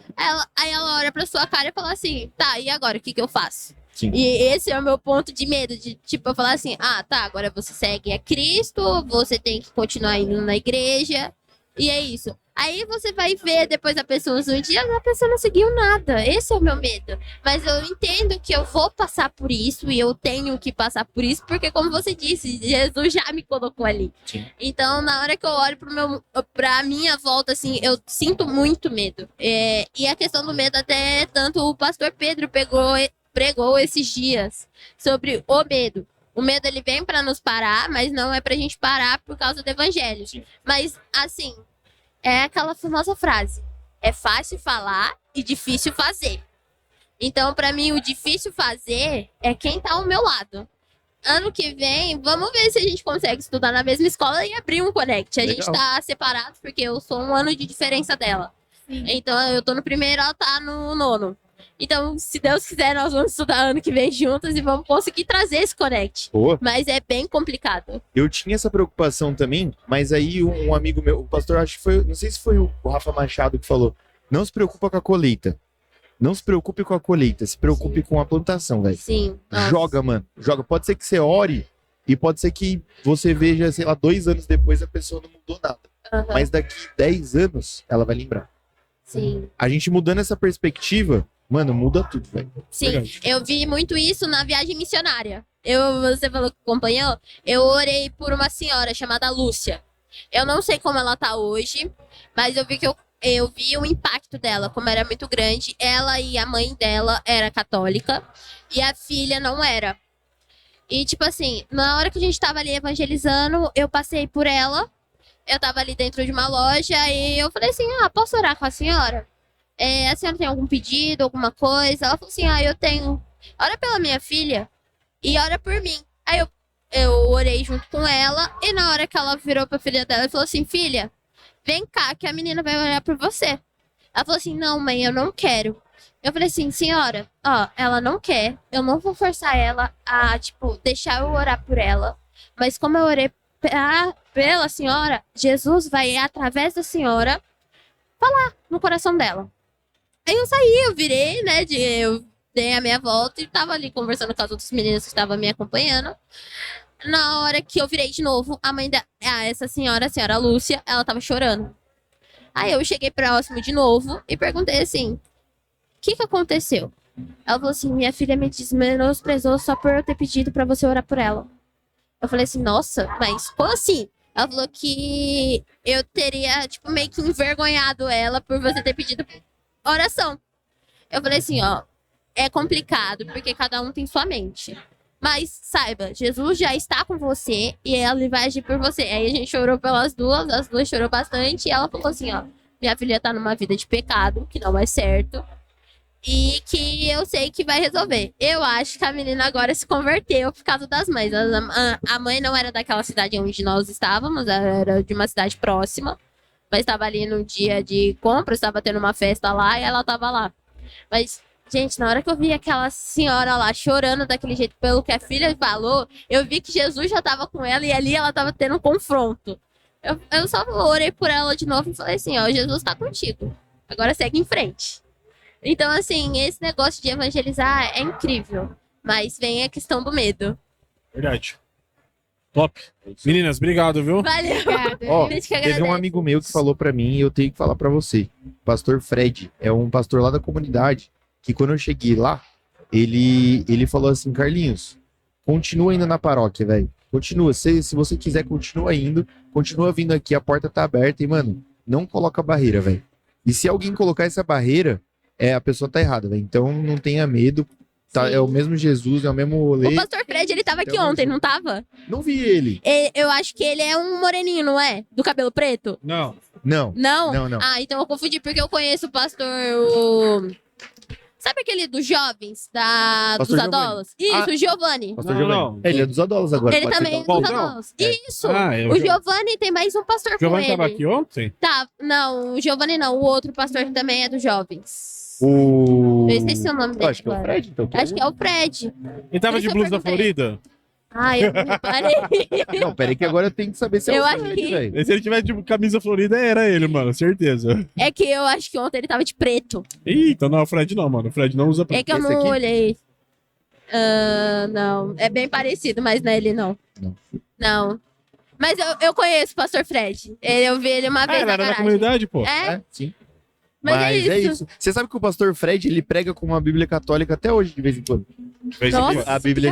aí ela olha pra sua cara e fala assim, tá, e agora, o que eu faço? Sim. E esse é o meu ponto de medo, de tipo, eu falar assim, tá, agora você segue a Cristo, você tem que continuar indo na igreja, e é isso. Aí você vai ver depois a pessoa um dia, a pessoa não seguiu nada. Esse é o meu medo. Mas eu entendo que eu vou passar por isso e eu tenho que passar por isso, porque como você disse, Jesus já me colocou ali. Sim. Então, na hora que eu olho pra minha volta, assim, eu sinto muito medo. E a questão do medo, até tanto o pastor Pedro pregou esses dias sobre o medo. O medo, ele vem para nos parar, mas não é pra gente parar por causa do evangelho. Sim. Mas, assim, é aquela famosa frase. É fácil falar e difícil fazer. Então, pra mim, o difícil fazer é quem tá ao meu lado. Ano que vem, vamos ver se a gente consegue estudar na mesma escola e abrir um Connect. A gente tá separado porque eu sou um ano de diferença dela. Sim. Então, eu tô no primeiro, ela tá no nono. Então, se Deus quiser, nós vamos estudar ano que vem juntas e vamos conseguir trazer esse Connect. Boa. Mas é bem complicado. Eu tinha essa preocupação também, mas aí um amigo meu, o pastor, acho que foi, não sei se foi o Rafa Machado que falou, não se preocupa com a colheita. Não se preocupe com a colheita, se preocupe com a plantação, velho. Sim. Joga, mano. Joga. Pode ser que você ore e pode ser que você veja, sei lá, 2 anos depois a pessoa não mudou nada. Mas daqui 10 anos, ela vai lembrar. Sim. A gente mudando essa perspectiva, Mano, muda tudo, velho. Sim, Verdade. eu vi muito isso na viagem missionária. Você falou que acompanhou? Eu orei por uma senhora chamada Lúcia. Eu não sei como ela tá hoje, mas eu vi que eu vi o impacto dela, como era muito grande. Ela e a mãe dela era católica e a filha não era. E, tipo assim, na hora que a gente tava ali evangelizando, eu passei por ela. Eu tava ali dentro de uma loja e eu falei assim, posso orar com a senhora? A senhora tem algum pedido, alguma coisa? Ela falou assim, eu tenho. Ora pela minha filha e ora por mim. Aí eu orei junto com ela e na hora que ela virou pra filha dela, ela falou assim, filha, vem cá que a menina vai orar por você. Ela falou assim, não, mãe, eu não quero. Eu falei assim, senhora, ela não quer, eu não vou forçar ela a, tipo, deixar eu orar por ela. Mas como eu orei pela senhora, Jesus vai, através da senhora, falar no coração dela. Aí eu saí, eu virei, né, eu dei a minha volta e tava ali conversando com as outras meninas que estavam me acompanhando. Na hora que eu virei de novo, a mãe essa senhora, a senhora Lúcia, ela tava chorando. Aí eu cheguei próximo de novo e perguntei assim, o que aconteceu? Ela falou assim, minha filha me menosprezou só por eu ter pedido pra você orar por ela. Eu falei assim, nossa, mas como assim? Ela falou que eu teria, tipo, meio que envergonhado ela por você ter pedido oração. Eu falei assim, é complicado, porque cada um tem sua mente. Mas saiba, Jesus já está com você e ele vai agir por você. Aí a gente chorou pelas duas, as duas chorou bastante e ela falou assim, minha filha tá numa vida de pecado, que não é certo. E que eu sei que vai resolver. Eu acho que a menina agora se converteu por causa das mães. A mãe não era daquela cidade onde nós estávamos, era de uma cidade próxima. Mas estava ali no dia de compra, estava tendo uma festa lá e ela estava lá. Mas, gente, na hora que eu vi aquela senhora lá chorando daquele jeito pelo que a filha falou, eu vi que Jesus já estava com ela e ali ela estava tendo um confronto. Eu só orei por ela de novo e falei assim, Jesus está contigo. Agora segue em frente. Então, assim, esse negócio de evangelizar é incrível. Mas vem a questão do medo. Verdade. Top. Meninas, obrigado, viu? Valeu. Ó, Gente que teve agradece. um amigo meu que falou pra mim e eu tenho que falar pra você. Pastor Fred, é um pastor lá da comunidade, que quando eu cheguei lá, ele falou assim, Carlinhos, continua indo na paróquia, velho. Continua, se você quiser, continua indo, continua vindo aqui, a porta tá aberta e, mano, não coloca barreira, velho. E se alguém colocar essa barreira, a pessoa tá errada, velho. Então não tenha medo. Tá, é o mesmo Jesus, é o mesmo rolê. O pastor Fred, ele tava aqui ontem, não tava? Não vi ele. Eu acho que ele é um moreninho, não é? Do cabelo preto? Não. Não. Não? Não. Então eu confundi, porque eu conheço o pastor... Sabe aquele dos jovens, dos Pastor adolos? Isso, o Giovanni. Pastor Não, Giovanni. não. Ele é dos adolos agora. Ele pode também é ser. dos Não. adolos. Isso! eu O Giovanni tem mais um pastor com Giovanni ele. tava aqui ontem? Tá, não, o Giovanni não, o outro pastor que também é dos jovens. O... Eu esqueci o nome Eu dele acho que é o agora. Fred, então. Acho que é o Fred. Ele tava Por de isso eu blusa da perguntei. Florida? Ai, eu não reparei. Não, peraí que agora eu tenho que saber se é Eu o acho Fred, que- velho. Se ele tivesse de camisa florida, era ele, mano, certeza. É que eu acho que ontem ele tava de preto. Ih, então não é o Fred não, mano. O Fred não usa É preto. que eu Esse não aqui? olhei. Não. É bem parecido, mas não é ele, não. Não. Mas eu conheço o pastor Fred. Eu vi ele uma vez ele na era da garagem. comunidade, pô. É? Sim. Mas é isso. Você sabe que o pastor Fred, ele prega com uma Bíblia católica até hoje, de vez em quando. Fez Nossa. aqui, A Bíblia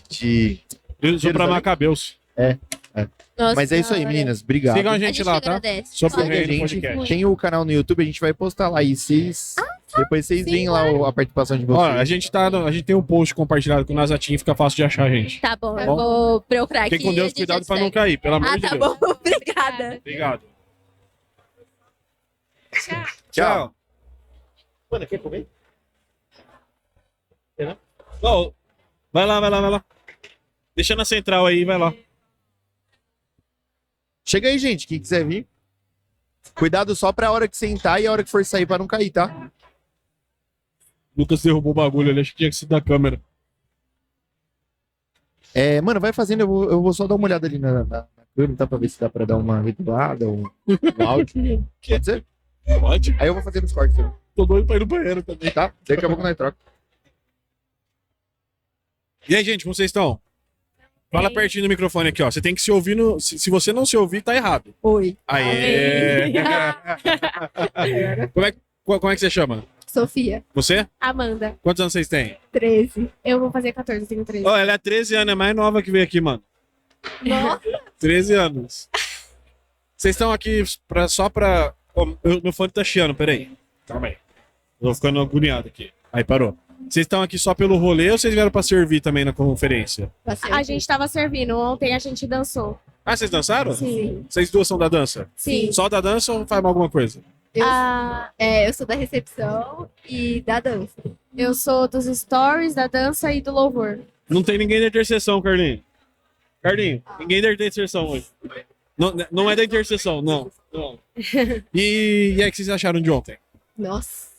de... ó. Só pra Macabeus. Nossa, Mas é isso aí, da hora. meninas. Obrigado. Sigam a A gente gente lá, tá? agradece. Só pro Segue a Reino gente. Podcast. Tem o canal no YouTube, a gente vai postar lá. E vocês... Depois vocês veem lá a participação de vocês. Ó, a gente tem um post compartilhado com o Nazatinho, fica fácil de achar a gente. Tá bom, eu Bom. vou procurar aqui. Fique com Deus, e a gente cuidado já pra não segue. cair, pelo amor de tá Deus. bom. Obrigada. Obrigado. Tchau. Mano, quer comer? Quer não? Ó, vai lá. Deixa na central aí, vai lá. Chega aí, gente. Quem quiser vir. Cuidado só pra hora que sentar e a hora que for sair pra não cair, tá? Lucas derrubou o bagulho ali, acho que tinha que ser da câmera. Mano, vai fazendo. Eu vou só dar uma olhada ali na câmera, tá? Pra ver se dá pra dar uma regulada, um áudio. Pode ser? Pode? Aí eu vou fazer nos cortes, também, Tô doido pra ir no banheiro também. tá? Daqui a pouco nós troca. E aí, gente, como vocês estão? Fala pertinho do microfone aqui, ó. Você tem que se ouvir no... Se você não se ouvir, tá errado. Oi. Aê! como é que você chama? Sofia. Você? Amanda, Quantos anos vocês têm? 13. eu vou fazer 14, eu tenho 13. Ó, ela é 13 anos, é mais nova que veio aqui, mano. Nossa. 13 anos. Vocês estão aqui só pra... Ó, meu fone tá chiando, peraí. Calma aí. Tô ficando agoniado aqui. Aí parou. Vocês estão aqui só pelo rolê ou vocês vieram pra servir também na conferência? A gente tava servindo, ontem a gente dançou. Ah, vocês dançaram? Sim. Vocês duas são da dança? Sim. Só da dança ou faz alguma coisa? Eu sou da recepção e da dança. Eu sou dos stories, da dança e do louvor. Não tem ninguém da interseção, Carlinho. Carlinho, ninguém da interseção hoje. Não é da interseção, não. E aí, o que vocês acharam de ontem? Nossa.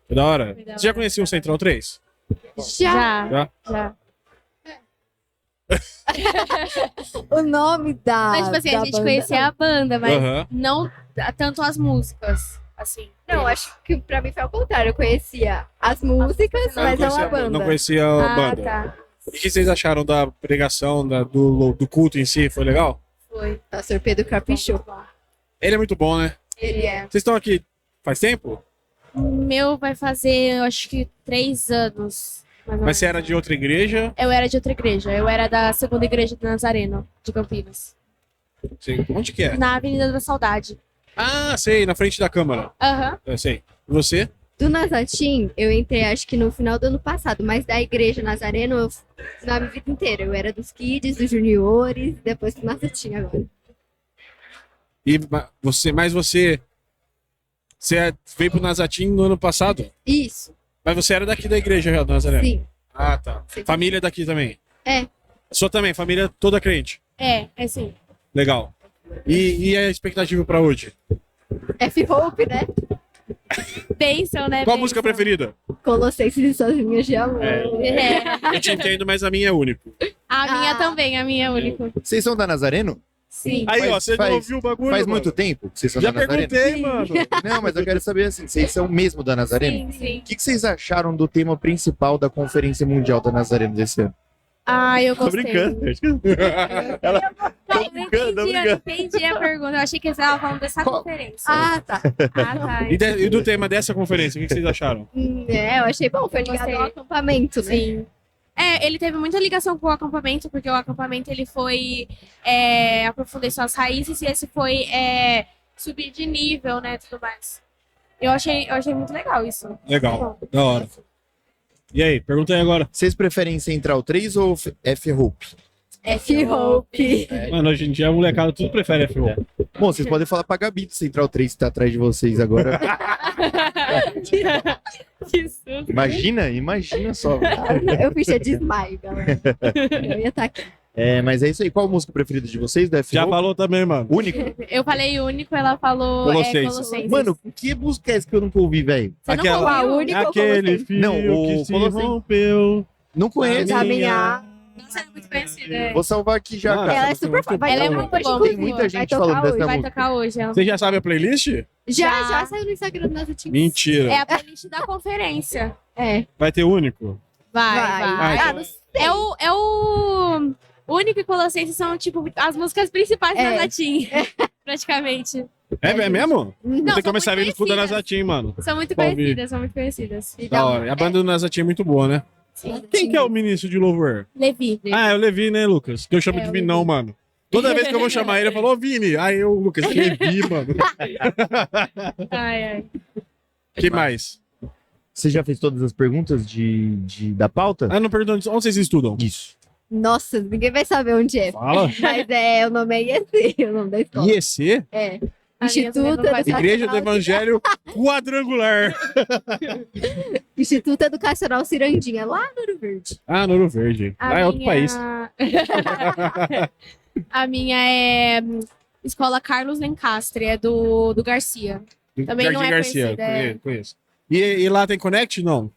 Foi da hora? Foi da Você já hora. conhecia o Central 3? Já. Já? O nome da. Mas, tipo assim, da a gente banda. conhecia a banda, mas Aham. não tanto as músicas, assim. Não, acho que pra mim foi ao contrário. Eu conhecia as músicas, mas não a banda. Não conhecia a Ah, banda. tá. E o que vocês acharam da pregação, do culto em si? Foi legal? Foi. Pastor Pedro caprichou. Ele é muito bom, né? Ele é. Vocês estão aqui faz tempo? O meu vai fazer, eu acho que 3 anos. mais ou Mas menos. você era de outra igreja? Eu era de outra igreja. Eu era da segunda igreja do Nazareno, de Campinas. Sim. Onde que é? Na Avenida da Saudade. Ah, sei, na frente da Câmara. Aham. Eu sei. E você? Do Nazatim, eu entrei acho que no final do ano passado, mas da igreja Nazareno, eu na minha vida inteira. Eu era dos kids, dos juniores, depois do Nazatim agora. Mas você veio pro Nazatim no ano passado? Isso, Mas você era daqui da igreja já, do Nazaré? sim. Ah, tá. Sim. Família daqui também? É. Sua também, família toda crente. É sim. Legal. E a expectativa pra hoje? F-Hope, né? Bênção, né? Qual a bênção. música preferida? Colossenses e suas linhas de amor. É. Eu te entendo, mas a minha é único. A minha também, a minha é única. Vocês são da Nazareno? Sim. Aí, ó, Faz- você não faz- ouviu o bagulho, Faz mano? muito tempo que vocês são Já da Nazareno? perguntei, mano. Não, mas eu quero saber assim, vocês são mesmo da Nazareno? Sim, sim. O que vocês acharam do tema principal da Conferência Mundial da Nazareno desse ano? Ah, eu Tô gostei. brincando. Não, Tô brincando, tô eu brincando. entendi a pergunta. Eu achei que você estava falando dessa conferência. Ah, tá. Ah, tá. E do tema dessa conferência, o que vocês acharam? É, eu achei bom. Foi ligado Gostei. ao acampamento, né? Sim. É, ele teve muita ligação com o acampamento, porque o acampamento ele foi aprofundar suas raízes e esse foi subir de nível, né, tudo mais. Eu achei muito legal isso. Legal, da hora. E aí, pergunta aí agora. Vocês preferem Central 3 ou F-Hope? F-Hope. Mano, hoje em dia a molecada tudo prefere F1. Bom, vocês podem falar pra Gabi do Central 3 que tá atrás de vocês agora. Que susto. Imagina só. Eu fiz de desmaio, galera. Eu ia estar aqui. Mas é isso aí. Qual a música preferida de vocês do F-Hope? Já falou também, mano. Único? Eu falei único, ela falou Colossenses. Colossenses. Mano, que música é essa que eu nunca ouvi, velho? Você não A ouviu? única ou Aquele Colossenses? fio Não, o que se Colossenses. rompeu. Não conheço. Caminhar. Nossa, ela é muito conhecida. Vou salvar aqui já, Mano, cara. Ela é super muito Ela é tocar muito hoje, boa. Tem inclusive. muita Vai gente tocar falando dessa hoje. Vai música. tocar hoje. Ela... Você já sabe a playlist? Já saiu no Instagram do Nazatim. Mentira. É a playlist da conferência. É. Vai ter único? Vai. Ah, não É o único e Colossenses são, tipo, as músicas principais da Nazatim. Praticamente. É mesmo? Vou ter que são começar a vir no muito cu da conhecidas. Nazatim, mano. São muito Pra ouvir. conhecidas, são muito conhecidas. Da hora. E a banda do Nazatim é muito boa, né? Sim. Quem que é o ministro de louvor? Levi. Ah, é o Levi, né, Lucas? Que eu chamo É, de o Vinão, Levi. mano. Toda vez que eu vou chamar ele, eu falo, ô Vini. Aí eu, Lucas, Levi, mano. Ai. Que mais? Você já fez todas as perguntas da pauta? Ah, não pergunto, onde vocês estudam? Isso. Nossa, ninguém vai saber onde é. Fala. Mas o nome é IEC, o nome da escola. IEC? É. A minha também Instituto não vai Educacional. Igreja do Evangelho Quadrangular. Instituto Educacional Cirandinha, lá no Ouro Verde. Ah, Ouro Verde. A Lá é outro minha- país. A minha é Escola Carlos Lencastre, é do Garcia. Também não Jardim é Garcia, conhecida, é. conheço. E lá tem Connect? Não.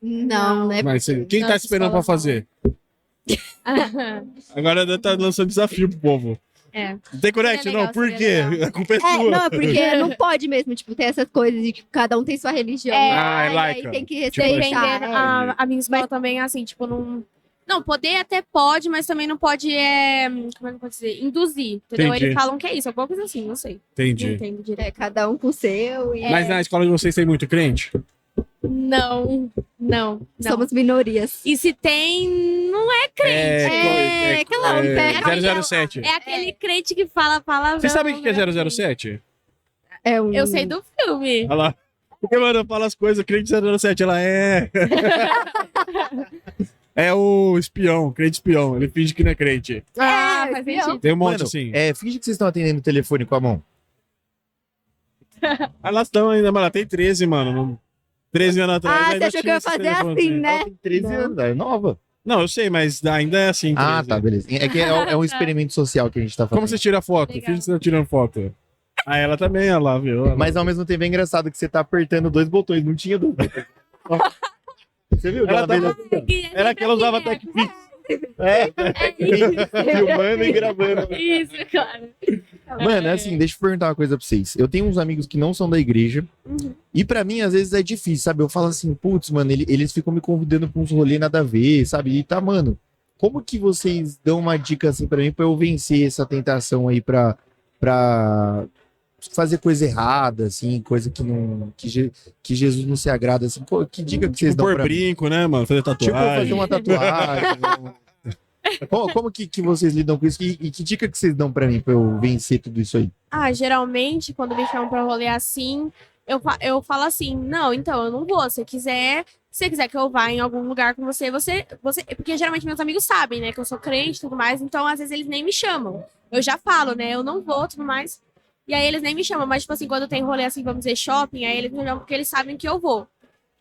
Não, né? Mas quem tá Nossa, esperando pra escola fazer? Agora tá lançando desafio pro povo. É. Não tem Connect, Seria não? legal, Por quê? seria A culpa é É, sua. não, porque não pode mesmo, tipo, ter essas coisas de que cada um tem sua religião. É. Ah, é e laica. aí tem que Tipo, respeitar. Dependendo, a minha escola também é assim, tipo, não. Não, poder até pode, mas também não pode, como é que eu posso dizer? Induzir, entendeu? Entendi. Eles falam que é isso, alguma coisa assim, não sei. Não Entendi. entendo direito. Cada um com o seu. E Mas na escola de vocês tem muito crente? Não. Somos minorias. E se tem, não é crente. aquela pega. 007. É aquele crente que fala palavrão. Vocês sabem o que é 007? É um... Eu sei do filme. Olha lá. Porque, mano, eu falo as coisas, crente 007, ela é. É o espião, crente espião. Ele finge que não é crente. Ah, faz sentido. Tem um monte Mano, assim. finge que vocês estão atendendo o telefone com a mão. Elas estão ainda, mano. Ela tem 13, mano. 13 anos atrás. Ah, ainda você achou que tinha eu ia esse fazer telefone assim, assim. né? Ela tem 13 anos, ela é nova. Não, eu sei, mas ainda é assim. 13. Ah, tá, beleza. É que é um experimento social que a gente tá fazendo. Como você tira foto? Legal. Finge que você tá tirando foto. Ah, ela também, olha lá, viu? Ela- Mas ao mesmo tempo é engraçado que você tá apertando 2 botões, não tinha dúvida. Você viu? Ela Ela tava- Era que ela usava até TechPix. filmando e gravando. Isso, claro. Mano, assim, deixa eu perguntar uma coisa pra vocês. Eu tenho uns amigos que não são da igreja. E pra mim, às vezes, é difícil, sabe? Eu falo assim, putz, mano, eles ficam me convidando pra uns rolês nada a ver, sabe? E tá, mano, como que vocês dão uma dica assim pra mim pra eu vencer essa tentação aí pra fazer coisa errada, assim, coisa que não. Que Jesus não se agrada, assim? Pô, que dica que vocês Tipo, dão pôr pra mim? brinco, né, mano? Fazer Tipo, tatuagem. fazer uma tatuagem. Como que vocês lidam com isso? E que dica que vocês dão pra mim pra eu vencer tudo isso aí? Ah, geralmente, quando me chamam pra rolê assim, eu falo assim, não, então, eu não vou. Se você quiser que eu vá em algum lugar com você. Porque geralmente meus amigos sabem, né, que eu sou crente e tudo mais, então às vezes eles nem me chamam. Eu já falo, né, eu não vou, tudo mais. E aí eles nem me chamam, mas tipo assim, quando tem rolê assim, vamos dizer, shopping, aí eles me chamam porque eles sabem que eu vou.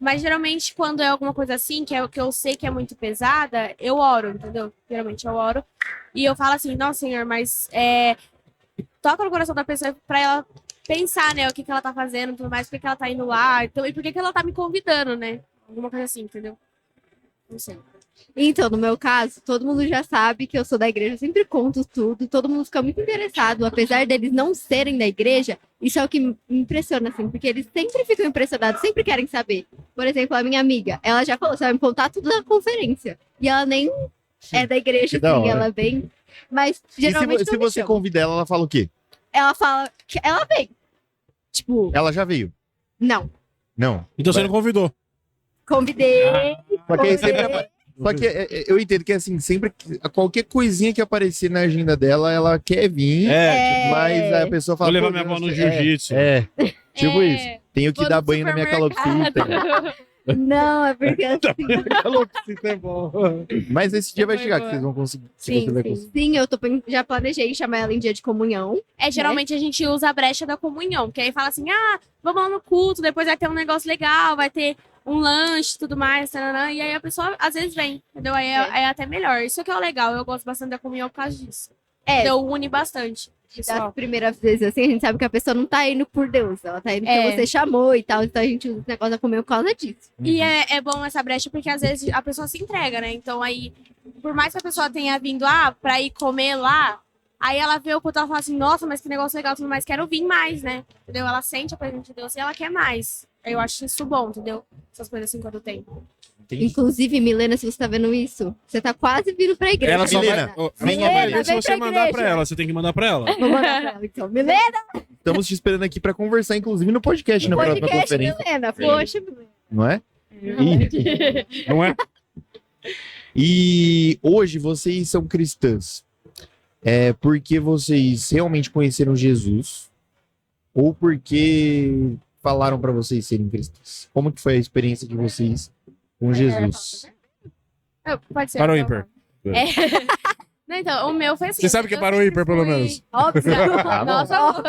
Mas geralmente, quando é alguma coisa assim, que eu sei que é muito pesada, eu oro, entendeu? Geralmente eu oro. E eu falo assim, nossa, Senhor, mas toca no coração da pessoa pra ela pensar, né, o que ela tá fazendo e tudo mais, por que ela tá indo lá, então, e por que ela tá me convidando, né? Alguma coisa assim, entendeu? Não sei. Então, no meu caso, todo mundo já sabe que eu sou da igreja, eu sempre conto tudo, todo mundo fica muito interessado, apesar deles não serem da igreja, isso é o que me impressiona, assim, porque eles sempre ficam impressionados, sempre querem saber. Por exemplo, a minha amiga, ela já falou, você vai me contar tudo da conferência, e ela nem é da igreja, Que da assim, hora. ela vem, mas geralmente E se não me você chama. convida ela, ela fala o quê? Ela fala que ela vem, tipo, Ela já veio? não, Não. Então você não convidou. convidei, Só que aí sempre Só que eu entendo que, assim, sempre qualquer coisinha que aparecer na agenda dela, ela quer vir, mas a pessoa fala... Vou levar "Pô, minha avó no é, jiu-jitsu." Tipo isso. Tenho que vou dar no banho na minha calopsita. não, é porque assim, Calopsita é bom. Mas esse dia vai Foi chegar, boa. que vocês vão conseguir. que sim, você vai sim, conseguir. sim, já planejei chamar ela em dia de comunhão, Geralmente a gente usa a brecha da comunhão, que aí fala assim, vamos lá no culto, depois vai ter um negócio legal, vai ter um lanche e tudo mais, taranã, e aí a pessoa às vezes vem, entendeu? Aí é até melhor. Isso que é o legal, eu gosto bastante da comunhão por causa disso. Então une bastante. das Pessoal. primeiras vezes, assim, a gente sabe que a pessoa não tá indo por Deus, ela tá indo porque você chamou e tal, então a gente usa esse negócio da comunhão por causa disso. E é bom essa brecha porque às vezes a pessoa se entrega, né? Então aí, por mais que a pessoa tenha vindo pra ir comer lá, aí ela vê o culto e ela fala assim, nossa, mas que negócio legal, tudo mais, quero vir mais, né? Entendeu? Ela sente a presença de Deus e ela quer mais. Eu acho isso bom, entendeu? Essas coisas assim quando tem. Inclusive, Milena, se você tá vendo isso, você tá quase vindo pra igreja. Ela só vai. Milena, Ela só Milena, vai ver se vem você pra mandar igreja. pra ela. Você tem que mandar pra ela. Vou mandar pra ela, então. Milena, Estamos te esperando aqui pra conversar, inclusive no podcast, na próxima podcast, conferência. Milena, poxa, Milena. Não é? Não é? E hoje vocês são cristãs. É porque vocês realmente conheceram Jesus ou porque falaram pra vocês serem cristãs? Como que foi a experiência de vocês com Jesus? Pode ser. Parou então. ímpar. Não, então, o meu foi assim. Você sabe que eu parou sempre ímpar, pelo fui- menos. Óbvio. Nossa,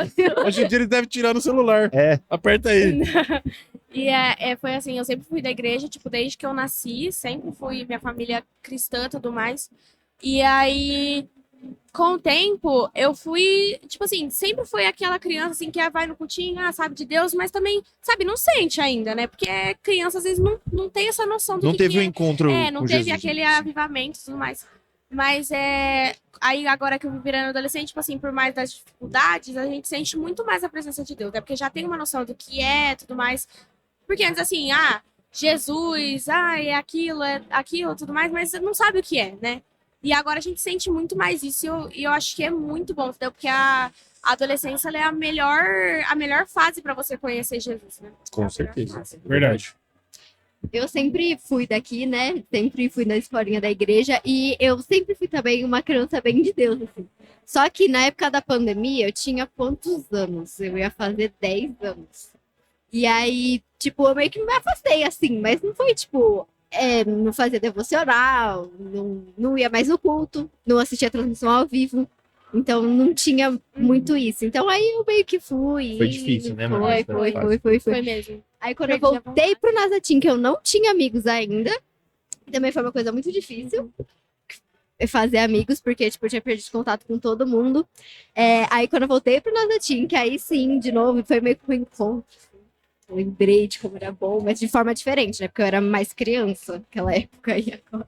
Hoje em dia ele deve tirar no celular. É. Aperta aí. E foi assim, eu sempre fui da igreja, tipo, desde que eu nasci, sempre fui minha família cristã e tudo mais. E aí, com o tempo, eu fui, tipo assim, sempre fui aquela criança assim que vai no cultinho, sabe de Deus, mas também, sabe, não sente ainda, né? Porque criança às vezes não tem essa noção do Não que teve que um encontro não com teve Jesus. aquele avivamento e tudo mais. Mas aí agora que eu vim virando adolescente, tipo assim, por mais das dificuldades, a gente sente muito mais a presença de Deus, né? Porque já tem uma noção do que é, tudo mais. Porque antes assim, Jesus, é aquilo, tudo mais, mas você não sabe o que é, né? E agora a gente sente muito mais isso e eu acho que é muito bom, entendeu? Porque a adolescência ela é a melhor fase para você conhecer Jesus, né? Com É a melhor certeza. fase. Verdade. eu sempre fui daqui, né? Sempre fui na escolinha da igreja e eu sempre fui também uma criança bem de Deus, assim. Só que na época da pandemia eu tinha quantos anos? Eu ia fazer 10 anos. E aí, tipo, eu meio que me afastei, assim, mas não foi, tipo, não fazia devocional, não ia mais no culto, não assistia transmissão ao vivo. Então não tinha muito isso. Então aí eu meio que fui. Foi difícil, né, mano? Foi mesmo. Aí quando eu Perdi a voltei pro Nazatim, que eu não tinha amigos ainda, também foi uma coisa muito difícil fazer amigos, porque tipo, eu tinha perdido contato com todo mundo. Aí quando eu voltei pro Nazatim, que aí sim, de novo, foi meio que um encontro. Eu lembrei de como era bom, mas de forma diferente, né? Porque eu era mais criança naquela época e agora.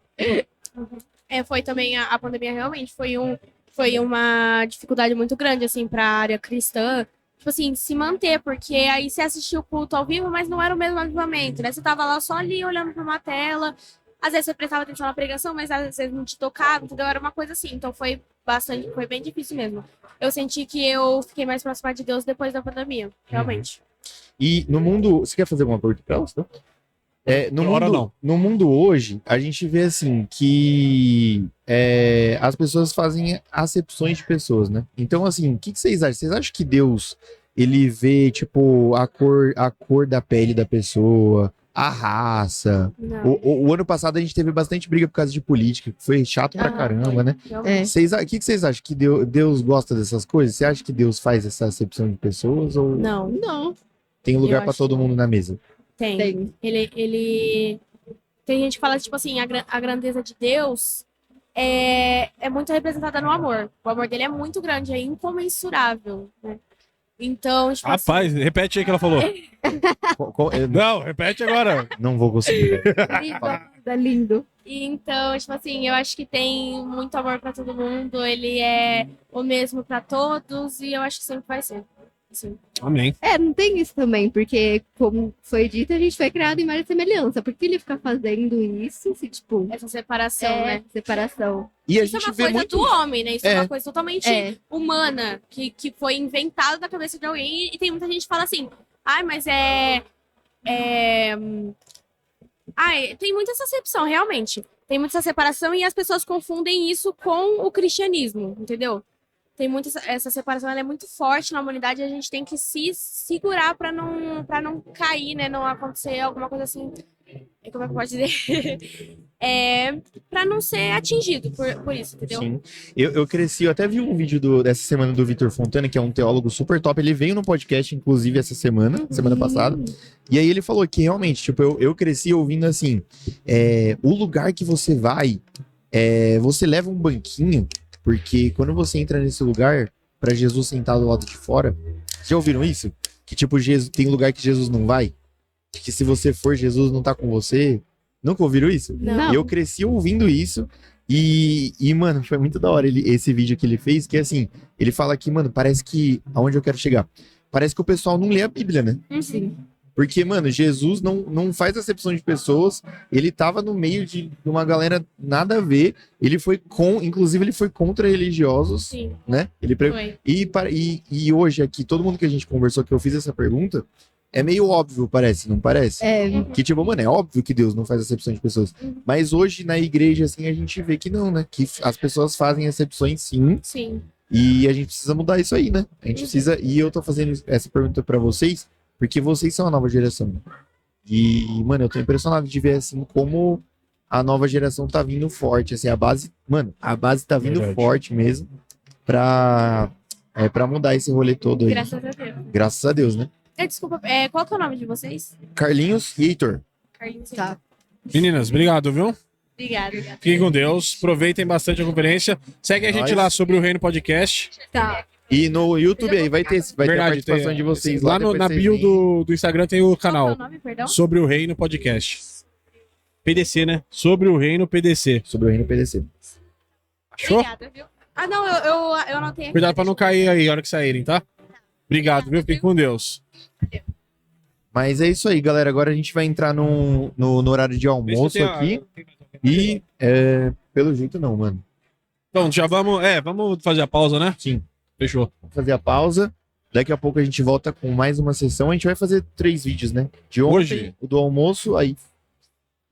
Foi também a pandemia realmente foi uma dificuldade muito grande, assim, para a área cristã, tipo assim, se manter, porque aí você assistia o culto ao vivo, mas não era o mesmo avivamento, né? Você tava lá só ali olhando para uma tela, às vezes você prestava atenção na pregação, mas às vezes não te tocava, entendeu? Era uma coisa assim, então foi bem difícil mesmo. Eu senti que eu fiquei mais próxima de Deus depois da pandemia, realmente. E no mundo. Você quer fazer alguma pergunta pra elas? Não. No mundo hoje, a gente vê assim que as pessoas fazem acepções de pessoas, né? Então, assim, o que vocês acham? Vocês acham que Deus ele vê, tipo, a cor da pele da pessoa, a raça? O ano passado a gente teve bastante briga por causa de política, que foi chato pra caramba, né? O que vocês acham? Que Deus gosta dessas coisas? Você acha que Deus faz essa acepção de pessoas? Ou Não. tem lugar Eu pra acho todo mundo na mesa? Tem. Ele... Tem gente que fala, tipo assim, a grandeza de Deus é muito representada no amor. O amor dele é muito grande, é incomensurável, né? Então, tipo Rapaz, repete aí o que ela falou. Não, repete agora. Não vou conseguir. Tá lindo. Então, tipo assim, eu acho que tem muito amor pra todo mundo, ele é o mesmo pra todos e eu acho que sempre vai ser. Sim. Amém. Não tem isso também, porque, como foi dito, a gente foi criado em imagem e semelhança. Por que ele fica fazendo isso, se, tipo... Essa separação, né? Separação. E a Isso gente é uma vê coisa muito... do homem, né? Isso é uma coisa totalmente humana, que foi inventada da cabeça de alguém. E tem muita gente que fala assim, mas tem muita essa acepção, realmente. Tem muita essa separação e as pessoas confundem isso com o cristianismo, entendeu? Tem muito essa separação, ela é muito forte na humanidade e a gente tem que se segurar para não cair, né? Não acontecer alguma coisa assim. Como é que eu posso dizer? Para não ser atingido por isso, entendeu? Sim. Eu cresci, eu até vi um vídeo dessa semana do Vitor Fontana, que é um teólogo super top. Ele veio no podcast, inclusive, essa semana passada. E aí ele falou que realmente, tipo, eu cresci ouvindo assim: o lugar que você vai, você leva um banquinho. Porque quando você entra nesse lugar, pra Jesus sentar do lado de fora, já ouviram isso? Que tipo, tem lugar que Jesus não vai? Que se você for, Jesus não tá com você? Nunca ouviram isso? Não. E eu cresci ouvindo isso e mano, foi muito da hora esse vídeo que ele fez, que assim, ele fala que, mano, parece que, aonde eu quero chegar? Parece que o pessoal não lê a Bíblia, né? Sim. Porque, mano, Jesus não faz acepção de pessoas, ele tava no meio de uma galera nada a ver, inclusive ele foi contra religiosos, Sim. né? Foi. E hoje aqui, todo mundo que a gente conversou, que eu fiz essa pergunta, é meio óbvio, parece, não parece? Que tipo, mano, é óbvio que Deus não faz acepção de pessoas, mas hoje na igreja, assim, a gente vê que não, né? Que as pessoas fazem acepções sim. Sim. E a gente precisa mudar isso aí, né? A gente precisa, e eu tô fazendo essa pergunta pra vocês, porque vocês são a nova geração. E, mano, eu tô impressionado de ver, assim, como a nova geração tá vindo forte. Assim, a base tá vindo forte mesmo pra mudar esse rolê todo aí. Graças a Deus. Graças a Deus, né? Desculpa, qual que é o nome de vocês? Carlinhos e Heitor. Carlinhos. Tá. Meninas, obrigado, viu? Obrigada. Fiquem com Deus. Aproveitem bastante a conferência. Segue a gente lá sobre o Reino Podcast. Tá. E no YouTube aí vai ter a participação de vocês lá. Na bio do Instagram tem o canal. Qual que é o nome, perdão? Sobre o Reino Podcast. PDC, né? Sobre o Reino PDC. Sobre o Reino PDC. Achou? Obrigada, viu? Não, eu anotei aqui. Cuidado pra não cair aí na hora que saírem, tá? Obrigado, viu? Fiquem com Deus. Mas é isso aí, galera. Agora a gente vai entrar no horário de almoço aqui. E, pelo jeito não, mano. Então, já vamos fazer a pausa, né? Sim. Fechou. Vamos fazer a pausa. Daqui a pouco a gente volta com mais uma sessão. A gente vai fazer 3 vídeos, né? De ontem, Hoje? o do almoço, aí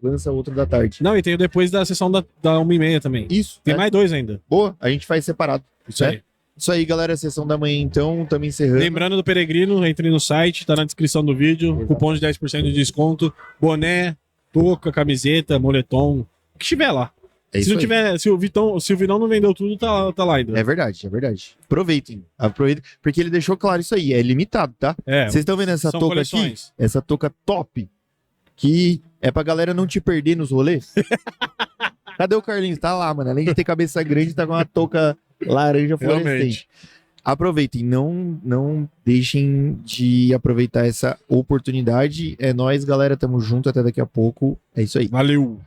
lança outro da tarde. Não, e tem o depois da sessão da 1h30 também. Isso. Tem é. mais 2 ainda. Boa, a gente faz separado. Isso né? aí. Isso aí, galera. A sessão da manhã, então, estamos encerrando. Lembrando do Peregrino, entre no site, tá na descrição do vídeo. Exato. Cupom de 10% de desconto. Boné, touca, camiseta, moletom. O que tiver lá. É Se isso não aí. tiver, se o Vitão não vendeu tudo, tá lá ainda. É verdade, é verdade. Aproveitem, porque ele deixou claro isso aí, é limitado, tá? É, Vocês estão vendo essa são touca aqui? coleções. Essa touca top, que é pra galera não te perder nos rolês. Cadê o Carlinhos? Tá lá, mano. Além de ter cabeça grande, tá com uma touca laranja fluorescente. Realmente. Aproveitem, não deixem de aproveitar essa oportunidade. É nóis, galera. Tamo junto, até daqui a pouco. É isso aí. Valeu.